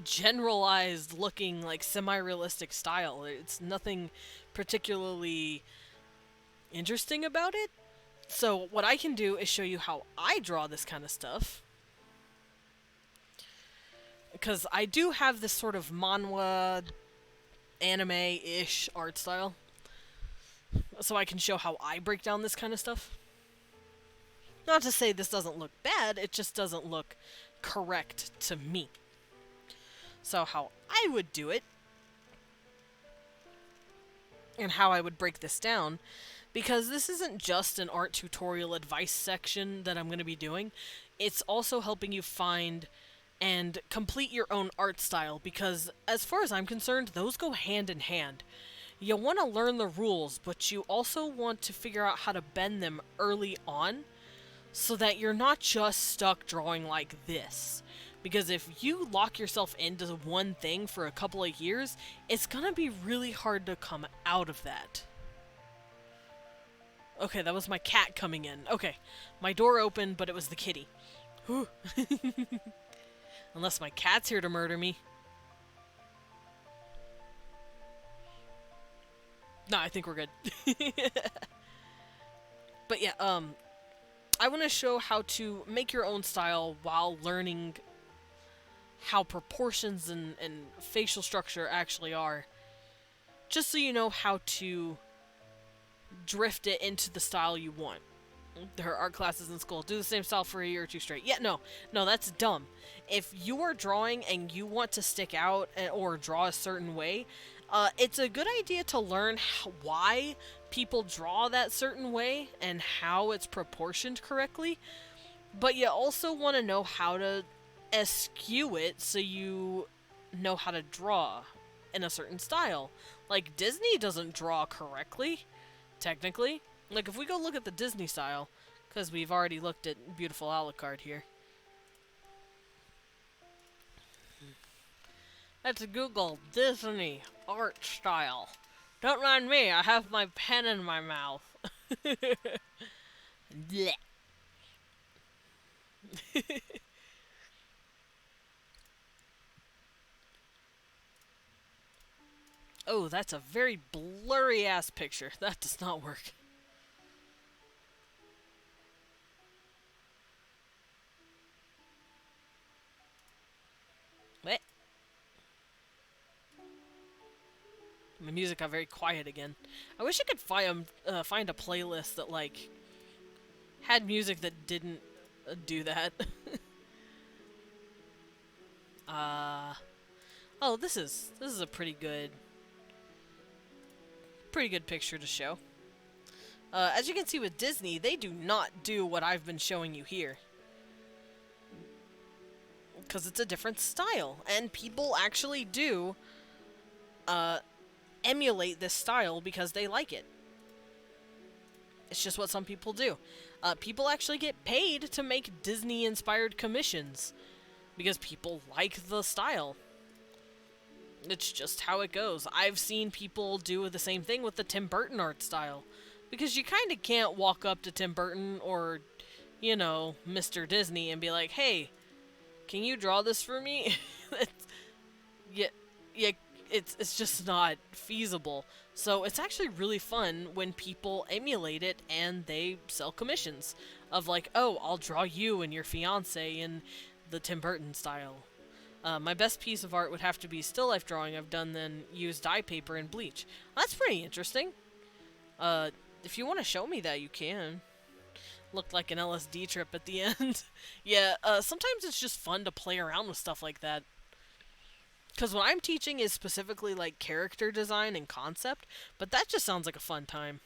generalized looking, like semi-realistic style. It's nothing particularly interesting about it. So what I can do is show you how I draw this kind of stuff. Because I do have this sort of manhwa, anime-ish art style. So I can show how I break down this kind of stuff. Not to say this doesn't look bad, it just doesn't look correct to me. So how I would do it, and how I would break this down, because this isn't just an art tutorial advice section that I'm going to be doing, it's also helping you find and complete your own art style, because as far as I'm concerned, those go hand in hand. You want to learn the rules, but you also want to figure out how to bend them early on, so that you're not just stuck drawing like this. Because if you lock yourself into one thing for a couple of years, it's gonna be really hard to come out of that. Okay, that was my cat coming in. Okay, my door opened, but it was the kitty. Whew. Unless my cat's here to murder me. No, I think we're good. But yeah, I want to show how to make your own style while learning how proportions and facial structure actually are. Just so you know how to drift it into the style you want. There are art classes in school. Do the same style for a year or two straight. Yeah, no, that's dumb. If you are drawing and you want to stick out or draw a certain way, it's a good idea to learn why people draw that certain way and how it's proportioned correctly. But you also want to know how to eschew it so you know how to draw in a certain style. Like, Disney doesn't draw correctly, technically. Like, if we go look at the Disney style, because we've already looked at Beautiful Alucard here. Let's Google Disney art style. Don't mind me, I have my pen in my mouth. Blech. Oh, that's a very blurry ass picture. That does not work. What? My music got very quiet again. I wish I could find a playlist that, like, had music that didn't do that. Oh, this is a pretty good picture to show. As you can see with Disney, they do not do what I've been showing you here. Because it's a different style, and people actually do emulate this style because they like it. It's just what some people do. People actually get paid to make Disney-inspired commissions because people like the style. It's just how it goes. I've seen people do the same thing with the Tim Burton art style. Because you kind of can't walk up to Tim Burton or, you know, Mr. Disney and be like, hey, can you draw this for me? It's just not feasible. So it's actually really fun when people emulate it and they sell commissions of like, oh, I'll draw you and your fiance in the Tim Burton style. My best piece of art would have to be still life drawing I've done, then use dye paper and bleach. That's pretty interesting. If you want to show me that, you can. Looked like an LSD trip at the end. Yeah, sometimes it's just fun to play around with stuff like that. Because what I'm teaching is specifically like character design and concept, but that just sounds like a fun time.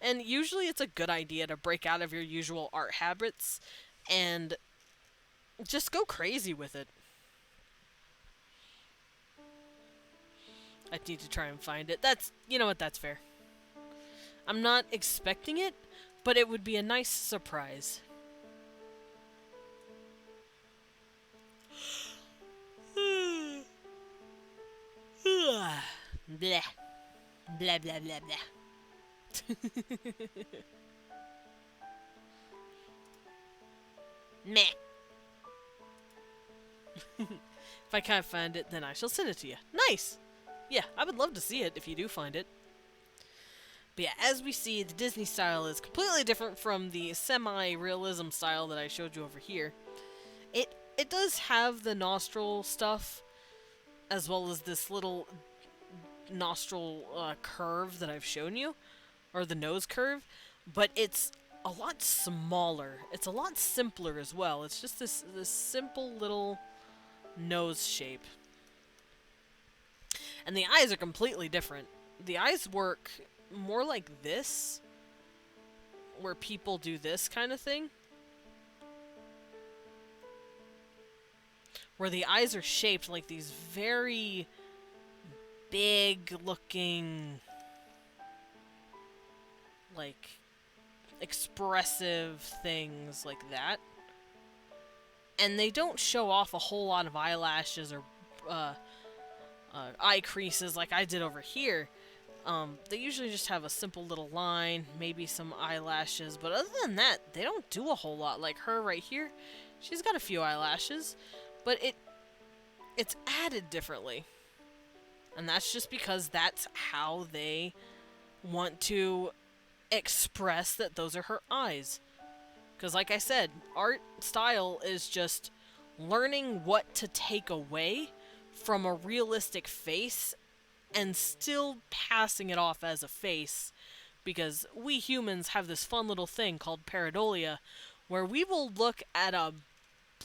And usually it's a good idea to break out of your usual art habits and just go crazy with it. I need to try and find it. You know what, that's fair. I'm not expecting it, but it would be a nice surprise. Blah. Blah, blah, blah, blah. Meh. If I can't find it, then I shall send it to you. Nice! Yeah, I would love to see it if you do find it. But yeah, as we see, the Disney style is completely different from the semi-realism style that I showed you over here. It does have the nostril stuff, as well as this little nostril curve that I've shown you, or the nose curve, but it's a lot smaller. It's a lot simpler as well. It's just this simple little nose shape. And the eyes are completely different. The eyes work more like this, where people do this kind of thing. Where the eyes are shaped like these very big looking, like, expressive things like that. And they don't show off a whole lot of eyelashes or eye creases like I did over here. They usually just have a simple little line, maybe some eyelashes, but other than that, they don't do a whole lot. Like her right here, she's got a few eyelashes, but it's added differently. And that's just because that's how they want to express that those are her eyes. Because like I said, art style is just learning what to take away from a realistic face and still passing it off as a face, because we humans have this fun little thing called pareidolia where we will look at a,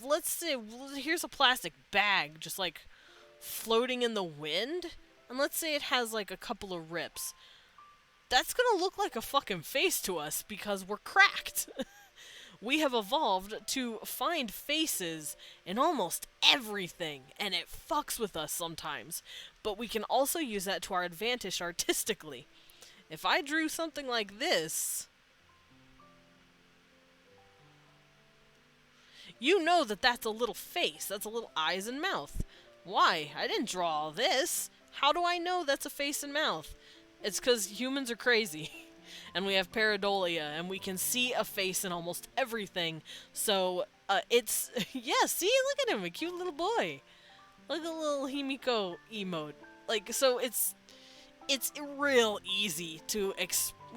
let's say, here's a plastic bag just like floating in the wind, and let's say it has like a couple of rips. That's gonna look like a fucking face to us because we're cracked. We have evolved to find faces in almost everything, and it fucks with us sometimes. But we can also use that to our advantage artistically. If I drew something like this, you know that that's a little face, that's a little eyes and mouth. Why? I didn't draw all this. How do I know that's a face and mouth? It's because humans are crazy. And we have pareidolia, and we can see a face in almost everything. So, it's... yeah, see? Look at him, a cute little boy. Look at the little Himiko emote. Like, so it's real easy to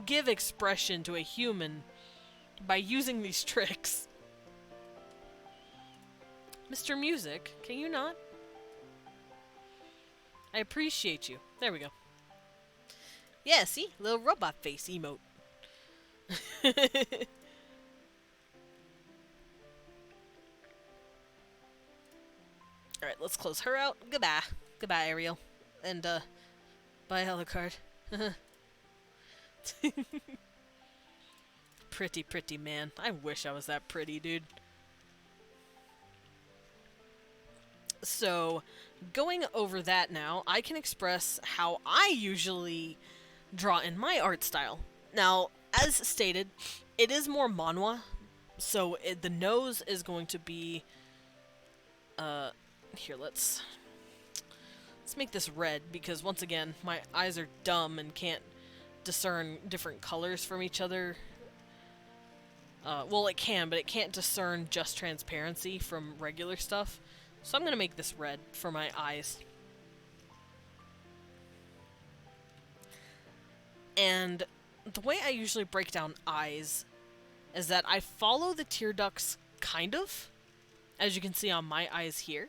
give expression to a human by using these tricks. Mr. Music, can you not? I appreciate you. There we go. Yeah, see? Little robot face emote. Alright, let's close her out. Goodbye. Goodbye, Ariel. And, bye, Alucard. Pretty, pretty man. I wish I was that pretty, dude. So, going over that now, I can express how I usually draw in my art style. Now, as stated, it is more manhwa, so the nose is going to be, here, let's make this red, because once again, my eyes are dumb and can't discern different colors from each other. Well, it can, but it can't discern just transparency from regular stuff. So I'm gonna make this red for my eyes. And the way I usually break down eyes is that I follow the tear ducts, kind of, as you can see on my eyes here.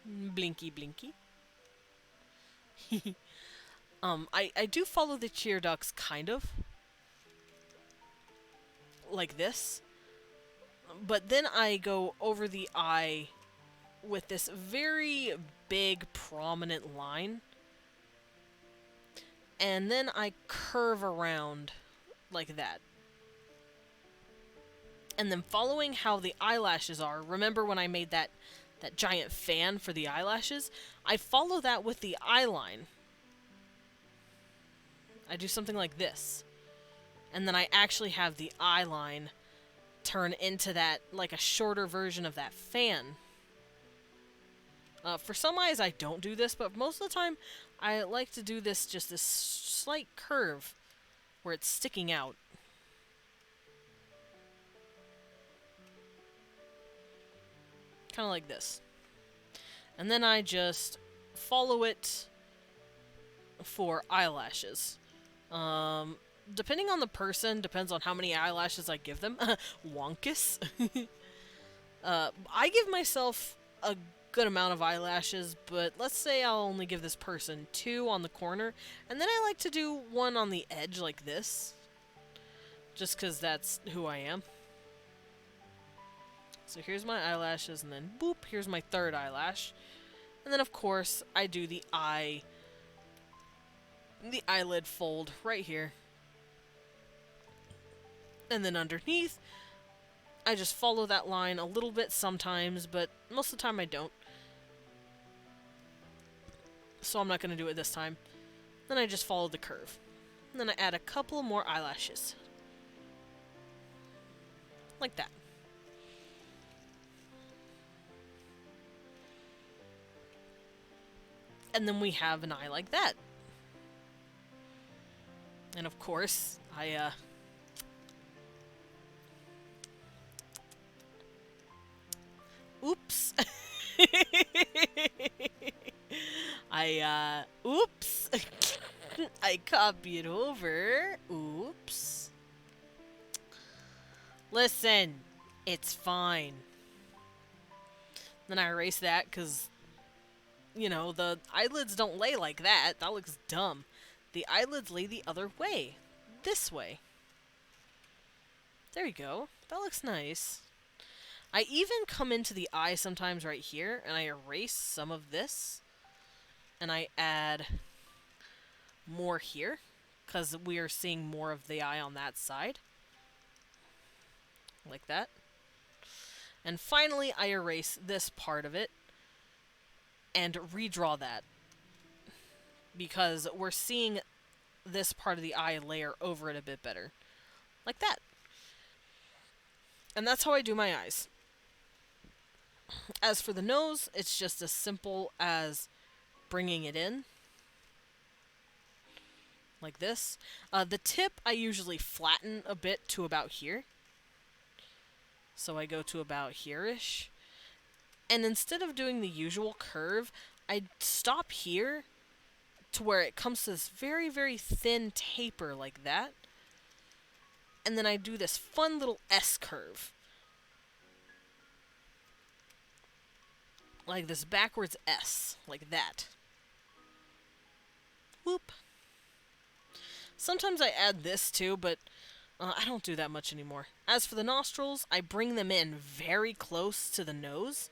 Blinky, blinky. I do follow the tear ducts, kind of, like this. But then I go over the eye with this very big, prominent line. And then I curve around like that. And then following how the eyelashes are, remember when I made that giant fan for the eyelashes? I follow that with the eyeline. I do something like this. And then I actually have the eyeline turn into that, like a shorter version of that fan. For some eyes I don't do this, but most of the time I like to do this, just this slight curve where it's sticking out. Kind of like this. And then I just follow it for eyelashes. Depending on the person, depends on how many eyelashes I give them. Wonkus. I give myself a good amount of eyelashes, but let's say I'll only give this person 2 on the corner, and then I like to do 1 on the edge like this, just because that's who I am. So here's my eyelashes, and then boop, here's my 3rd eyelash. And then of course I do the eyelid fold right here. And then underneath, I just follow that line a little bit sometimes, but most of the time I don't. So I'm not going to do it this time. Then I just follow the curve. And then I add a couple more eyelashes. like that. And then we have an eye like that. And of course, oops. Oops. I copied over. Oops. Listen, it's fine. Then I erase that because, you know, the eyelids don't lay like that. That looks dumb. The eyelids lay the other way. This way. There you go. That looks nice. I even come into the eye sometimes right here, and I erase some of this. And I add more here, because we are seeing more of the eye on that side. Like that. And finally, I erase this part of it and redraw that. Because we're seeing this part of the eye layer over it a bit better. Like that. And that's how I do my eyes. As for the nose, it's just as simple as bringing it in. Like this. The tip I usually flatten a bit to about here. So I go to about here-ish. And instead of doing the usual curve, I stop here to where it comes to this very, very thin taper like that. And then I do this fun little S curve. Like this backwards S, like that. Whoop. Sometimes I add this too, but I don't do that much anymore. As for the nostrils, I bring them in very close to the nose,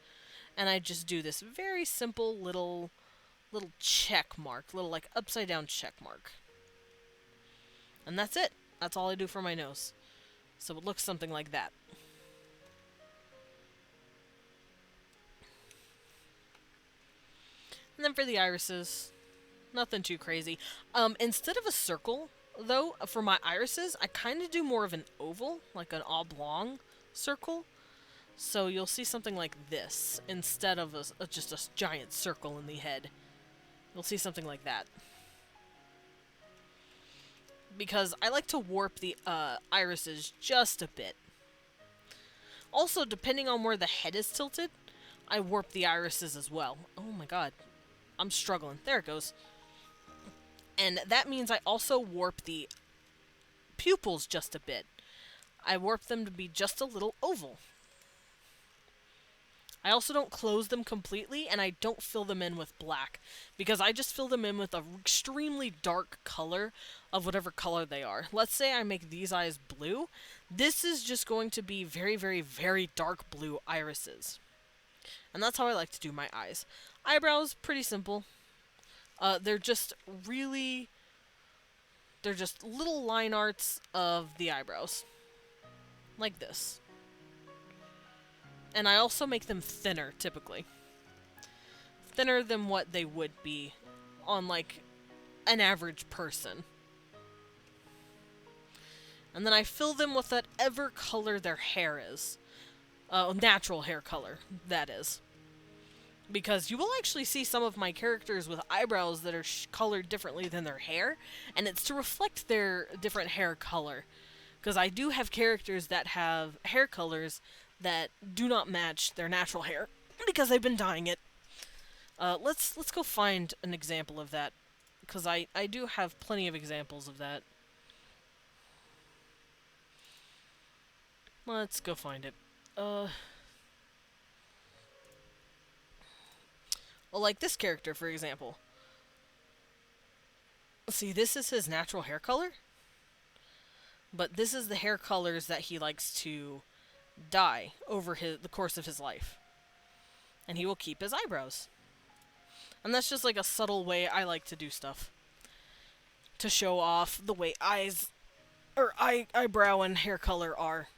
and I just do this very simple little check mark, little like upside down check mark. And that's it. That's all I do for my nose. So it looks something like that. And then for the irises, nothing too crazy. Instead of a circle, though, for my irises, I kind of do more of an oval, like an oblong circle. So you'll see something like this, instead of just a giant circle in the head. You'll see something like that. Because I like to warp the irises just a bit. Also, depending on where the head is tilted, I warp the irises as well. Oh my god. I'm struggling. There it goes. And that means I also warp the pupils just a bit. I warp them to be just a little oval. I also don't close them completely, and I don't fill them in with black, because I just fill them in with an extremely dark color of whatever color they are. Let's say I make these eyes blue. This is just going to be very, very, very dark blue irises. And that's how I like to do my eyes. Eyebrows, pretty simple. They're just little line arts of the eyebrows. Like this. And I also make them thinner, typically. Thinner than what they would be on, like, an average person. And then I fill them with whatever color their hair is. Natural hair color, that is. Because you will actually see some of my characters with eyebrows that are colored differently than their hair, and it's to reflect their different hair color. Because I do have characters that have hair colors that do not match their natural hair, because I've been dyeing it. Let's go find an example of that, because I do have plenty of examples of that. Let's go find it. Well, like this character, for example. See, this is his natural hair color. But this is the hair colors that he likes to dye over the course of his life. And he will keep his eyebrows. And that's just like a subtle way I like to do stuff. To show off the way eyebrow and hair color are.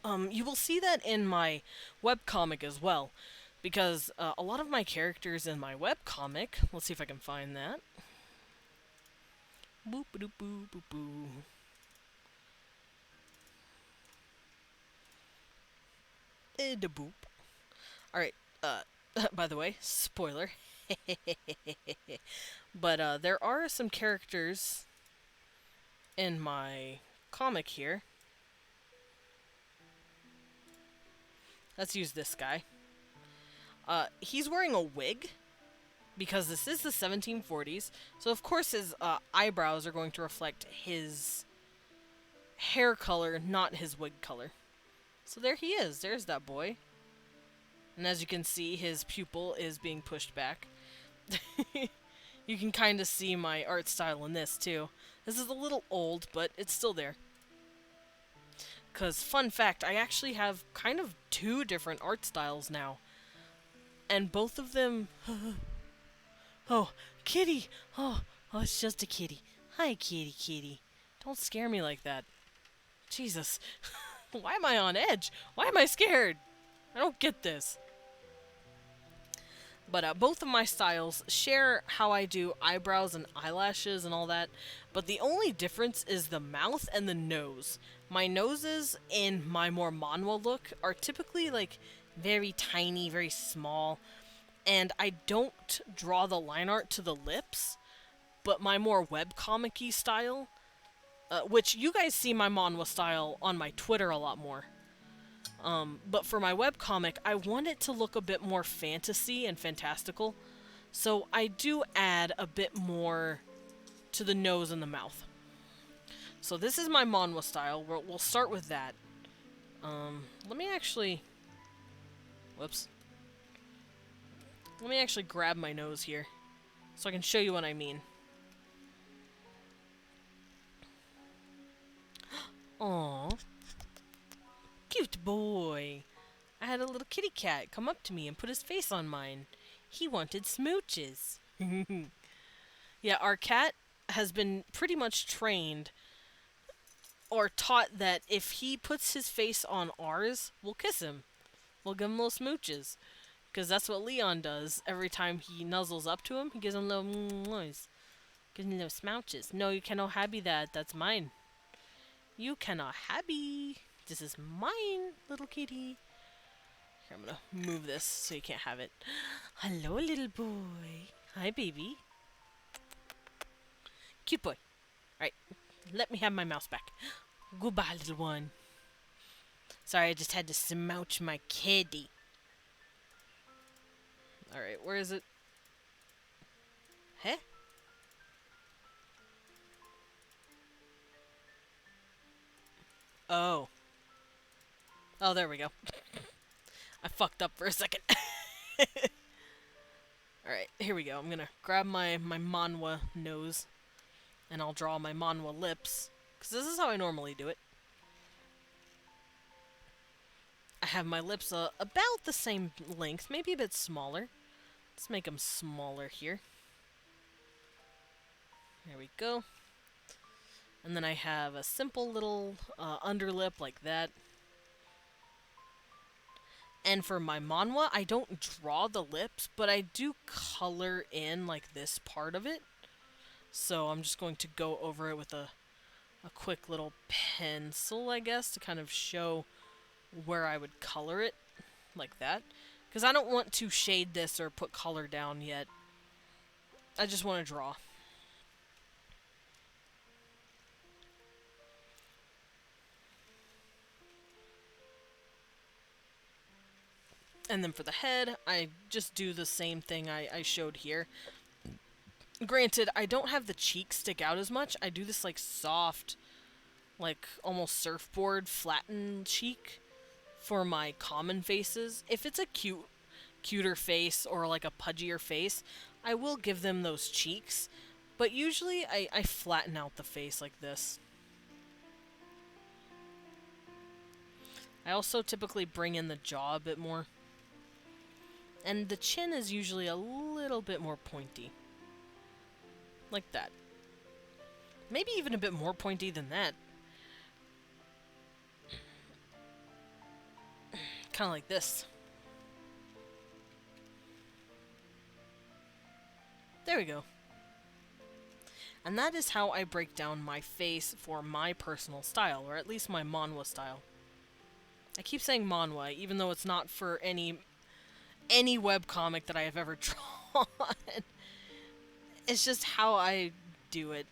You will see that in my webcomic as well. Because a lot of my characters in my webcomic, let's see if I can find that. Boop-a-doop-boo-boo-boo. Da boop. Alright, by the way, spoiler. But there are some characters in my comic here. Let's use this guy. He's wearing a wig because this is the 1740s, so of course his eyebrows are going to reflect his hair color, not his wig color. So there he is. There's that boy. And as you can see, his pupil is being pushed back. You can kind of see my art style in this, too. This is a little old, but it's still there. Because, fun fact, I actually have kind of two different art styles now. And both of them... Oh, kitty! Oh, it's just a kitty. Hi, kitty, kitty. Don't scare me like that. Jesus. Why am I on edge? Why am I scared? I don't get this. But both of my styles share how I do eyebrows and eyelashes and all that. But the only difference is the mouth and the nose. My noses in my more manhwa look are typically like very tiny, very small. And I don't draw the line art to the lips. But my more webcomic-y style, which you guys see my manhwa style on my Twitter a lot more. But for my webcomic, I want it to look a bit more fantasy and fantastical. So I do add a bit more to the nose and the mouth. So this is my manhwa style. We'll start with that. Let me actually... Whoops. Let me actually grab my nose here, so I can show you what I mean. Aww. Cute boy. I had a little kitty cat come up to me and put his face on mine. He wanted smooches. Yeah, our cat has been pretty much trained or taught that if he puts his face on ours, we'll kiss him. We'll give him little smooches. Because that's what Leon does. Every time he nuzzles up to him, he gives him little noise. Gives him little smouches. No, you cannot habby that. That's mine. You cannot habby. This is mine, little kitty. Here, I'm gonna move this so you can't have it. Hello, little boy. Hi, baby. Cute boy. Alright, let me have my mouse back. Goodbye, little one. Sorry, I just had to smouch my kitty. Alright, where is it? Huh? Oh. Oh, there we go. I fucked up for a second. Alright, here we go. I'm gonna grab my manhwa nose. And I'll draw my manhwa lips. Because this is how I normally do it. I have my lips about the same length. Maybe a bit smaller. Let's make them smaller here. There we go. And then I have a simple little underlip like that. And for my manhwa, I don't draw the lips, but I do color in like this part of it. So I'm just going to go over it with a quick little pencil, I guess, to kind of show where I would color it like that. Because I don't want to shade this or put color down yet. I just want to draw. And then for the head, I just do the same thing I showed here. Granted, I don't have the cheeks stick out as much. I do this like soft, like almost surfboard flattened cheek for my common faces. If it's a cuter face or like a pudgier face, I will give them those cheeks. But usually I flatten out the face like this. I also typically bring in the jaw a bit more. And the chin is usually a little bit more pointy. Like that. Maybe even a bit more pointy than that. Kind of like this. There we go. And that is how I break down my face for my personal style, or at least my manhwa style. I keep saying manhwa, even though it's not for any webcomic that I have ever drawn. It's just how I do it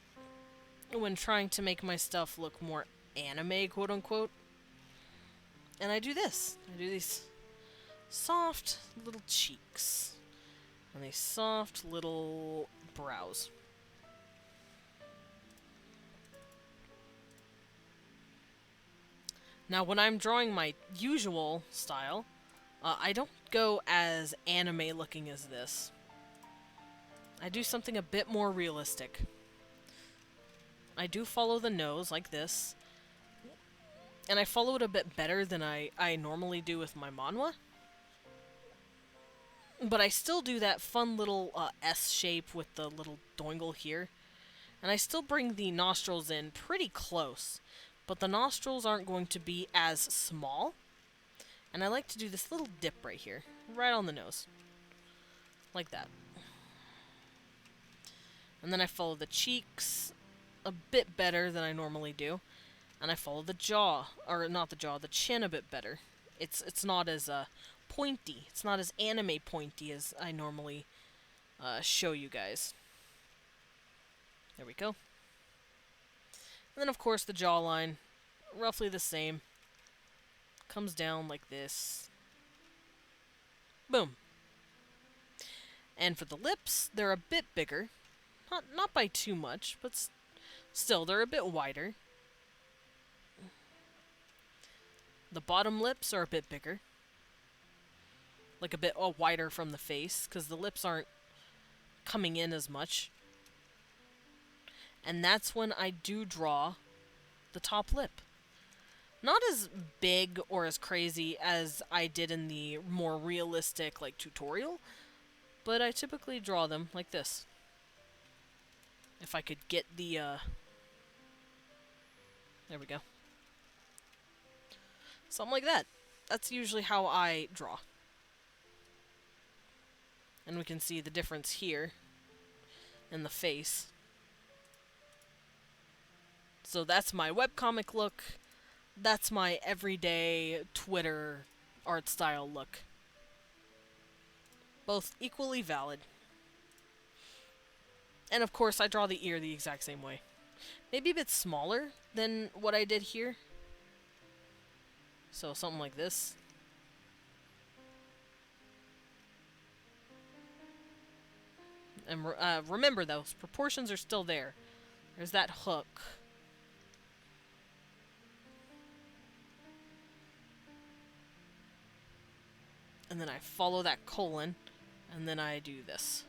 when trying to make my stuff look more anime, quote unquote. And I do this. I do these soft little cheeks and these soft little brows. Now, when I'm drawing my usual style, I don't go as anime looking as this. I do something a bit more realistic. I do follow the nose like this, and I follow it a bit better than I normally do with my manhwa. But I still do that fun little S shape with the little doingle here. And I still bring the nostrils in pretty close, but the nostrils aren't going to be as small. And I like to do this little dip right here, right on the nose. Like that. And then I follow the cheeks a bit better than I normally do. And I follow the jaw, or not the jaw, the chin a bit better. It's not as pointy. It's not as anime pointy as I normally show you guys. There we go. And then of course the jawline, roughly the same. Comes down like this. Boom. And for the lips, they're a bit bigger. Not by too much, but still, they're a bit wider. The bottom lips are a bit bigger. Like a bit wider from the face, because the lips aren't coming in as much. And that's when I do draw the top lip. Not as big or as crazy as I did in the more realistic, like, tutorial, but I typically draw them like this. If I could get the, there we go. Something like that. That's usually how I draw. And we can see the difference here in the face. So that's my webcomic look. That's my everyday Twitter art style look. Both equally valid. And of course, I draw the ear the exact same way. Maybe a bit smaller than what I did here. So something like this. And remember, those proportions are still there. There's that hook. And then I follow that colon, and then I do this.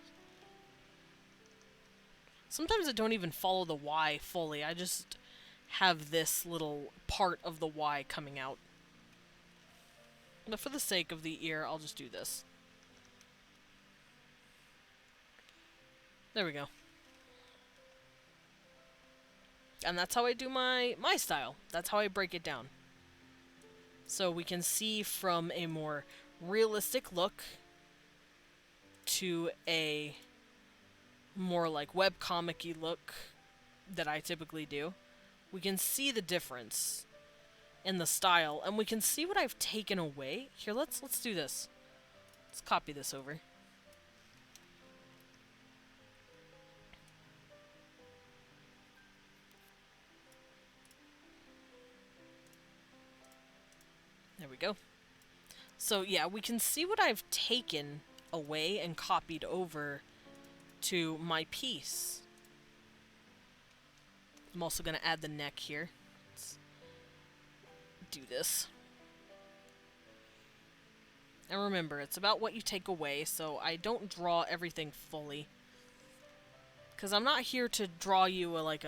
Sometimes I don't even follow the Y fully. I just have this little part of the Y coming out. But for the sake of the ear, I'll just do this. There we go. And that's how I do my style. That's how I break it down. So we can see from a more realistic look to a more like webcomic-y look that I typically do. We can see the difference in the style, and we can see what I've taken away. Here, let's do this. Let's copy this over. There we go. So yeah, we can see what I've taken away and copied over to my piece. I'm also going to add the neck here. Let's do this. And remember, it's about what you take away, so I don't draw everything fully. Because I'm not here to draw you I'm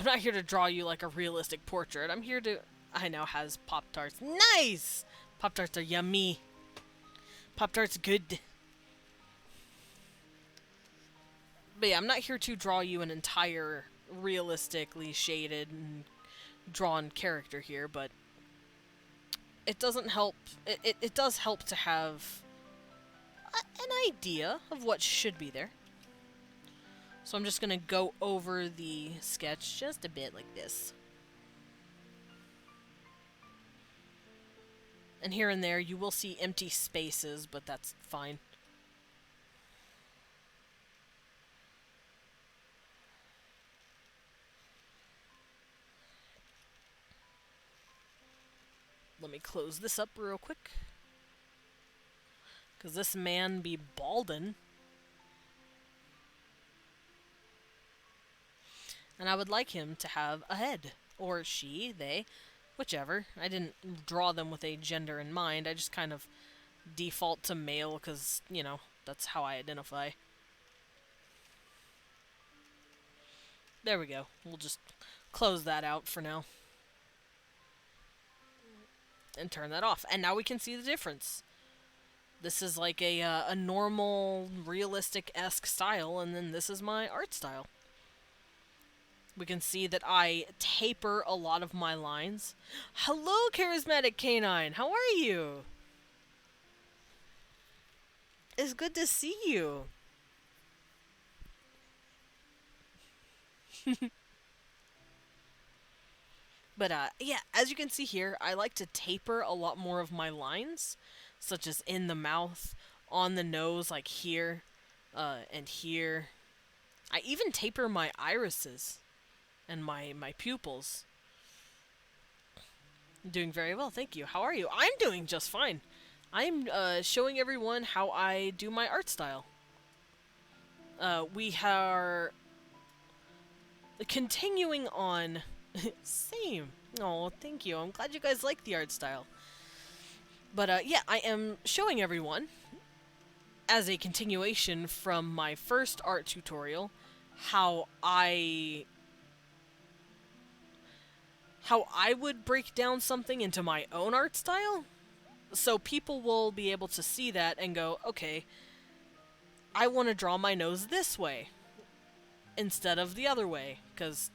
not here to draw you like a realistic portrait. I'm here to... I know, has Pop-Tarts. Nice! Pop-Tarts are yummy. Pop-Tarts good. But yeah, I'm not here to draw you an entire realistically shaded and drawn character here, but it doesn't help. It does help to have an idea of what should be there. So I'm just going to go over the sketch just a bit like this. And here and there you will see empty spaces, but that's fine. Let me close this up real quick. Because this man be baldin'. And I would like him to have a head. Or she, they, whichever. I didn't draw them with a gender in mind. I just kind of default to male because, you know, that's how I identify. There we go. We'll just close that out for now. And turn that off. And now we can see the difference. This is like a normal, realistic-esque style, and then this is my art style. We can see that I taper a lot of my lines. Hello, Charismatic Canine! How are you? It's good to see you. But, yeah, as you can see here, I like to taper a lot more of my lines, such as in the mouth, on the nose, like here, and here. I even taper my irises and my pupils. Doing very well, thank you. How are you? I'm doing just fine. I'm showing everyone how I do my art style. We are continuing on. Same. Oh, thank you. I'm glad you guys like the art style. But yeah, I am showing everyone, as a continuation from my first art tutorial, how I would break down something into my own art style. So people will be able to see that and go, okay, I want to draw my nose this way instead of the other way, because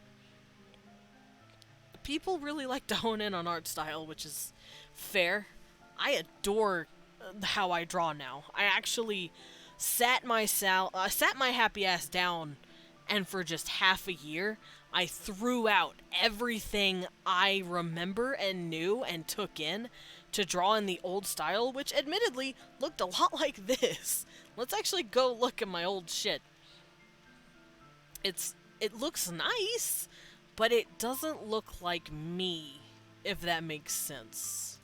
people really like to hone in on art style, which is fair. I adore how I draw now. I actually sat my happy ass down, and for just half a year, I threw out everything I remember and knew and took in to draw in the old style, which admittedly looked a lot like this. Let's actually go look at my old shit. It looks nice, but it doesn't look like me, if that makes sense.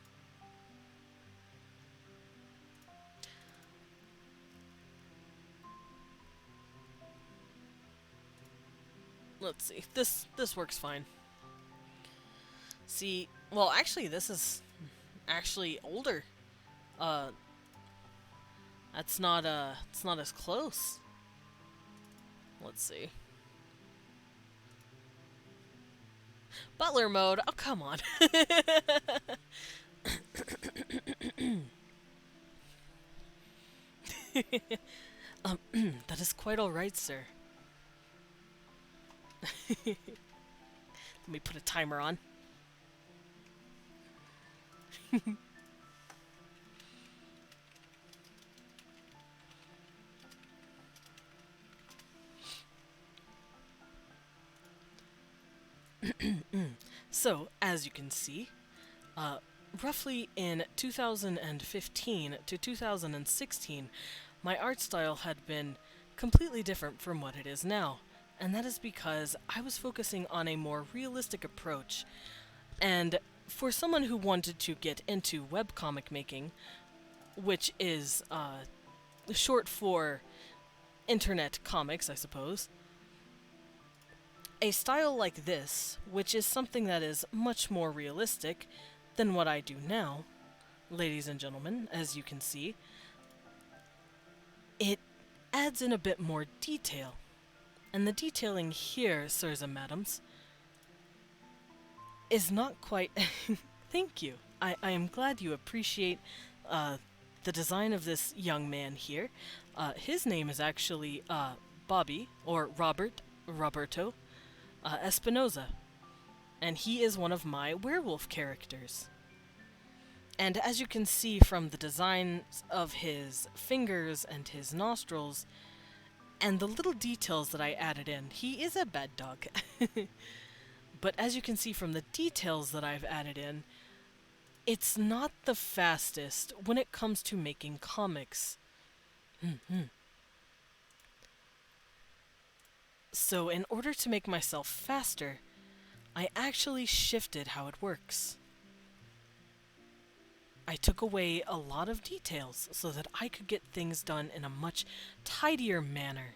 Let's see. This works fine. See, well, actually, this is actually older. That's not it's not as close. Let's see. Butler mode. Oh, come on. That is quite all right, sir. Let me put a timer on. So, as you can see, roughly in 2015 to 2016, my art style had been completely different from what it is now. And that is because I was focusing on a more realistic approach. And for someone who wanted to get into webcomic making, which is short for internet comics, I suppose, a style like this, which is something that is much more realistic than what I do now, ladies and gentlemen, as you can see, it adds in a bit more detail. And the detailing here, sirs and madams, is not quite... Thank you. I am glad you appreciate the design of this young man here. His name is actually Bobby, or Roberto Espinoza. And he is one of my werewolf characters. And as you can see from the designs of his fingers and his nostrils, and the little details that I added in, he is a bad dog. But as you can see from the details that I've added in, it's not the fastest when it comes to making comics. So, in order to make myself faster, I actually shifted how it works. I took away a lot of details so that I could get things done in a much tidier manner.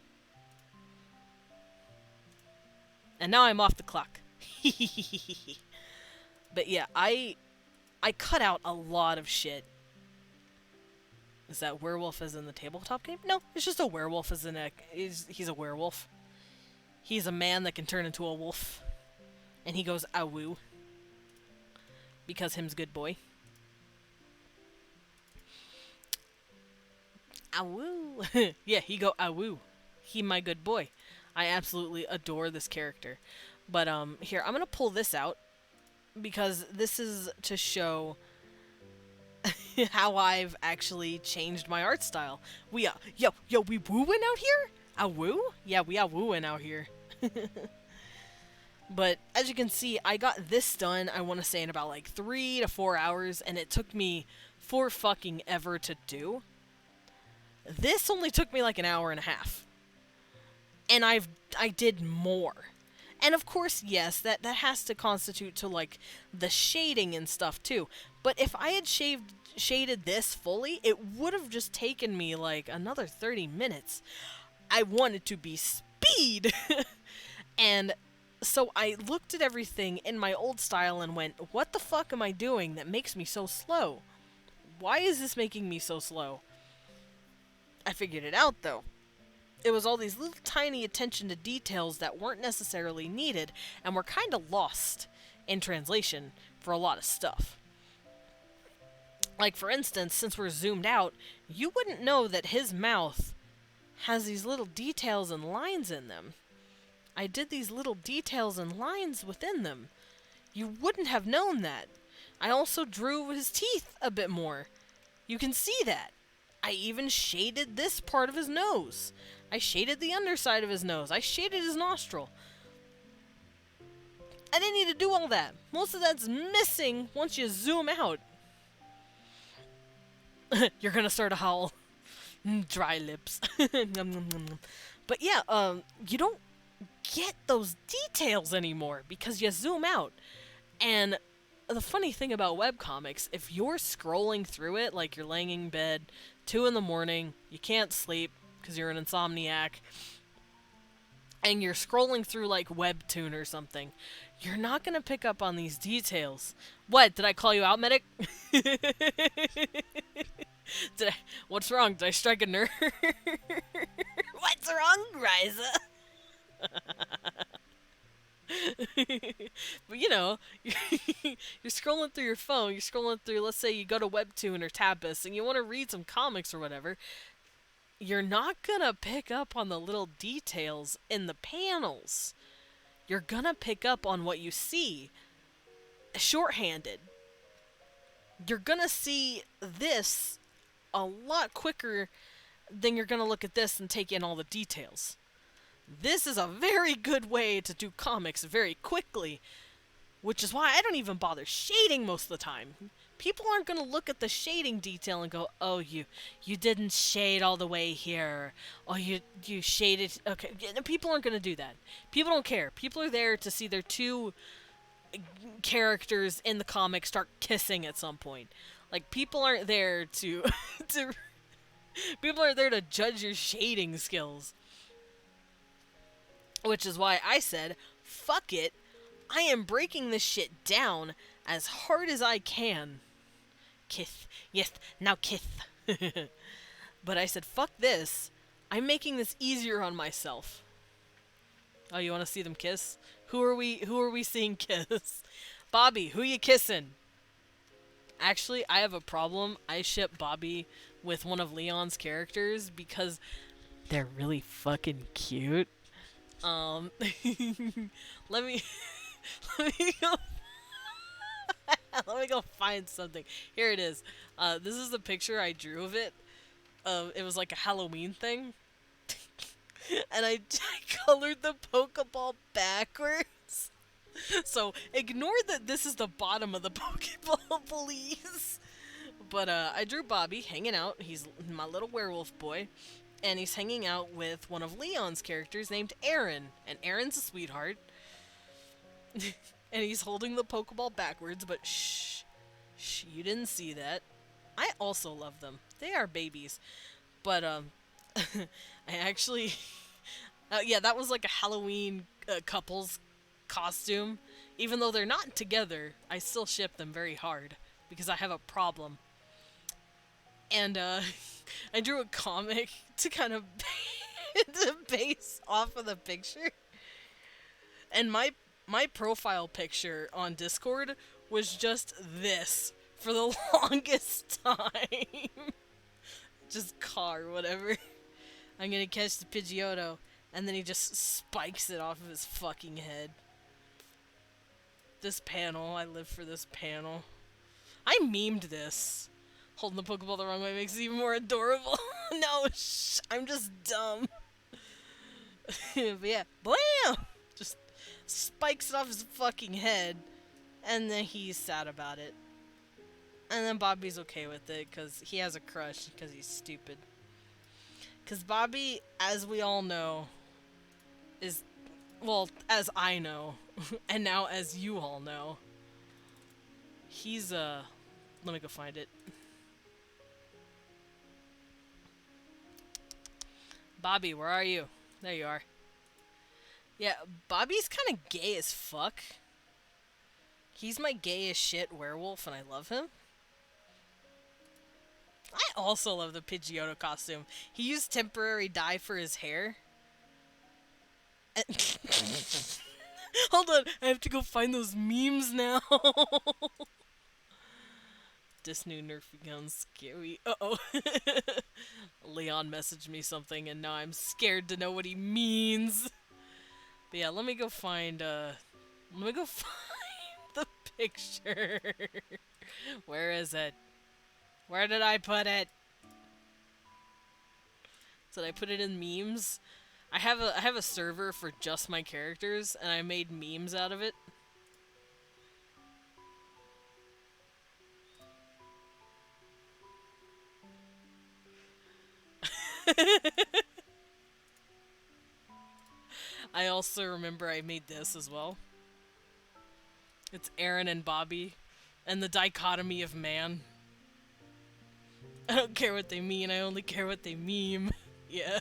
And now I'm off the clock. But yeah, I cut out a lot of shit. Is that werewolf as in the tabletop game? No, it's just a werewolf as in he's a werewolf. He's a man that can turn into a wolf. And he goes awoo. Because him's good boy. Awoo. Yeah, he go awoo. He my good boy. I absolutely adore this character. But here, I'm gonna pull this out because this is to show how I've actually changed my art style. We we wooing out here? A woo? Yeah, we are wooing out here. But as you can see, I got this done, I want to say in about like 3 to 4 hours, and it took me for fucking ever to do. This only took me like an hour and a half. And I did more. And of course, yes, that has to constitute to like the shading and stuff too. But if I had shaded this fully, it would have just taken me like another 30 minutes. I wanted to be speed. And so I looked at everything in my old style and went, what the fuck am I doing that makes me so slow? Why is this making me so slow? I figured it out though. It was all these little tiny attention to details that weren't necessarily needed and were kind of lost in translation for a lot of stuff. Like for instance, since we're zoomed out, you wouldn't know that his mouth has these little details and lines in them. I did these little details and lines within them. You wouldn't have known that. I also drew his teeth a bit more. You can see that. I even shaded this part of his nose. I shaded the underside of his nose. I shaded his nostril. I didn't need to do all that. Most of that's missing once you zoom out. You're gonna start a howl. Dry lips. But yeah, you don't get those details anymore because you zoom out. And the funny thing about webcomics, if you're scrolling through it, like you're laying in bed, 2 in the morning, you can't sleep because you're an insomniac, and you're scrolling through like Webtoon or something, you're not going to pick up on these details. What? Did I call you out, medic? What's wrong? Did I strike a nerve? What's wrong, Ryza? But you know, you're scrolling through your phone, you're scrolling through, let's say you go to Webtoon or Tapas and you want to read some comics or whatever, you're not gonna pick up on the little details in the panels. You're gonna pick up on what you see shorthanded. You're gonna see this a lot quicker than you're gonna look at this and take in all the details. This is a very good way to do comics very quickly, which is why I don't even bother shading most of the time. People aren't going to look at the shading detail and go, oh, you didn't shade all the way here. Oh, you shaded... Okay, people aren't going to do that. People don't care. People are there to see their two characters in the comic start kissing at some point. Like, people aren't there to... people aren't there to judge your shading skills. Which is why I said, fuck it, I am breaking this shit down as hard as I can. Kiss. Yes, now kiss. But I said, fuck this, I'm making this easier on myself. Oh, you want to see them kiss? Who are we seeing kiss? Bobby, who you kissing? Actually, I have a problem. I ship Bobby with one of Leon's characters because they're really fucking cute. Let me let me go let me go find something. Here it is. This is the picture I drew of it. It was like a Halloween thing. And I colored the Pokeball backwards. So ignore that this is the bottom of the Pokeball, please. But I drew Bobby hanging out. He's my little werewolf boy. And he's hanging out with one of Leon's characters named Aaron. And Aaron's a sweetheart. And he's holding the Pokeball backwards, but shh. Shh, you didn't see that. I also love them. They are babies. But, I actually... yeah, that was like a Halloween couple's costume. Even though they're not together, I still ship them very hard. Because I have a problem. And, I drew a comic to kind of to base off of the picture. And my profile picture on Discord was just this for the longest time. Just car, whatever. I'm gonna catch the Pidgeotto. And then he just spikes it off of his fucking head. This panel, I live for this panel. I memed this. Holding the Pokeball the wrong way makes it even more adorable. No, shh, I'm just dumb. But yeah, blam! Just spikes it off his fucking head. And then he's sad about it. And then Bobby's okay with it, because he has a crush, because he's stupid. Because Bobby, as we all know, is, well, as I know, and now as you all know, he's, let me go find it. Bobby, where are you? There you are. Yeah, Bobby's kind of gay as fuck. He's my gay as shit werewolf, and I love him. I also love the Pidgeotto costume. He used temporary dye for his hair. Hold on, I have to go find those memes now. This new Nerf gun's scary. Uh-oh. Leon messaged me something, and now I'm scared to know what he means. But yeah, let me go find the picture. Where is it? Where did I put it? Did I put it in memes? I have a server for just my characters, and I made memes out of it. I also remember I made this as well. It's Aaron and Bobby, and the dichotomy of man. I don't care what they mean, I only care what they meme. Yeah.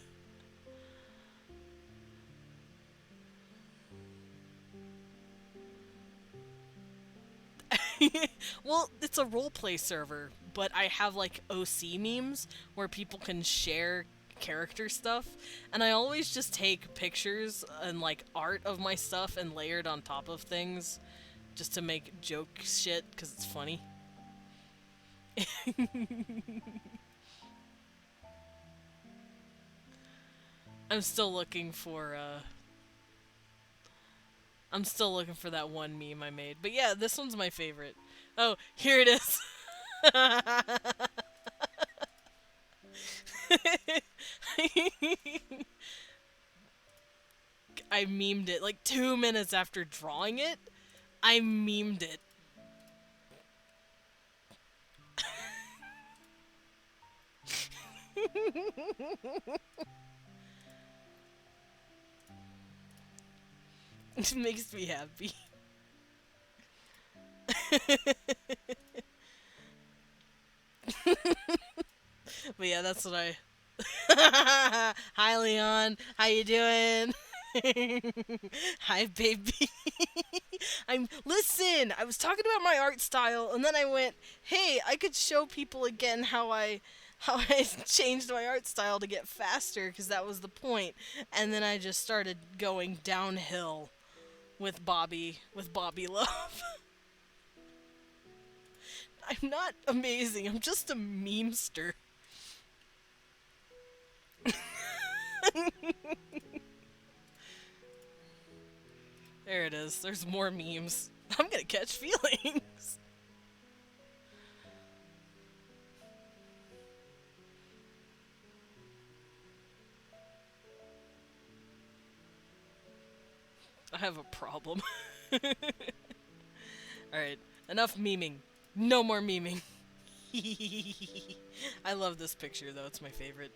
Well, it's a roleplay server, but I have like OC memes where people can share character stuff, and I always just take pictures and like art of my stuff and layer it on top of things just to make joke shit because it's funny. I'm still looking for that one meme I made. But yeah, this one's my favorite. Oh, here it is. I memed it like 2 minutes after drawing it. I memed it. It makes me happy. But yeah, that's what I... Hi, Leon. How you doing? Hi, baby. Listen, I was talking about my art style, and then I went, hey, I could show people again how I changed my art style to get faster, because that was the point. And then I just started going downhill with Bobby Love. I'm not amazing, I'm just a memester. There it is. There's more memes. I'm gonna catch feelings. I have a problem. Alright, enough memeing. No more memeing. I love this picture though, it's my favorite.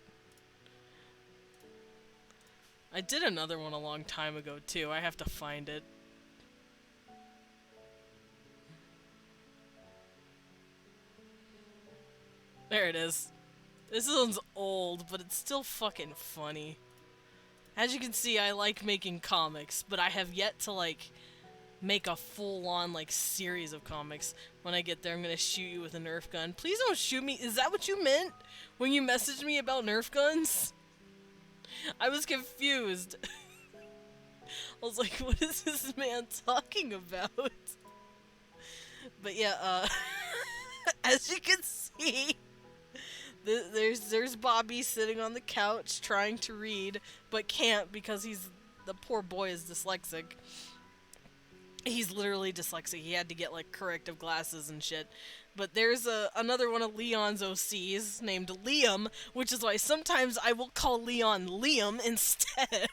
I did another one a long time ago too, I have to find it. There it is. This one's old, but it's still fucking funny. As you can see, I like making comics, but I have yet to, like, make a full-on, like, series of comics. When I get there, I'm gonna shoot you with a Nerf gun. Please don't shoot me! Is that what you meant when you messaged me about Nerf guns? I was confused. I was like, what is this man talking about? But yeah, as you can see, there's Bobby sitting on the couch trying to read, but can't because the poor boy is dyslexic. He's literally dyslexic. He had to get like corrective glasses and shit. But there's another one of Leon's OCs named Liam, which is why sometimes I will call Leon Liam instead.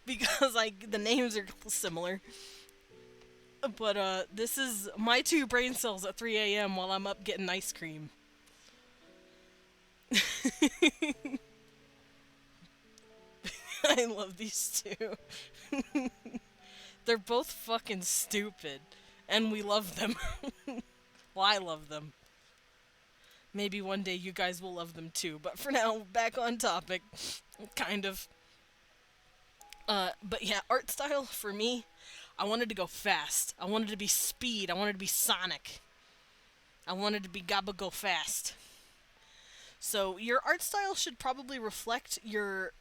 Because the names are similar. But this is my two brain cells at 3 a.m. while I'm up getting ice cream. I love these two. They're both fucking stupid. And we love them. Well, I love them. Maybe one day you guys will love them too. But for now, back on topic. Kind of. But yeah, art style for me, I wanted to go fast. I wanted to be speed. I wanted to be Sonic. I wanted to be Gabba go fast. So your art style should probably reflect your...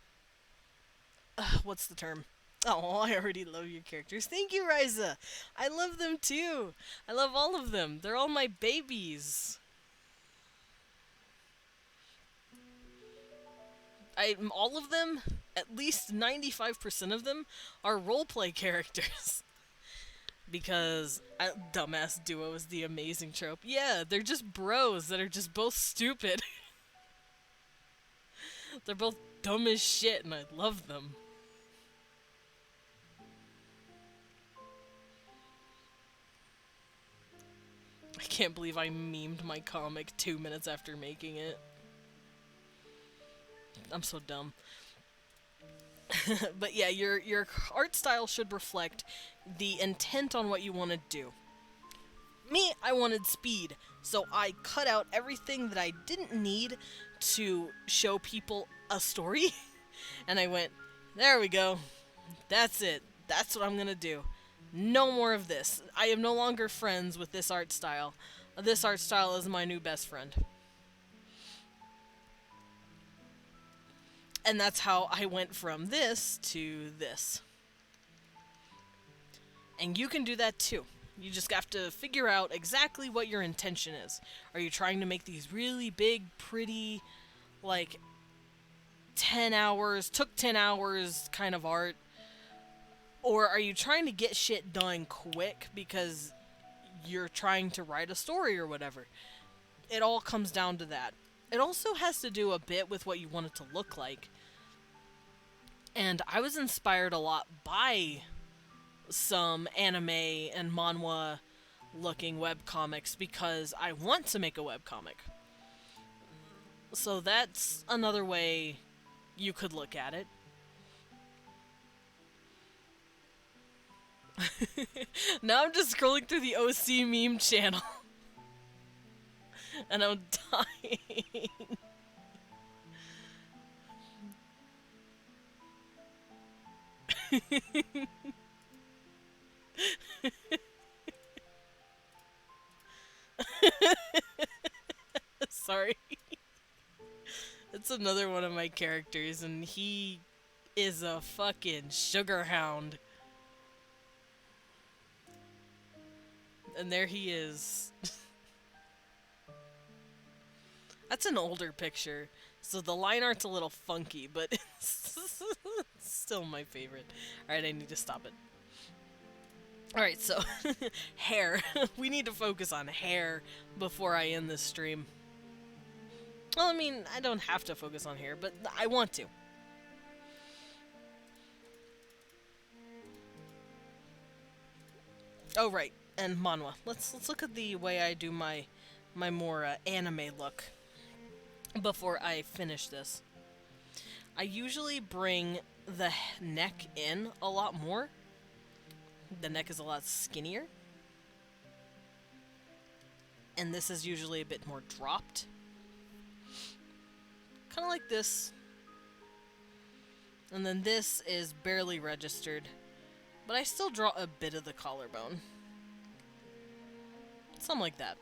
what's the term? Oh, I already love your characters. Thank you, Riza! I love them too! I love all of them. They're all my babies. All of them, at least 95% of them, are roleplay characters. Because dumbass duo is the amazing trope. Yeah, they're just bros that are just both stupid. They're both dumb as shit, and I love them. I can't believe I memed my comic 2 minutes after making it. I'm so dumb. But yeah, your art style should reflect the intent on what you want to do. Me, I wanted speed, so I cut out everything that I didn't need to show people a story. And I went, there we go. That's it. That's what I'm gonna do. No more of this. I am no longer friends with this art style. This art style is my new best friend. And that's how I went from this to this. And you can do that too. You just have to figure out exactly what your intention is. Are you trying to make these really big, pretty, like, 10 hours, took 10 hours kind of art? Or are you trying to get shit done quick because you're trying to write a story or whatever? It all comes down to that. It also has to do a bit with what you want it to look like. And I was inspired a lot by some anime and manhwa looking webcomics because I want to make a webcomic. So that's another way you could look at it. Now I'm just scrolling through the OC meme channel. And I'm dying. Sorry. It's another one of my characters, and he is a fucking sugar hound. And there he is. That's an older picture, so the line art's a little funky, but it's still my favorite. Alright, I need to stop it. Alright, so, hair. We need to focus on hair before I end this stream. Well, I mean, I don't have to focus on hair, but I want to. Oh right, and manhwa. Let's look at the way I do my more anime look before I finish this. I usually bring the neck in a lot more. The neck is a lot skinnier. And this is usually a bit more dropped. Kind of like this. And then this is barely registered. But I still draw a bit of the collarbone. Something like that.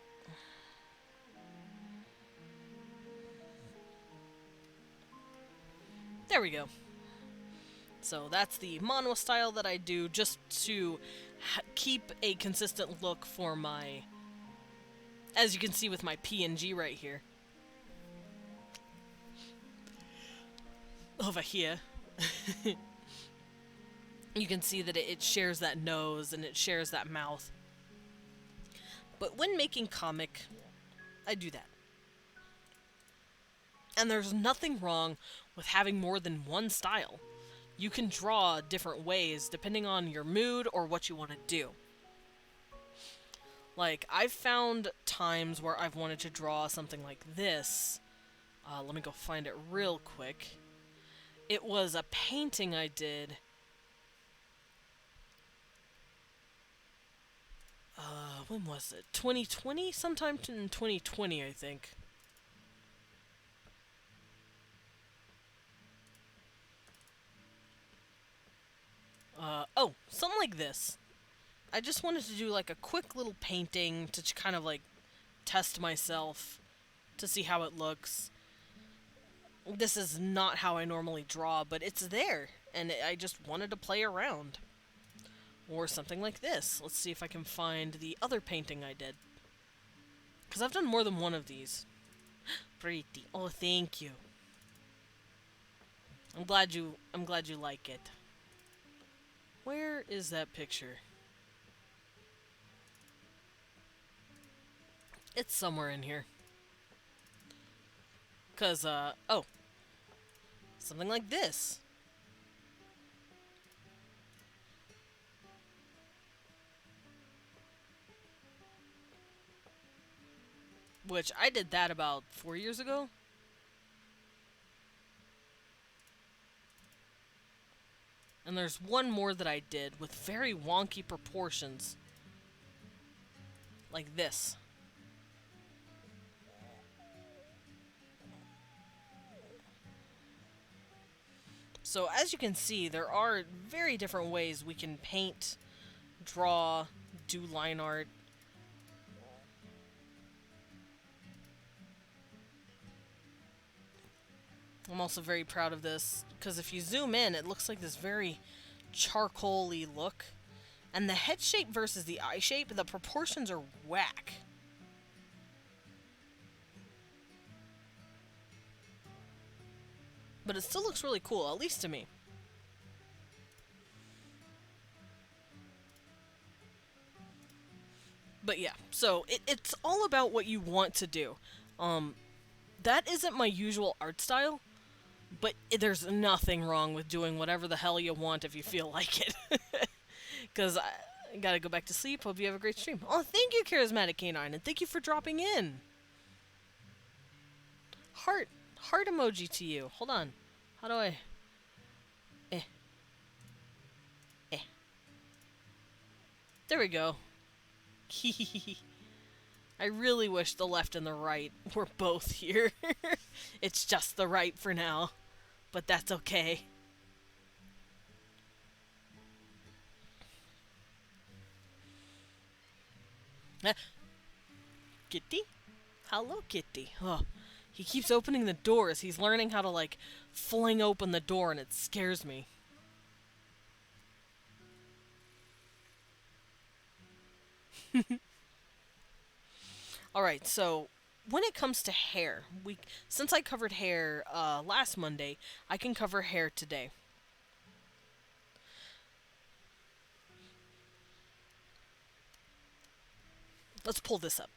There we go. So that's the manhwa style that I do just to keep a consistent look for my, as you can see with my PNG right here. Over here. You can see that it shares that nose and it shares that mouth. But when making comic, I do that. And there's nothing wrong with having more than one style. You can draw different ways depending on your mood or what you want to do. Like, I've found times where I've wanted to draw something like this. Let me go find it real quick. It was a painting I did. When was it? 2020? Sometime in 2020, I think. Oh, something like this. I just wanted to do like a quick little painting to kind of like test myself to see how it looks. This is not how I normally draw, but it's there, and I just wanted to play around. Or something like this. Let's see if I can find the other painting I did. Because I've done more than one of these. Pretty. Oh, thank you. I'm glad you like it. Where is that picture? It's somewhere in here. Because, oh. Something like this. Which I did that about 4 years ago. And there's one more that I did with very wonky proportions. Like this. So as you can see, there are very different ways we can paint, draw, do line art. I'm also very proud of this, because if you zoom in, it looks like this very charcoal-y look. And the head shape versus the eye shape, the proportions are whack. But it still looks really cool, at least to me. But yeah, so it's all about what you want to do. That isn't my usual art style, but there's nothing wrong with doing whatever the hell you want if you feel like it. Because I gotta go back to sleep. Hope you have a great stream. Oh, thank you, Charismatic Canine, and thank you for dropping in. Heart emoji to you. Hold on. How do I... There we go. I really wish the left and the right were both here. It's just the right for now. But that's okay. Kitty? Hello, Kitty. Oh, he keeps opening the doors. He's learning how to, like, fling open the door, and it scares me. Alright, so when it comes to hair, since I covered hair last Monday, I can cover hair today. Let's pull this up.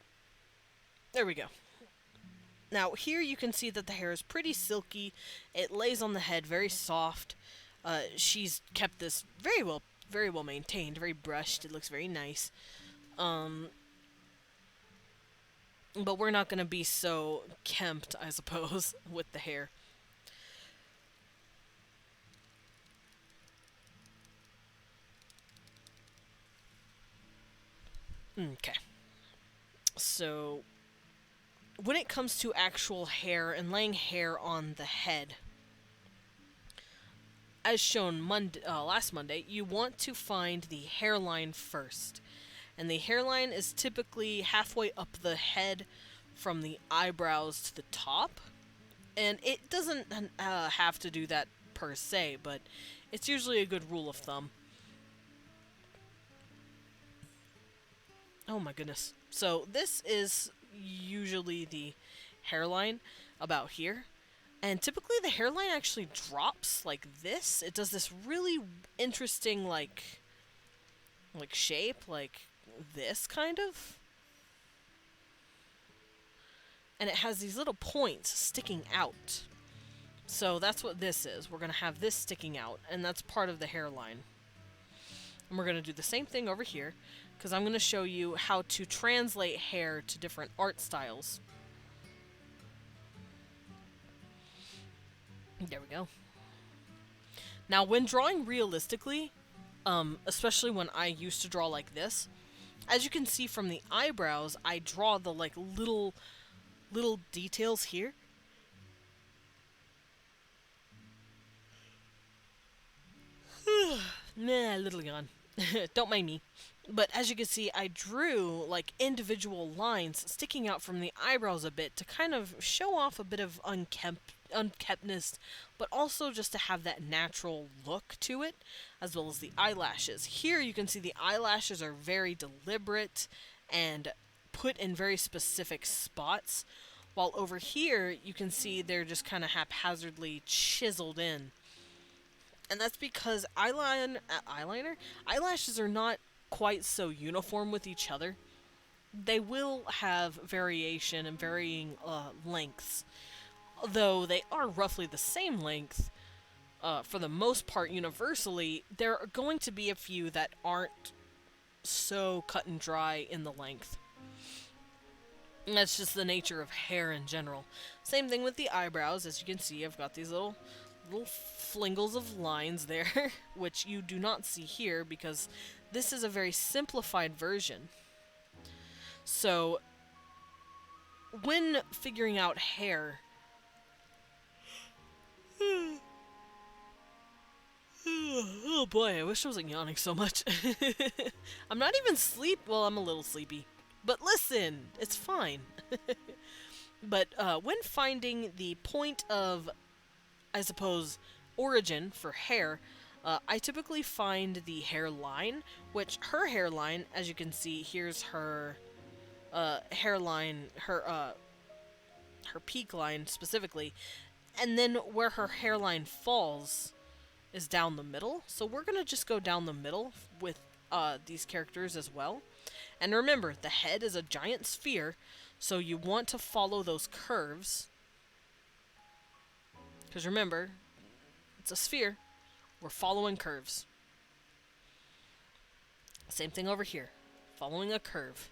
There we go. Now, here you can see that the hair is pretty silky. It lays on the head very soft. She's kept this very well very well maintained, very brushed. It looks very nice. Um, but we're not going to be so kempt, I suppose, with the hair. Okay. So, when it comes to actual hair and laying hair on the head, as shown last Monday, you want to find the hairline first. And the hairline is typically halfway up the head from the eyebrows to the top. And it doesn't have to do that per se, but it's usually a good rule of thumb. Oh my goodness. So this is usually the hairline about here. And typically the hairline actually drops like this. It does this really interesting like shape, like this kind of. And it has these little points sticking out. So that's what this is. We're going to have this sticking out, and that's part of the hairline. And we're going to do the same thing over here, because I'm going to show you how to translate hair to different art styles. There we go. Now, when drawing realistically, especially when I used to draw like this, as you can see from the eyebrows, I draw the like little details here. Nah, a little yawn. Don't mind me. But as you can see, I drew like individual lines sticking out from the eyebrows a bit to kind of show off a bit of unkemptness, but also just to have that natural look to it, as well as the eyelashes. Here you can see the eyelashes are very deliberate and put in very specific spots, while over here you can see they're just kind of haphazardly chiseled in. And that's because eyelashes are not quite so uniform with each other. They will have variation and varying lengths, though they are roughly the same length. For the most part, universally, there are going to be a few that aren't so cut and dry in the length. And that's just the nature of hair in general. Same thing with the eyebrows. As you can see, I've got these little flingles of lines there, which you do not see here because this is a very simplified version. So, when figuring out hair, oh boy, I wish I wasn't yawning so much. I'm not even well, I'm a little sleepy. But listen, it's fine. But when finding the point of, I suppose, origin for hair, I typically find the hairline, which her hairline, as you can see, here's her hairline, her peak line specifically, and then where her hairline falls is down the middle. So we're gonna just go down the middle with these characters as well. And remember, the head is a giant sphere, so you want to follow those curves. Because remember, it's a sphere. We're following curves. Same thing over here. Following a curve.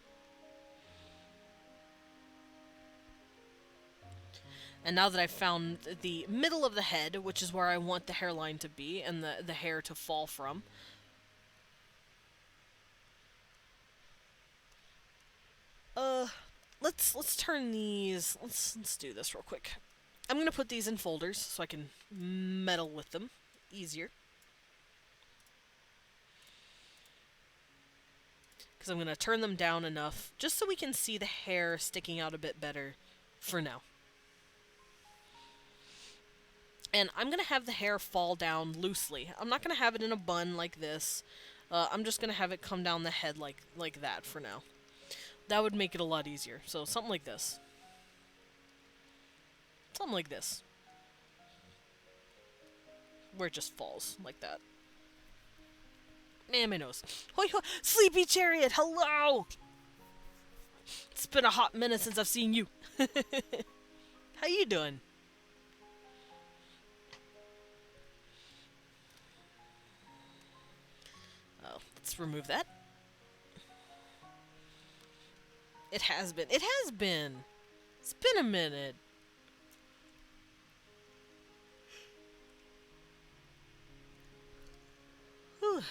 And now that I've found the middle of the head, which is where I want the hairline to be, and the hair to fall from, let's turn these. Let's do this real quick. I'm gonna put these in folders so I can meddle with them easier. Because I'm gonna turn them down enough just so we can see the hair sticking out a bit better for now. And I'm gonna have the hair fall down loosely. I'm not gonna have it in a bun like this. I'm just gonna have it come down the head like that for now. That would make it a lot easier. So something like this. Something like this. Where it just falls like that. Man, my nose. Hoi, hoi, Sleepy Chariot, hello! It's been a hot minute since I've seen you. How you doing? let's remove that. It has been. It has been. It's been a minute. Whew.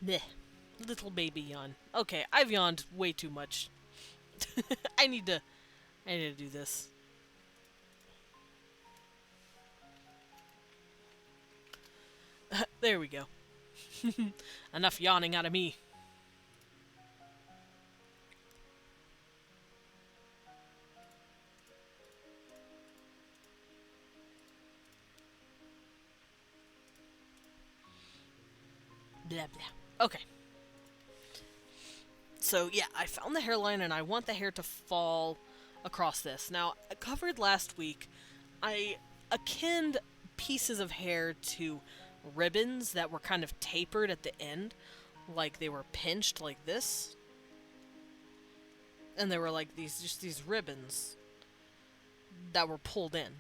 Bleh. Little baby yawn. Okay, I've yawned way too much. I need to do this. There we go. Enough yawning out of me. Blah blah. Okay. So yeah, I found the hairline and I want the hair to fall across this. Now, I covered last week, I akined pieces of hair to ribbons that were kind of tapered at the end, like they were pinched like this. And they were like these ribbons that were pulled in.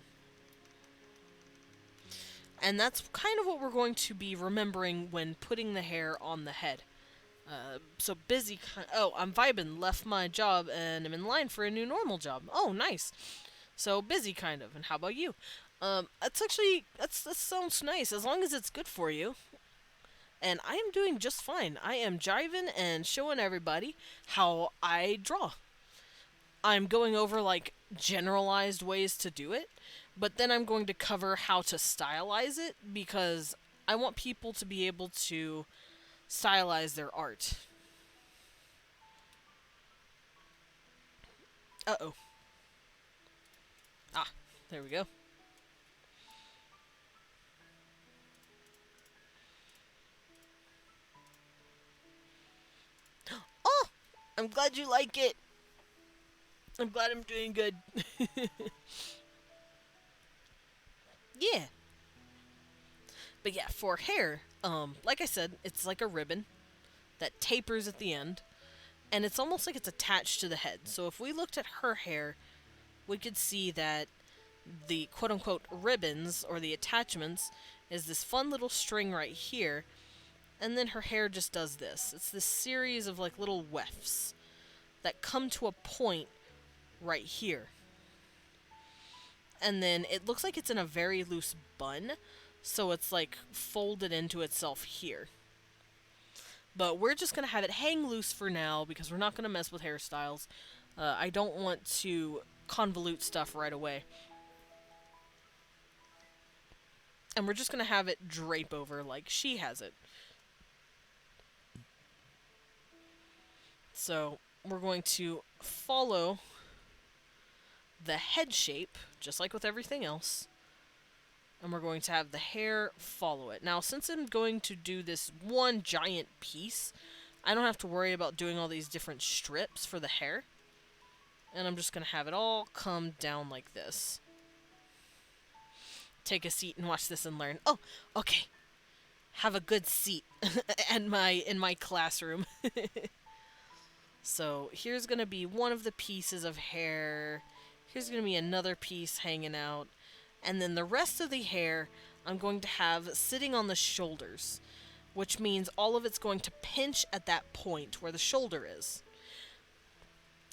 And that's kind of what we're going to be remembering when putting the hair on the head. So busy. Oh, I'm vibing. Left my job and I'm in line for a new normal job. Oh, nice. So busy, kind of. And how about you? That's actually that sounds nice as long as it's good for you. And I am doing just fine. I am jiving and showing everybody how I draw. I'm going over like generalized ways to do it, but then I'm going to cover how to stylize it because I want people to be able to stylize their art. Uh-oh. Ah, there we go. Oh, I'm glad you like it. I'm glad I'm doing good. Yeah. But yeah, for hair, like I said, it's like a ribbon that tapers at the end, and it's almost like it's attached to the head. So if we looked at her hair, we could see that the quote-unquote ribbons, or the attachments, is this fun little string right here, and then her hair just does this. It's this series of like little wefts that come to a point right here. And then it looks like it's in a very loose bun, so it's like folded into itself here. But we're just going to have it hang loose for now because we're not going to mess with hairstyles. I don't want to convolute stuff right away. And we're just going to have it drape over like she has it. So we're going to follow the head shape, just like with everything else. And we're going to have the hair follow it. Now, since I'm going to do this one giant piece, I don't have to worry about doing all these different strips for the hair. And I'm just going to have it all come down like this. Take a seat and watch this and learn. Oh, okay. Have a good seat in my classroom. So here's going to be one of the pieces of hair. Here's going to be another piece hanging out. And then the rest of the hair I'm going to have sitting on the shoulders, which means all of it's going to pinch at that point where the shoulder is.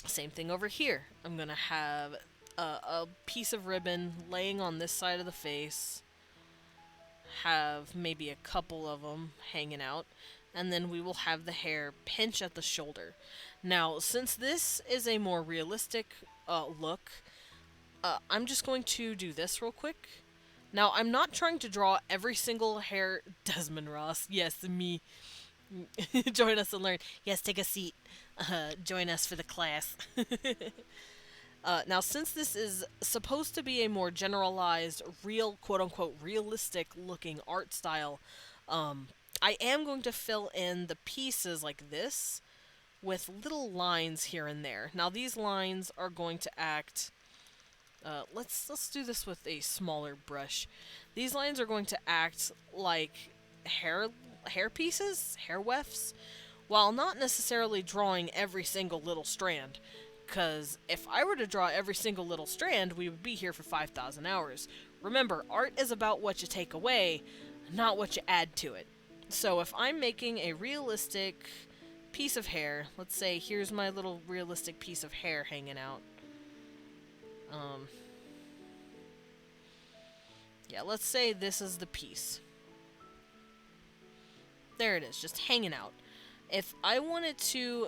Same thing over here. I'm going to have a piece of ribbon laying on this side of the face, have maybe a couple of them hanging out, and then we will have the hair pinch at the shoulder. Now, since this is a more realistic look, I'm just going to do this real quick. Now, I'm not trying to draw every single hair... Desmond Ross. Yes, me. Join us and learn. Yes, take a seat. Join us for the class. Now, since this is supposed to be a more generalized, real, quote-unquote, realistic-looking art style, I am going to fill in the pieces like this with little lines here and there. Now, these lines are going to act... let's do this with a smaller brush. These lines are going to act like hair pieces, hair wefts, while not necessarily drawing every single little strand. Because if I were to draw every single little strand, we would be here for 5,000 hours. Remember, art is about what you take away, not what you add to it. So if I'm making a realistic piece of hair, let's say here's my little realistic piece of hair hanging out. Yeah, let's say this is the piece. There it is, just hanging out. If I wanted to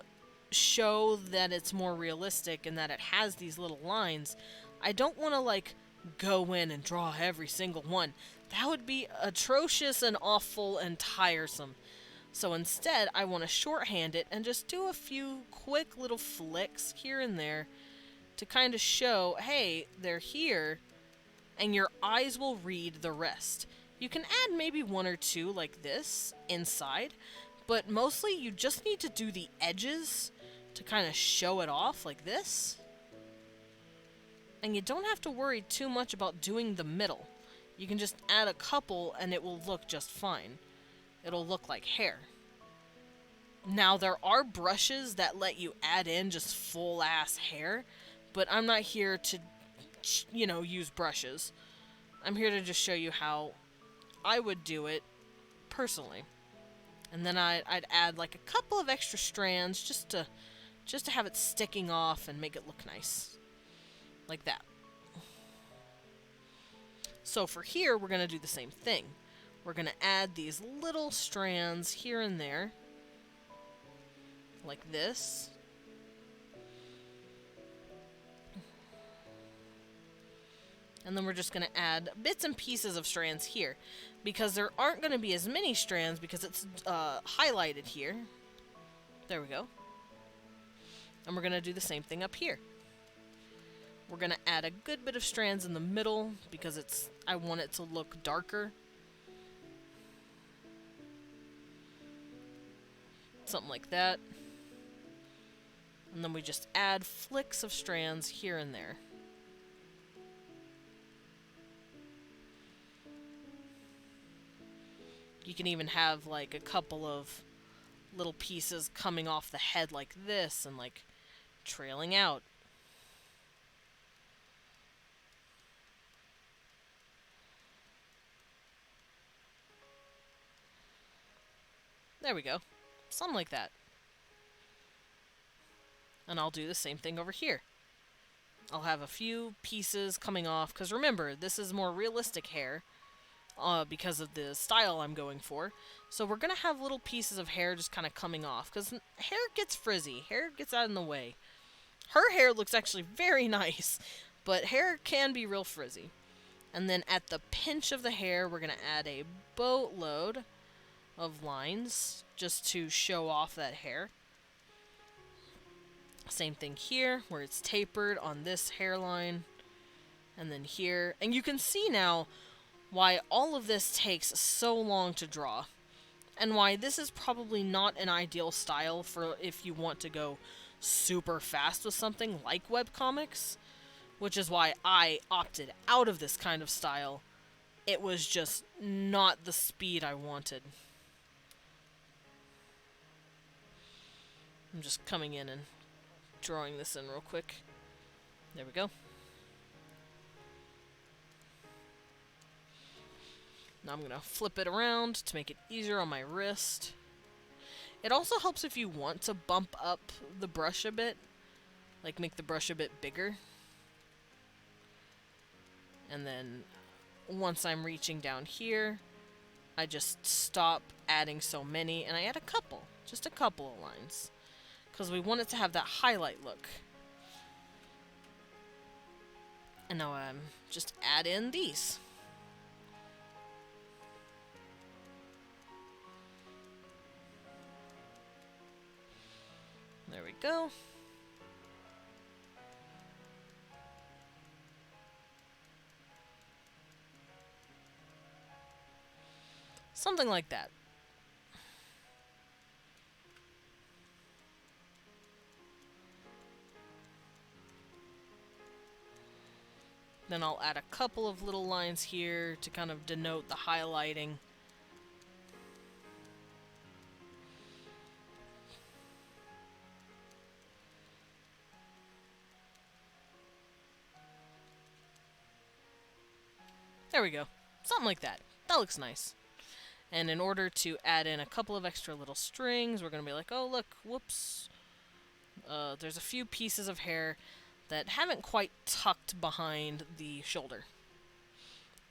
show that it's more realistic and that it has these little lines, I don't want to like go in and draw every single one. That would be atrocious and awful and tiresome. So instead, I want to shorthand it and just do a few quick little flicks here and there to kind of show, hey, they're here, and your eyes will read the rest. You can add maybe one or two like this inside, but mostly you just need to do the edges to kind of show it off like this. And you don't have to worry too much about doing the middle. You can just add a couple and it will look just fine. It'll look like hair. Now, there are brushes that let you add in just full-ass hair, but I'm not here to, use brushes. I'm here to just show you how I would do it personally. And then I'd add like a couple of extra strands just to have it sticking off and make it look nice. Like that. So for here, we're going to do the same thing. We're going to add these little strands here and there. Like this. And then we're just going to add bits and pieces of strands here. Because there aren't going to be as many strands because it's highlighted here. There we go. And we're going to do the same thing up here. We're going to add a good bit of strands in the middle because I want it to look darker. Something like that. And then we just add flicks of strands here and there. You can even have like a couple of little pieces coming off the head like this and like trailing out. There we go. Something like that. And I'll do the same thing over here. I'll have a few pieces coming off, because remember, this is more realistic hair, because of the style I'm going for. So we're going to have little pieces of hair just kind of coming off, because hair gets frizzy, hair gets out in the way. Her hair looks actually very nice, but hair can be real frizzy. And then at the pinch of the hair, we're going to add a boatload of lines just to show off that hair. Same thing here, where it's tapered on this hairline. And then here. And you can see now why all of this takes so long to draw. And why this is probably not an ideal style for if you want to go super fast with something like webcomics. Which is why I opted out of this kind of style. It was just not the speed I wanted. I'm just coming in and drawing this in real quick. There we go. Now I'm going to flip it around to make it easier on my wrist. It also helps if you want to bump up the brush a bit. Like make the brush a bit bigger. And then once I'm reaching down here, I just stop adding so many and I add a couple. Just a couple of lines. Because we want it to have that highlight look. And now just add in these. There we go. Something like that. Then I'll add a couple of little lines here to kind of denote the highlighting. There we go. Something like that. That looks nice. And in order to add in a couple of extra little strings, we're going to be like, oh, look, whoops. There's a few pieces of hair that haven't quite tucked behind the shoulder.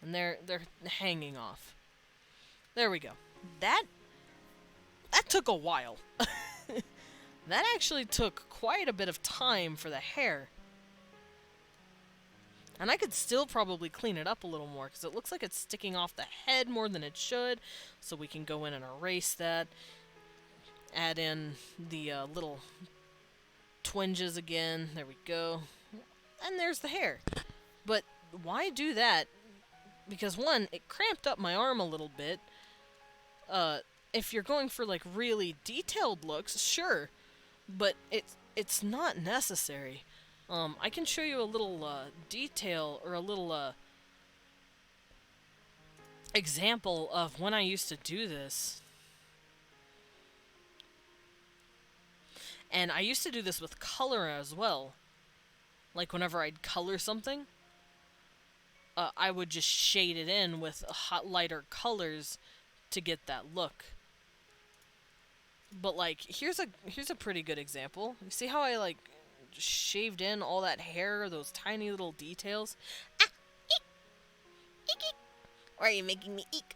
And they're hanging off. There we go. That took a while. That actually took quite a bit of time for the hair. And I could still probably clean it up a little more, because it looks like it's sticking off the head more than it should. So we can go in and erase that. Add in the little twinges again. There we go. And there's the hair. But why do that? Because one, it cramped up my arm a little bit. If you're going for like really detailed looks, sure. But it's not necessary. I can show you a little detail, or a little example of when I used to do this. And I used to do this with color as well. Like whenever I'd color something, I would just shade it in with hot lighter colors to get that look. But like, here's a pretty good example. You see how I like shaved in all that hair, those tiny little details? Ah, eek, eek, eek. Why are you making me eek?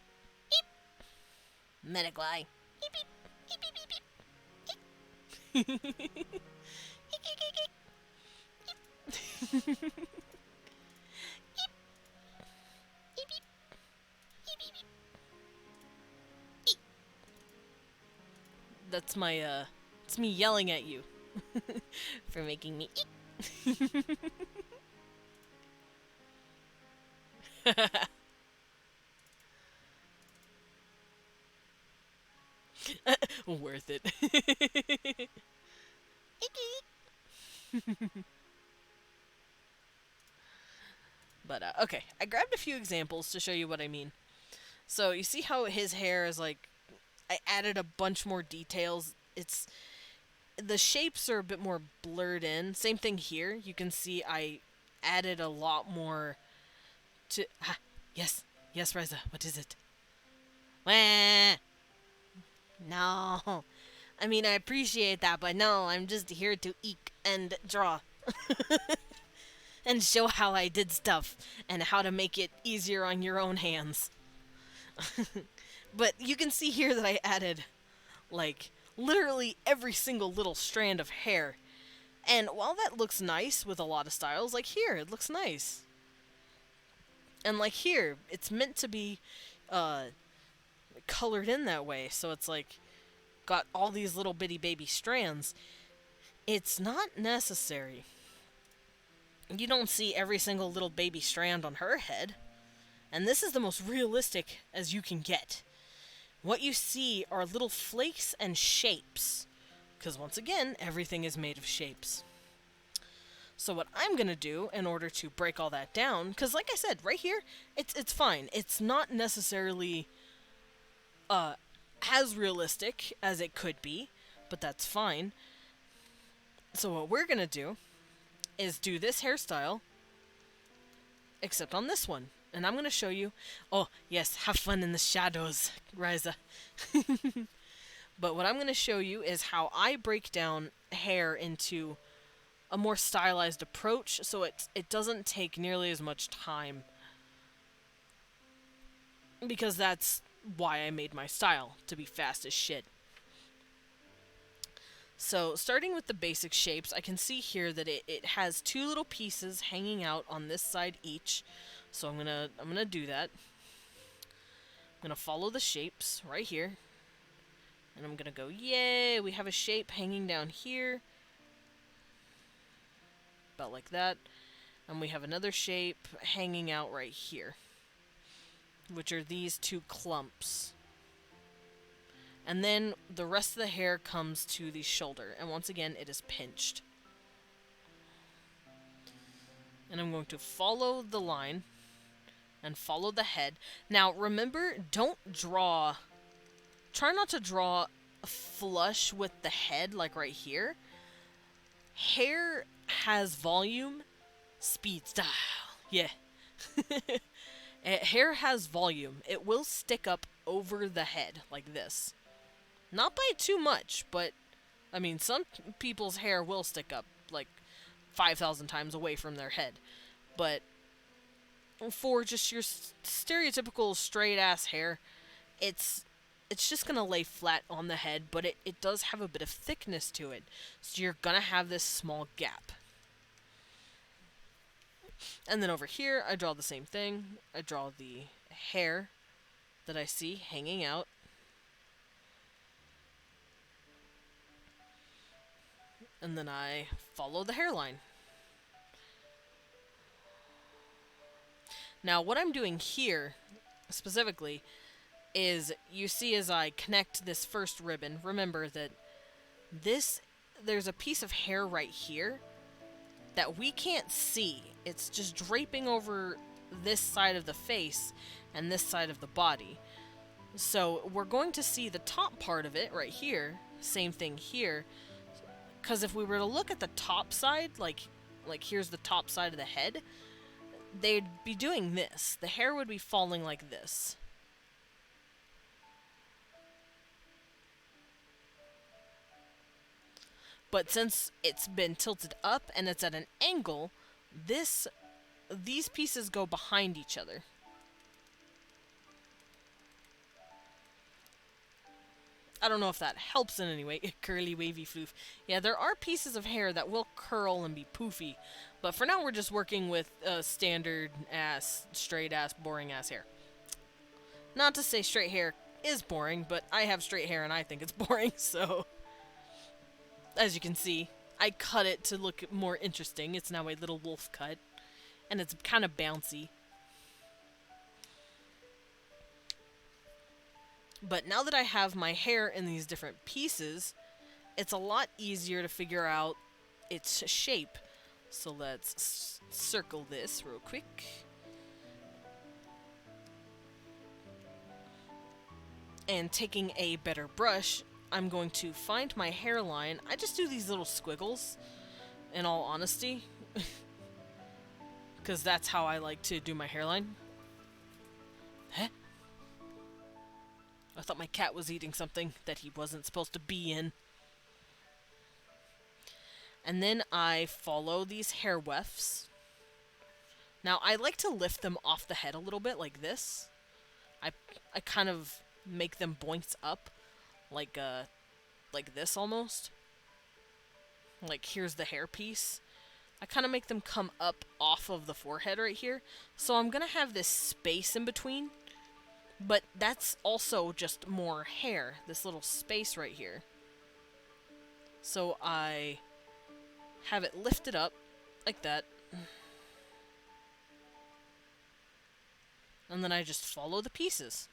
Eep. Medical eye. Eep, eep, eep, eep, eep, eep. Eek. Eek, eek, eek, eek. Eep. Eep. Eep, eep. Eep, eep, eep. Eep. That's my, it's me yelling at you. For making me eek. Worth it. But, okay. I grabbed a few examples to show you what I mean. So, you see how his hair is like... I added a bunch more details. The shapes are a bit more blurred in. Same thing here. You can see I added a lot more to... Ah, yes. Yes, Reza. What is it? Wah! No. I mean, I appreciate that, but no, I'm just here to eek and draw. And show how I did stuff, and how to make it easier on your own hands. But you can see here that I added, like, literally every single little strand of hair. And while that looks nice with a lot of styles, like here, it looks nice. And like here, it's meant to be colored in that way, so it's like got all these little bitty baby strands. It's not necessary. You don't see every single little baby strand on her head. And this is the most realistic as you can get. What you see are little flakes and shapes. Because once again, everything is made of shapes. So what I'm going to do in order to break all that down, because like I said, right here, it's fine. It's not necessarily as realistic as it could be, but that's fine. So what we're going to do is do this hairstyle, except on this one. And I'm going to show you... Oh, yes, have fun in the shadows, Riza. But what I'm going to show you is how I break down hair into a more stylized approach, so it doesn't take nearly as much time. Because that's why I made my style, to be fast as shit. So, starting with the basic shapes, I can see here that it has two little pieces hanging out on this side each. So I'm gonna do that. I'm gonna follow the shapes right here. And I'm gonna go, yay, we have a shape hanging down here. About like that. And we have another shape hanging out right here. Which are these two clumps. And then the rest of the hair comes to the shoulder. And once again, it is pinched. And I'm going to follow the line. And follow the head. Now, remember, don't draw... Try not to draw flush with the head, like right here. Hair has volume, speed, style. Yeah. Hair has volume. It will stick up over the head like this. Not by too much, but I mean, some people's hair will stick up like 5,000 times away from their head. But for just your stereotypical straight ass hair, it's it's just gonna lay flat on the head, but it does have a bit of thickness to it. So you're gonna have this small gap. And then over here, I draw the same thing. I draw the hair that I see hanging out. And then I follow the hairline. Now, what I'm doing here, specifically, is you see as I connect this first ribbon, remember that there's a piece of hair right here that we can't see. It's just draping over this side of the face and this side of the body. So we're going to see the top part of it right here, same thing here, because if we were to look at the top side, like here's the top side of the head, they'd be doing this. The hair would be falling like this. But since it's been tilted up and it's at an angle, these pieces go behind each other. I don't know if that helps in any way. Curly, wavy floof. Yeah, there are pieces of hair that will curl and be poofy. But for now, we're just working with standard ass, straight ass, boring ass hair. Not to say straight hair is boring, but I have straight hair and I think it's boring, so... As you can see, I cut it to look more interesting. It's now a little wolf cut. And it's kind of bouncy. But now that I have my hair in these different pieces, it's a lot easier to figure out its shape. So let's circle this real quick. And taking a better brush, I'm going to find my hairline. I just do these little squiggles, in all honesty. Because that's how I like to do my hairline. Huh? I thought my cat was eating something that he wasn't supposed to be in. And then I follow these hair wefts. Now, I like to lift them off the head a little bit, like this. I kind of make them boints up, like this almost. Like, here's the hair piece. I kind of make them come up off of the forehead right here. So I'm going to have this space in between. But that's also just more hair, this little space right here. So I have it lifted up like that. And then I just follow the pieces.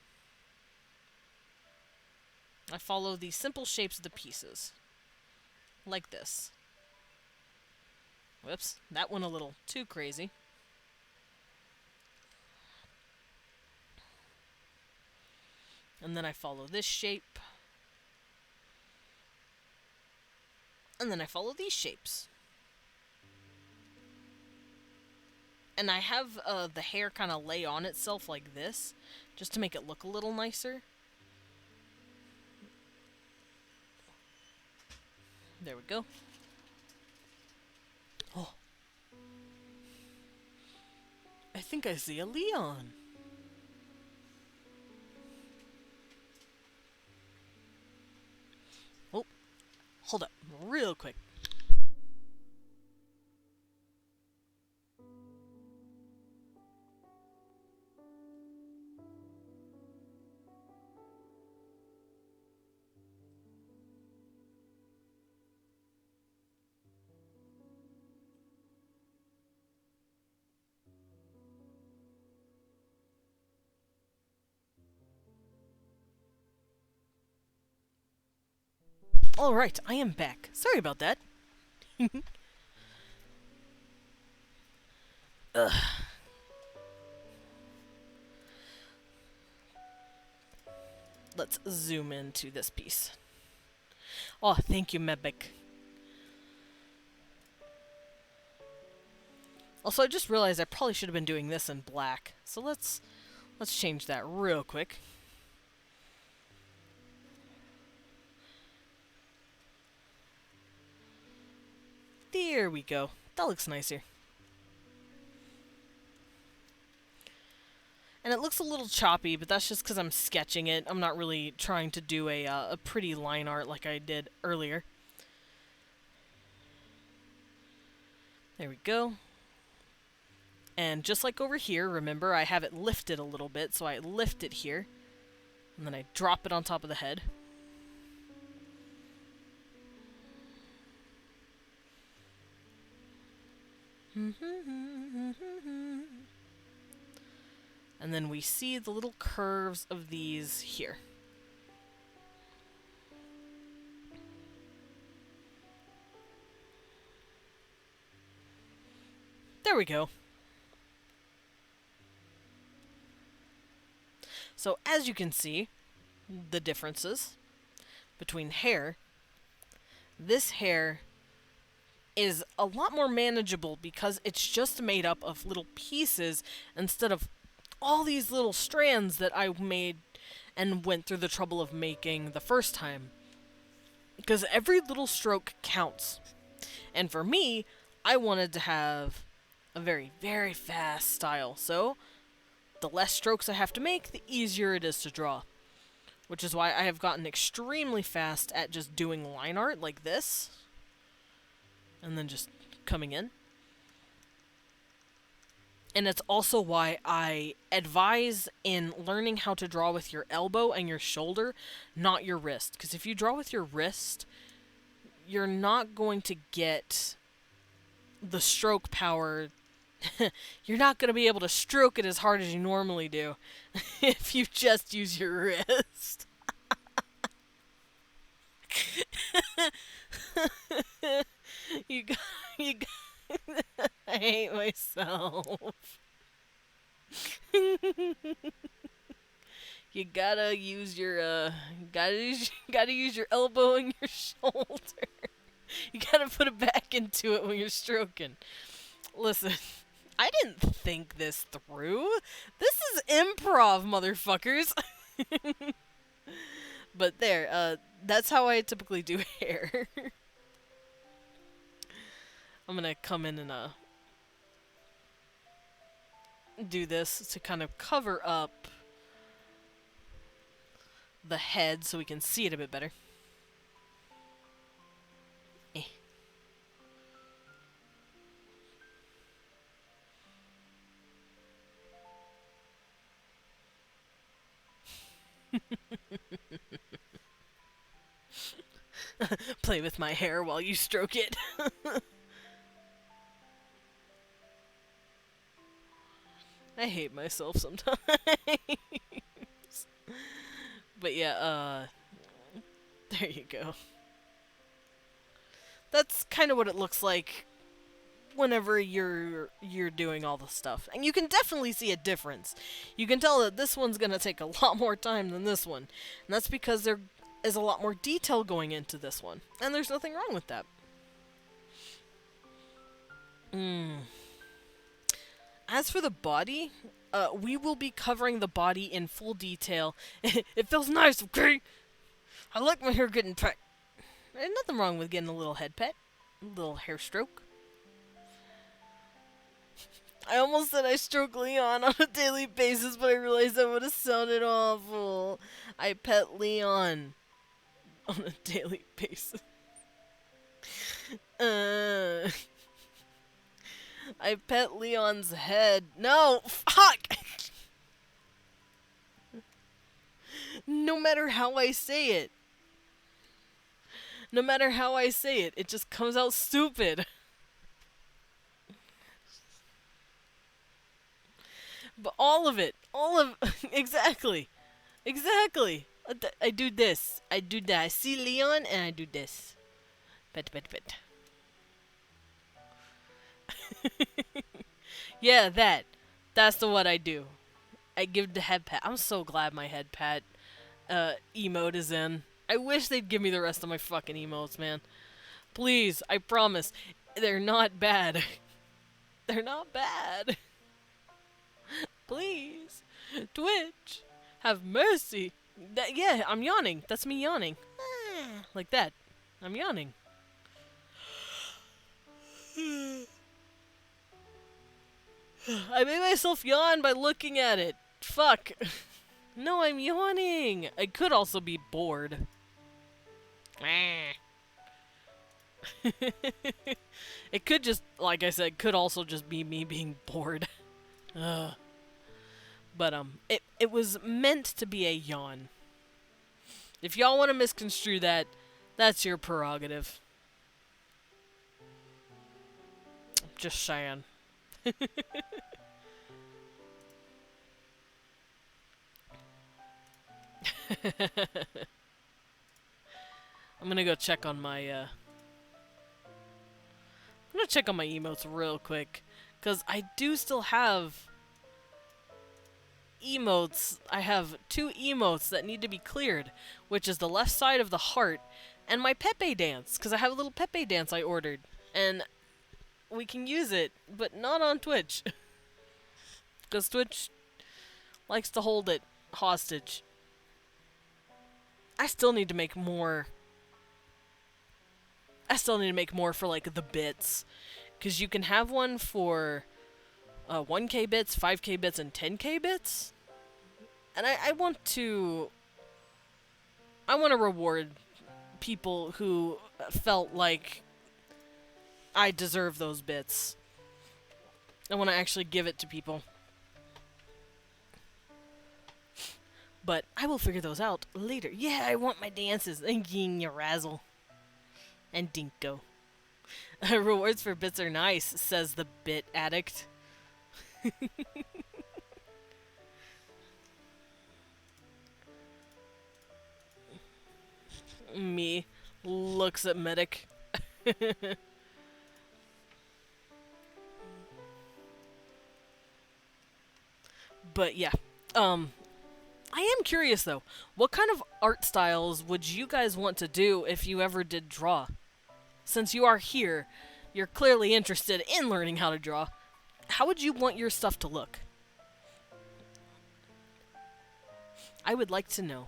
I follow the simple shapes of the pieces. Like this. Whoops, that went a little too crazy. And then I follow this shape. And then I follow these shapes. And I have the hair kind of lay on itself like this, just to make it look a little nicer. There we go. Oh. I think I see a Leon. Oh, hold up, real quick. Alright, I am back. Sorry about that. Ugh. Let's zoom into this piece. Oh, thank you, Mebek. Also, I just realized I probably should have been doing this in black. So let's Let's change that real quick. There we go. That looks nicer. And it looks a little choppy, but that's just because I'm sketching it. I'm not really trying to do a pretty line art like I did earlier. There we go. And just like over here, remember, I have it lifted a little bit, so I lift it here. And then I drop it on top of the head. And then we see the little curves of these here. There we go. So as you can see, the differences between hair, this hair is a lot more manageable because it's just made up of little pieces instead of all these little strands that I made and went through the trouble of making the first time. Because every little stroke counts. And for me, I wanted to have a very, very fast style. So, the less strokes I have to make, the easier it is to draw. Which is why I have gotten extremely fast at just doing line art like this. And then just coming in. And it's also why I advise in learning how to draw with your elbow and your shoulder, not your wrist. Because if you draw with your wrist, you're not going to get the stroke power. You're not going to be able to stroke it as hard as you normally do if you just use your wrist. you got, I hate myself. You gotta use your gotta use your elbow and your shoulder. You gotta put it back into it when you're stroking. Listen, I didn't think this through. This is improv, motherfuckers. But there, that's how I typically do hair. I'm gonna come in and do this to kind of cover up the head so we can see it a bit better. Play with my hair while you stroke it. I hate myself sometimes. But yeah, there you go. That's kind of what it looks like whenever you're doing all the stuff. And you can definitely see a difference. You can tell that this one's gonna take a lot more time than this one. And that's because there is a lot more detail going into this one. And there's nothing wrong with that. As for the body, we will be covering the body in full detail. It feels nice, okay? I like my hair getting pet. There's nothing wrong with getting a little head pet. A little hair stroke. I almost said I stroke Leon on a daily basis, but I realized that would have sounded awful. I pet Leon on a daily basis. I pet Leon's head. No! Fuck! No matter how I say it. No matter how I say it, it just comes out stupid. But all of it. Exactly. Exactly. I do this. I do that. I see Leon and I do this. Pet, pet, pet. Yeah, that. That's the what I do. I give the head pat. I'm so glad my head pat emote is in. I wish they'd give me the rest of my fucking emotes, man. Please, I promise. They're not bad. They're not bad. Please. Twitch, have mercy. Yeah, I'm yawning. That's me yawning. Like that. I'm yawning. I made myself yawn by looking at it. Fuck. No, I'm yawning. I could also be bored. It could just, like I said, could also just be me being bored. Ugh. But it was meant to be a yawn. If y'all want to misconstrue that, that's your prerogative. Just saying. I'm gonna go check on my, I'm gonna check on my emotes real quick. Because I do still have emotes. I have 2 emotes that need to be cleared. Which is the left side of the heart and my Pepe dance. Because I have a little Pepe dance I ordered. And we can use it, but not on Twitch. Because Twitch likes to hold it hostage. I still need to make more. I still need to make more for, like, the bits. Because you can have one for 1K bits, 5K bits, and 10K bits. And I want to... I want to reward people who felt like I deserve those bits. I want to actually give it to people. But I will figure those out later. Yeah, I want my dances. And razzle. And dinko. Rewards for bits are nice, says the bit addict. Me looks at medic. But yeah, I am curious though. What kind of art styles would you guys want to do if you ever did draw? Since you are here, you're clearly interested in learning how to draw. How would you want your stuff to look? I would like to know.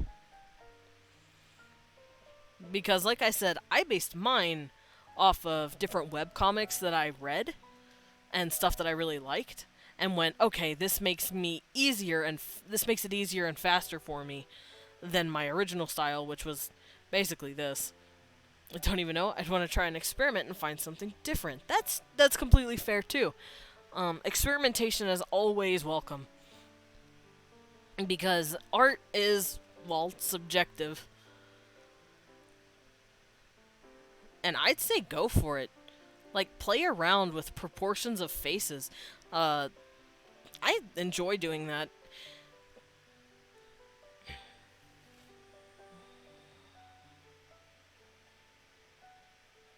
Because like I said, I based mine off of different webcomics that I read and stuff that I really liked and went, okay, this makes me easier and this makes it easier and faster for me than my original style, which was basically this. I don't even know. I'd want to try an experiment and find something different. That's completely fair too. Experimentation is always welcome. Because art is, well, subjective. And I'd say go for it. Like, play around with proportions of faces. I enjoy doing that.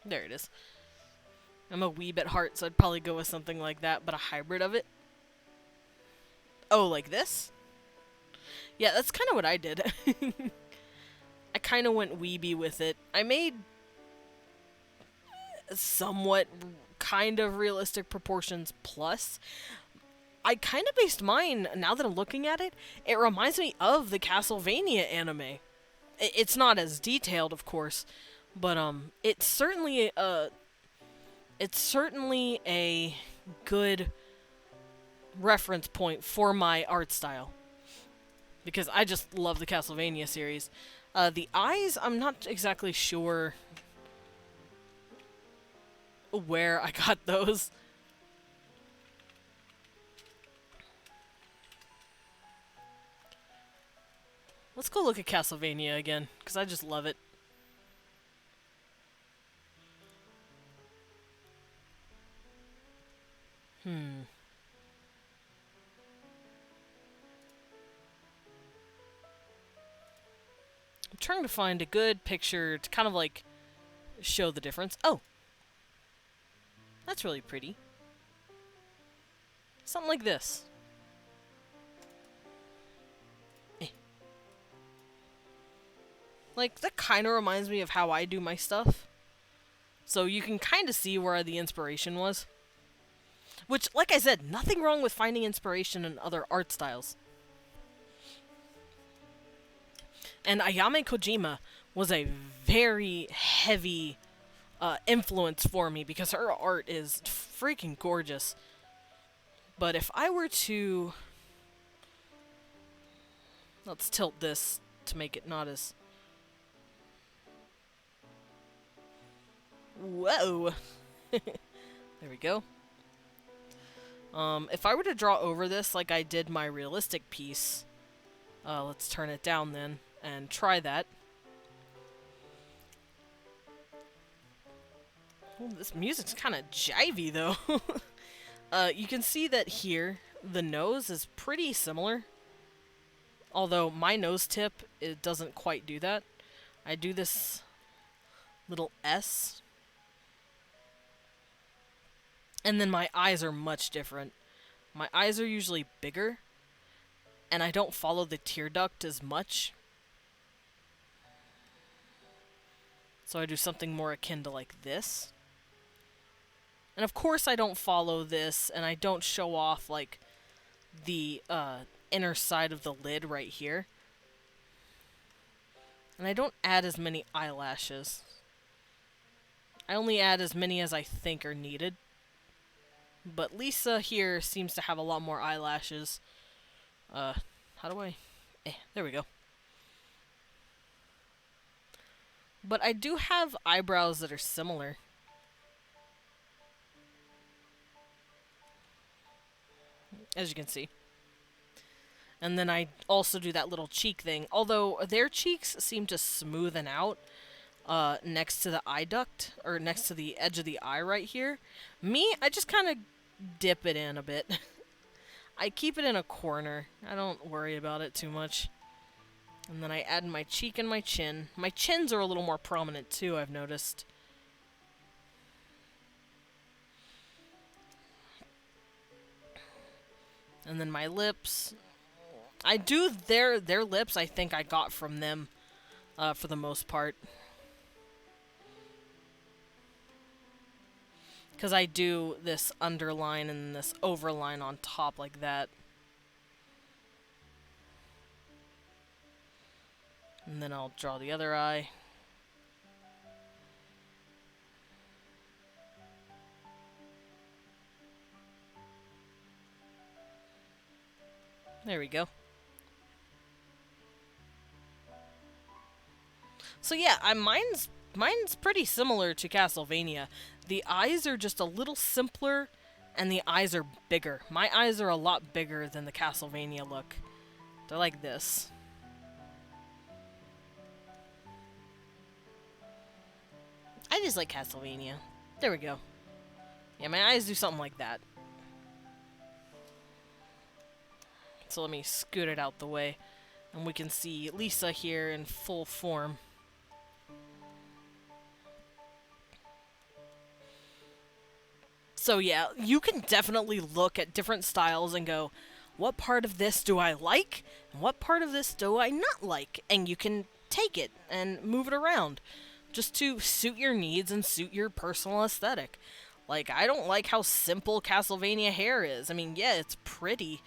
There it is. I'm a wee bit heart, so I'd probably go with something like that, but a hybrid of it. Oh, like this? Yeah, that's kind of what I did. I kind of went weeby with it. I made somewhat kind of realistic proportions plus. I kind of based mine, now that I'm looking at it, it reminds me of the Castlevania anime. It's not as detailed, of course, but it's certainly a good reference point for my art style. Because I just love the Castlevania series. The eyes, I'm not exactly sure where I got those. Let's go look at Castlevania again, because I just love it. I'm trying to find a good picture to kind of like show the difference. Oh! That's really pretty. Something like this. Like, that kind of reminds me of how I do my stuff. So you can kind of see where the inspiration was. Which, like I said, nothing wrong with finding inspiration in other art styles. And Ayame Kojima was a very heavy influence for me because her art is freaking gorgeous. But if I were to... Let's tilt this to make it not as... Whoa! There we go. If I were to draw over this like I did my realistic piece, let's turn it down then and try that. Well, this music's kind of jivey though. You can see that here the nose is pretty similar, although my nose tip, it doesn't quite do that. I do this little S. And then my eyes are much different. My eyes are usually bigger, and I don't follow the tear duct as much. So I do something more akin to like this. And of course I don't follow this, and I don't show off like the inner side of the lid right here. And I don't add as many eyelashes. I only add as many as I think are needed. But Lisa here seems to have a lot more eyelashes. How do I... there we go. But I do have eyebrows that are similar. As you can see. And then I also do that little cheek thing. Although their cheeks seem to smoothen out next to the eye duct, or next to the edge of the eye right here. Me, I just kind of dip it in a bit. I keep it in a corner. I don't worry about it too much. And then I add my cheek and my chin. My chins are a little more prominent too, I've noticed. And then my lips. I do their lips, I think I got from them for the most part. Because I do this underline and this overline on top like that. And then I'll draw the other eye. There we go. So yeah, mine's pretty similar to Castlevania. The eyes are just a little simpler, and the eyes are bigger. My eyes are a lot bigger than the Castlevania look. They're like this. I just like Castlevania. There we go. Yeah, my eyes do something like that. So let me scoot it out the way, and we can see Lisa here in full form. So yeah, you can definitely look at different styles and go, what part of this do I like, and what part of this do I not like? And you can take it and move it around, just to suit your needs and suit your personal aesthetic. Like, I don't like how simple Castlevania hair is. I mean, yeah, it's pretty,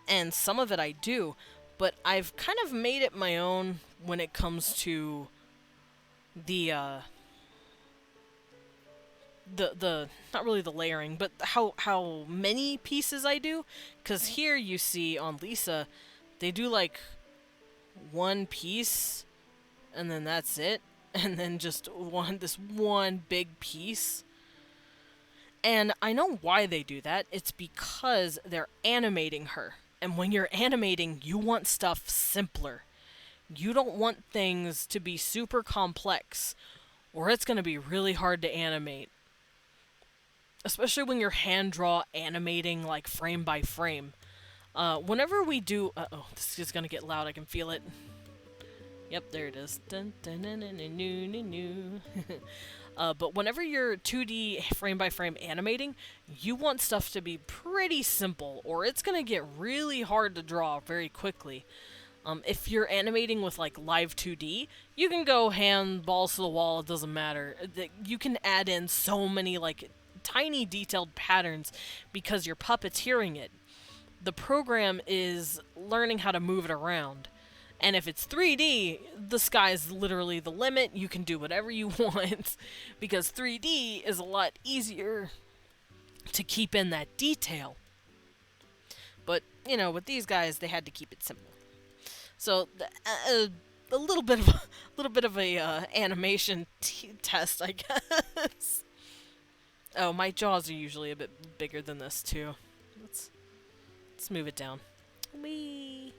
and some of it I do, but I've kind of made it my own when it comes to the not really the layering, but how many pieces I do. Because here you see on Lisa, they do like one piece, and then that's it, and then just this one big piece. And I know why they do that. It's because they're animating her. And when you're animating, you want stuff simpler. You don't want things to be super complex, or it's going to be really hard to animate. Especially when you're hand draw animating like frame by frame. Whenever we do... Uh-oh, this is going to get loud. I can feel it. Yep, there it is. Dun, dun, dun, dun, dun, dun, dun, dun. But whenever you're 2D frame by frame animating, you want stuff to be pretty simple, or it's going to get really hard to draw very quickly. If you're animating with like live 2D, you can go hand balls to the wall, it doesn't matter. You can add in so many like tiny detailed patterns because you're puppeteering it. The program is learning how to move it around. And if it's 3D, the sky's literally the limit. You can do whatever you want because 3D is a lot easier to keep in that detail. But, you know, with these guys, they had to keep it simple. So, a little bit of a animation test, I guess. Oh, my jaws are usually a bit bigger than this too. Let's move it down. Whee!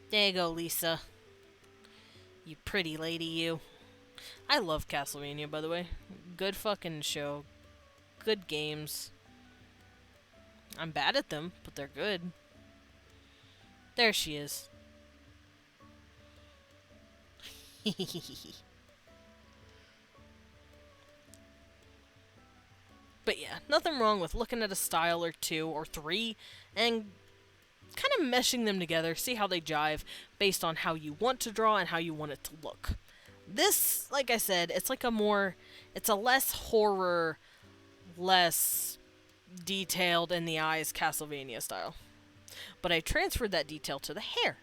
There you go, Lisa. You pretty lady, you. I love Castlevania, by the way. Good fucking show. Good games. I'm bad at them, but they're good. There she is. But yeah, nothing wrong with looking at a style or two or three and kind of meshing them together, see how they jive based on how you want to draw and how you want it to look. This, like I said, it's a less horror, less detailed in the eyes Castlevania style. But I transferred that detail to the hair.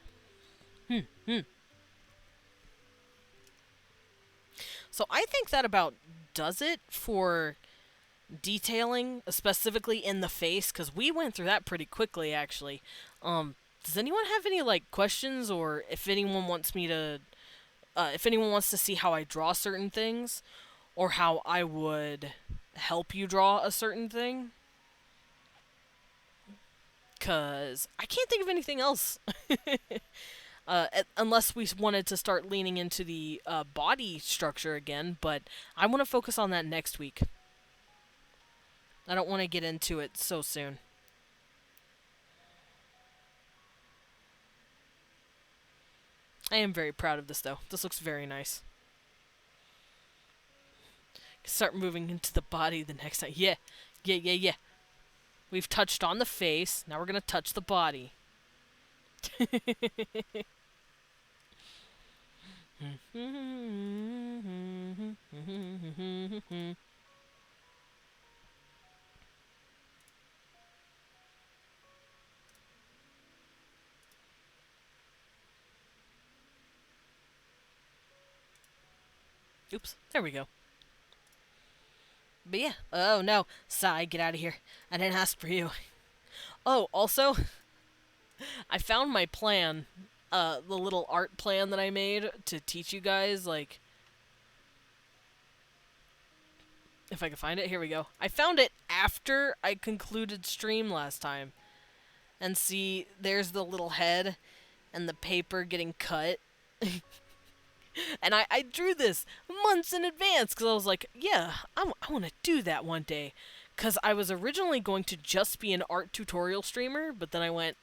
So I think that about does it for detailing, specifically in the face, because we went through that pretty quickly, actually. Does anyone have any, like, questions, or if anyone wants to see how I draw certain things, or how I would help you draw a certain thing? Because I can't think of anything else. Unless we wanted to start leaning into the body structure again, but I want to focus on that next week. I don't want to get into it so soon. I am very proud of this, though. This looks very nice. Start moving into the body the next time. Yeah. We've touched on the face. Now we're going to touch the body. Oops, there we go. But yeah, oh no, Sai, get out of here. I didn't ask for you. Oh, also, I found my plan, the little art plan that I made to teach you guys, like, if I can find it, here we go. I found it after I concluded stream last time. And see, there's the little head and the paper getting cut. And I drew this months in advance because I was like, yeah, I want to do that one day. Because I was originally going to just be an art tutorial streamer, but then I went,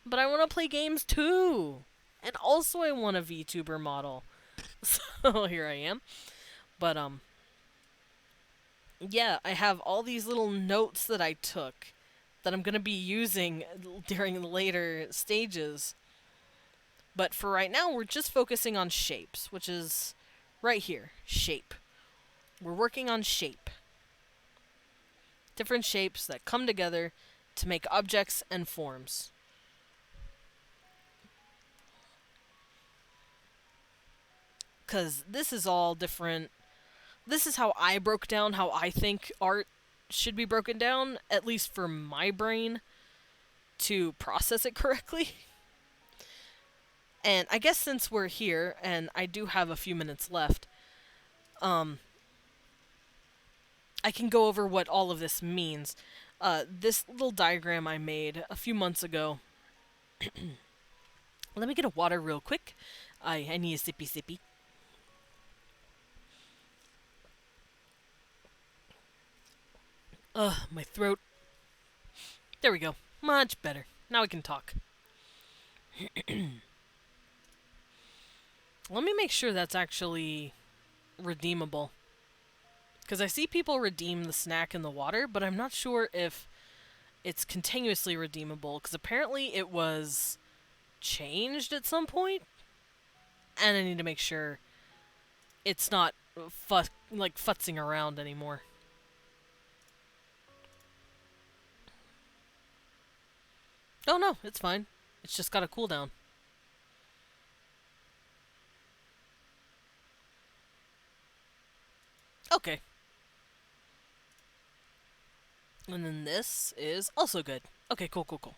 but I want to play games too. And also I want a VTuber model. So here I am. But, yeah, I have all these little notes that I took that I'm going to be using during later stages. But for right now, we're just focusing on shapes, which is right here, shape. We're working on shape. Different shapes that come together to make objects and forms. Because this is all different. This is how I broke down how I think art should be broken down, at least for my brain, to process it correctly. And I guess since we're here, and I do have a few minutes left, I can go over what all of this means. This little diagram I made a few months ago. Let me get a water real quick. I need a sippy. My throat. There we go. Much better. Now I can talk. Let me make sure that's actually redeemable. Because I see people redeem the snack in the water, but I'm not sure if it's continuously redeemable. Because apparently it was changed at some point. And I need to make sure it's not futzing around anymore. Oh no, it's fine. It's just got a cooldown. Okay. And then this is also good. Okay, cool, cool, cool.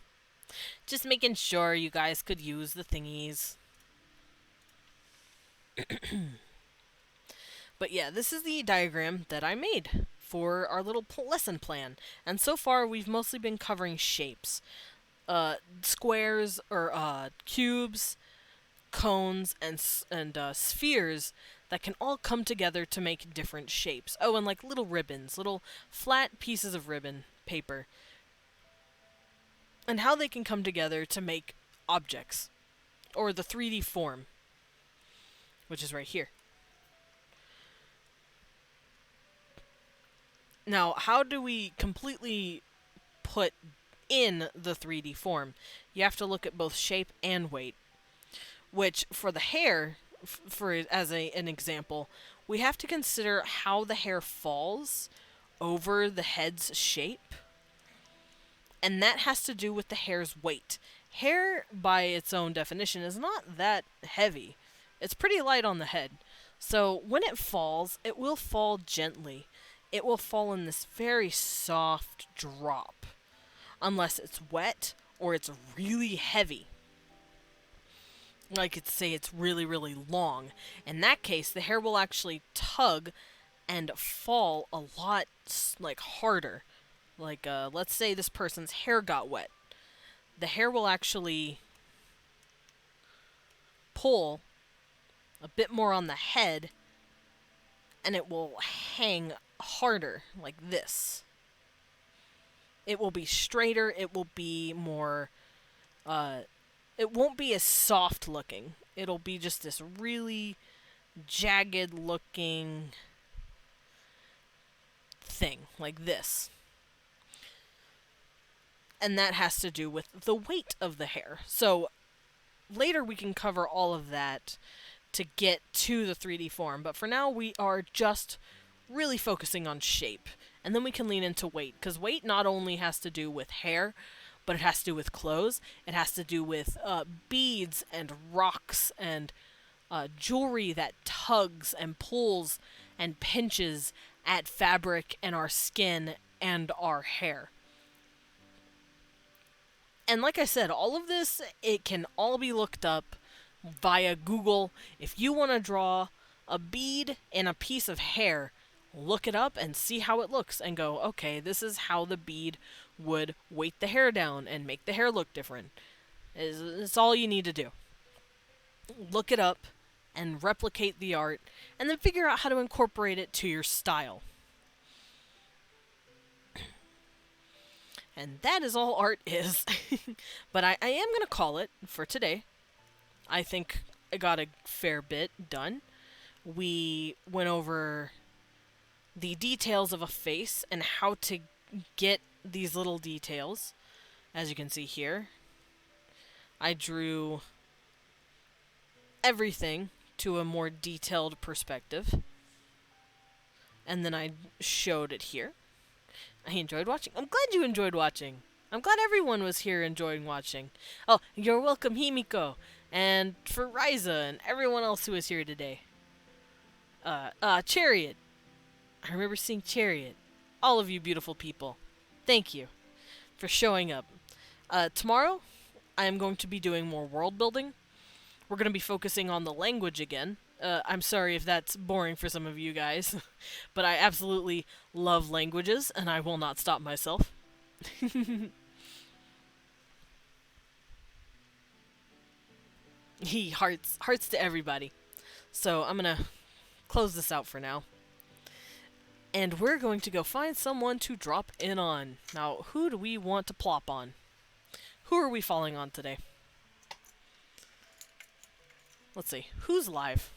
Just making sure you guys could use the thingies. But yeah, this is the diagram that I made for our little lesson plan. And so far, we've mostly been covering shapes. Squares, or cubes, cones, and spheres that can all come together to make different shapes. Oh, and like little ribbons, little flat pieces of ribbon paper. And how they can come together to make objects. Or the 3D form, which is right here. Now, how do we completely put in the 3D form? You have to look at both shape and weight. Which, for the hair, an example, we have to consider how the hair falls over the head's shape. And that has to do with the hair's weight. Hair, by its own definition, is not that heavy. It's pretty light on the head. So when it falls, it will fall gently. It will fall in this very soft drop. Unless it's wet or it's really heavy. Like, say it's really, really long. In that case, the hair will actually tug and fall a lot, like, harder. Like, let's say this person's hair got wet. The hair will actually pull a bit more on the head, and it will hang harder, like this. It will be straighter, it will be more, it won't be as soft looking. It'll be just this really jagged looking thing, like this. And that has to do with the weight of the hair. So later we can cover all of that to get to the 3D form, but for now we are just really focusing on shape. And then we can lean into weight, because weight not only has to do with hair, but it has to do with clothes. It has to do with beads and rocks and jewelry that tugs and pulls and pinches at fabric and our skin and our hair. And like I said, all of this, it can all be looked up via Google. If you want to draw a bead in a piece of hair, look it up and see how it looks and go, okay, this is how the bead would weight the hair down and make the hair look different. It's all you need to do. Look it up and replicate the art, and then figure out how to incorporate it to your style. And that is all art is. But I am going to call it for today. I think I got a fair bit done. We went over the details of a face and how to get these little details. As you can see here, I drew everything to a more detailed perspective. And then I showed it here. I enjoyed watching. I'm glad you enjoyed watching. I'm glad everyone was here enjoying watching. Oh, you're welcome, Himiko. And for Ryza and everyone else who was here today. Chariot. I remember seeing Chariot. All of you beautiful people. Thank you for showing up. Tomorrow, I am going to be doing more world building. We're going to be focusing on the language again. I'm sorry if that's boring for some of you guys, but I absolutely love languages, and I will not stop myself. Hearts to everybody. So I'm going to close this out for now. And we're going to go find someone to drop in on. Now, who do we want to plop on? Who are we falling on today? Let's see. Who's live?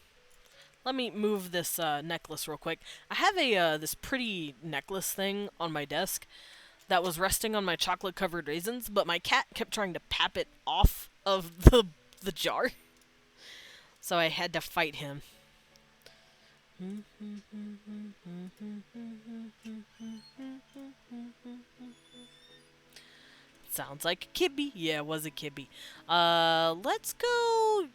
Let me move this necklace real quick. I have a this pretty necklace thing on my desk that was resting on my chocolate-covered raisins, but my cat kept trying to pap it off of the jar. So I had to fight him. Sounds like a kibby. Yeah, it was a kibby. Let's go.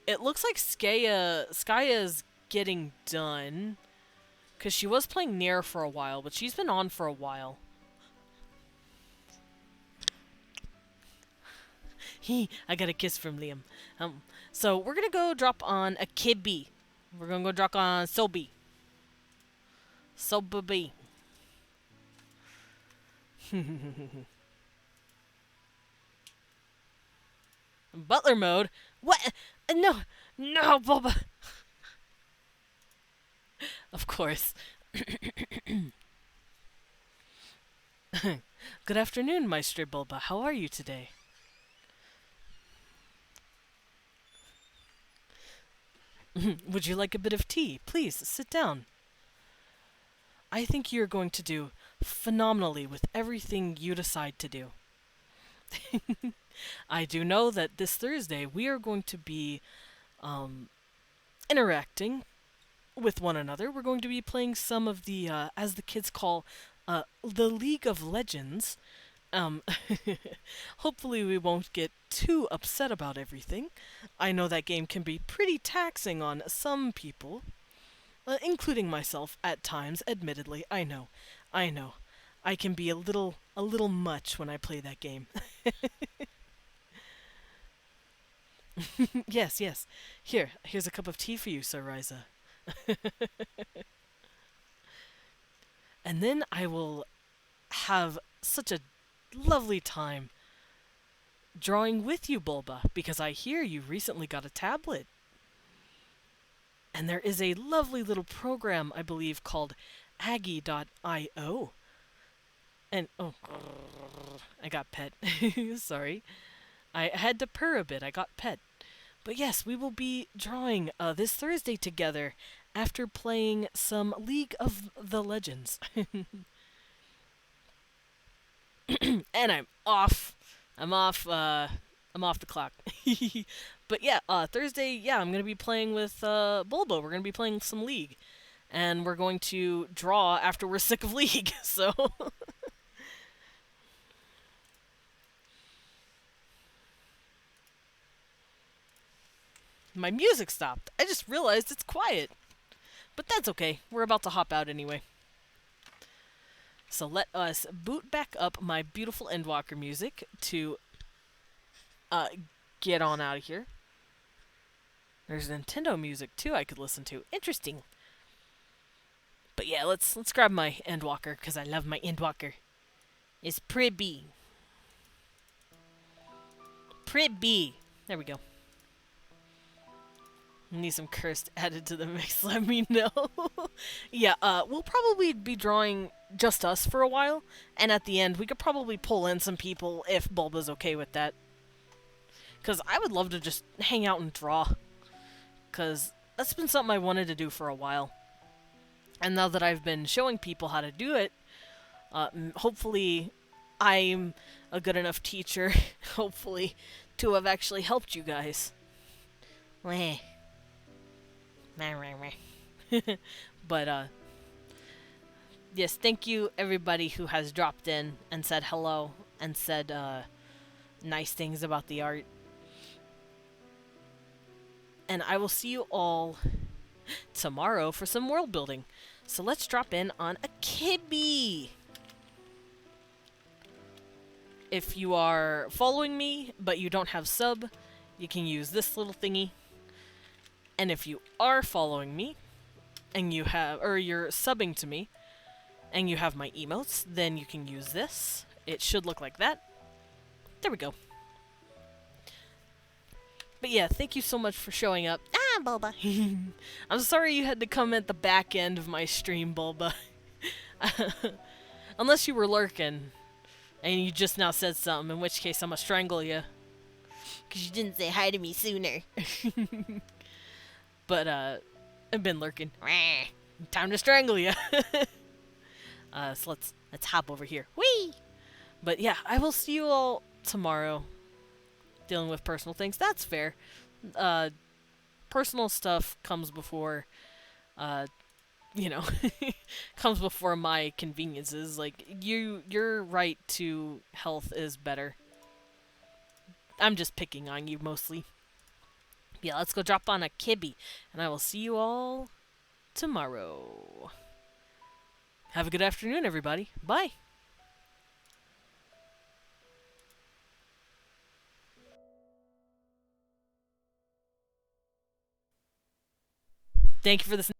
It looks like Skaya's getting done. Because she was playing Nair for a while, but she's been on for a while. I got a kiss from Liam. So we're gonna go drop on a kibby. We're gonna go drop on Sobi. Sobi. Butler mode? What? No, no, Boba. Of course. Good afternoon, Maestro Bulba. How are you today? Would you like a bit of tea? Please, sit down. I think you're going to do phenomenally with everything you decide to do. I do know that this Thursday we are going to be interacting with one another. We're going to be playing some of the, as the kids call, the League of Legends. Um, Hopefully we won't get too upset about everything. I know that game can be pretty taxing on some people, including myself at times, admittedly. I know. I can be a little much when I play that game. Yes. Here's a cup of tea for you, Sir Ryza. And then I will have such a lovely time drawing with you, Bulba, because I hear you recently got a tablet. And there is a lovely little program, I believe, called Aggie.io. And, oh, I got pet. Sorry. I had to purr a bit. I got pet. But yes, we will be drawing this Thursday together after playing some League of the Legends. And I'm off. I'm off the clock. But yeah, Thursday, yeah, I'm going to be playing with Bulbo. We're going to be playing some League. And we're going to draw after we're sick of League, so... My music stopped. I just realized it's quiet. But that's okay. We're about to hop out anyway. So let us boot back up my beautiful Endwalker music to get on out of here. There's Nintendo music too I could listen to. Interesting. But yeah, let's grab my Endwalker because I love my Endwalker. It's pretty. Pretty. There we go. Need some cursed added to the mix, let me know. Yeah, we'll probably be drawing just us for a while, and at the end we could probably pull in some people if Bulba's okay with that. Because I would love to just hang out and draw. Because that's been something I wanted to do for a while. And now that I've been showing people how to do it, hopefully I'm a good enough teacher, hopefully, to have actually helped you guys. Meh. But, yes, thank you everybody who has dropped in and said hello and said, nice things about the art. And I will see you all tomorrow for some world building. So let's drop in on a Kibby. If you are following me, but you don't have sub, you can use this little thingy. And if you are following me, and you have, or you're subbing to me, and you have my emotes, then you can use this. It should look like that. There we go. But yeah, thank you so much for showing up. Ah, Bulba. I'm sorry you had to come at the back end of my stream, Bulba. Unless you were lurking, and you just now said something, in which case I'm gonna strangle you. Because you didn't say hi to me sooner. But, I've been lurking. Time to strangle you. So let's hop over here. Whee! But yeah, I will see you all tomorrow. Dealing with personal things. That's fair. Personal stuff comes before, you know, comes before my conveniences. Like your right to health is better. I'm just picking on you mostly. Yeah, let's go drop on a kibby, and I will see you all tomorrow. Have a good afternoon, everybody. Bye. Thank you for this.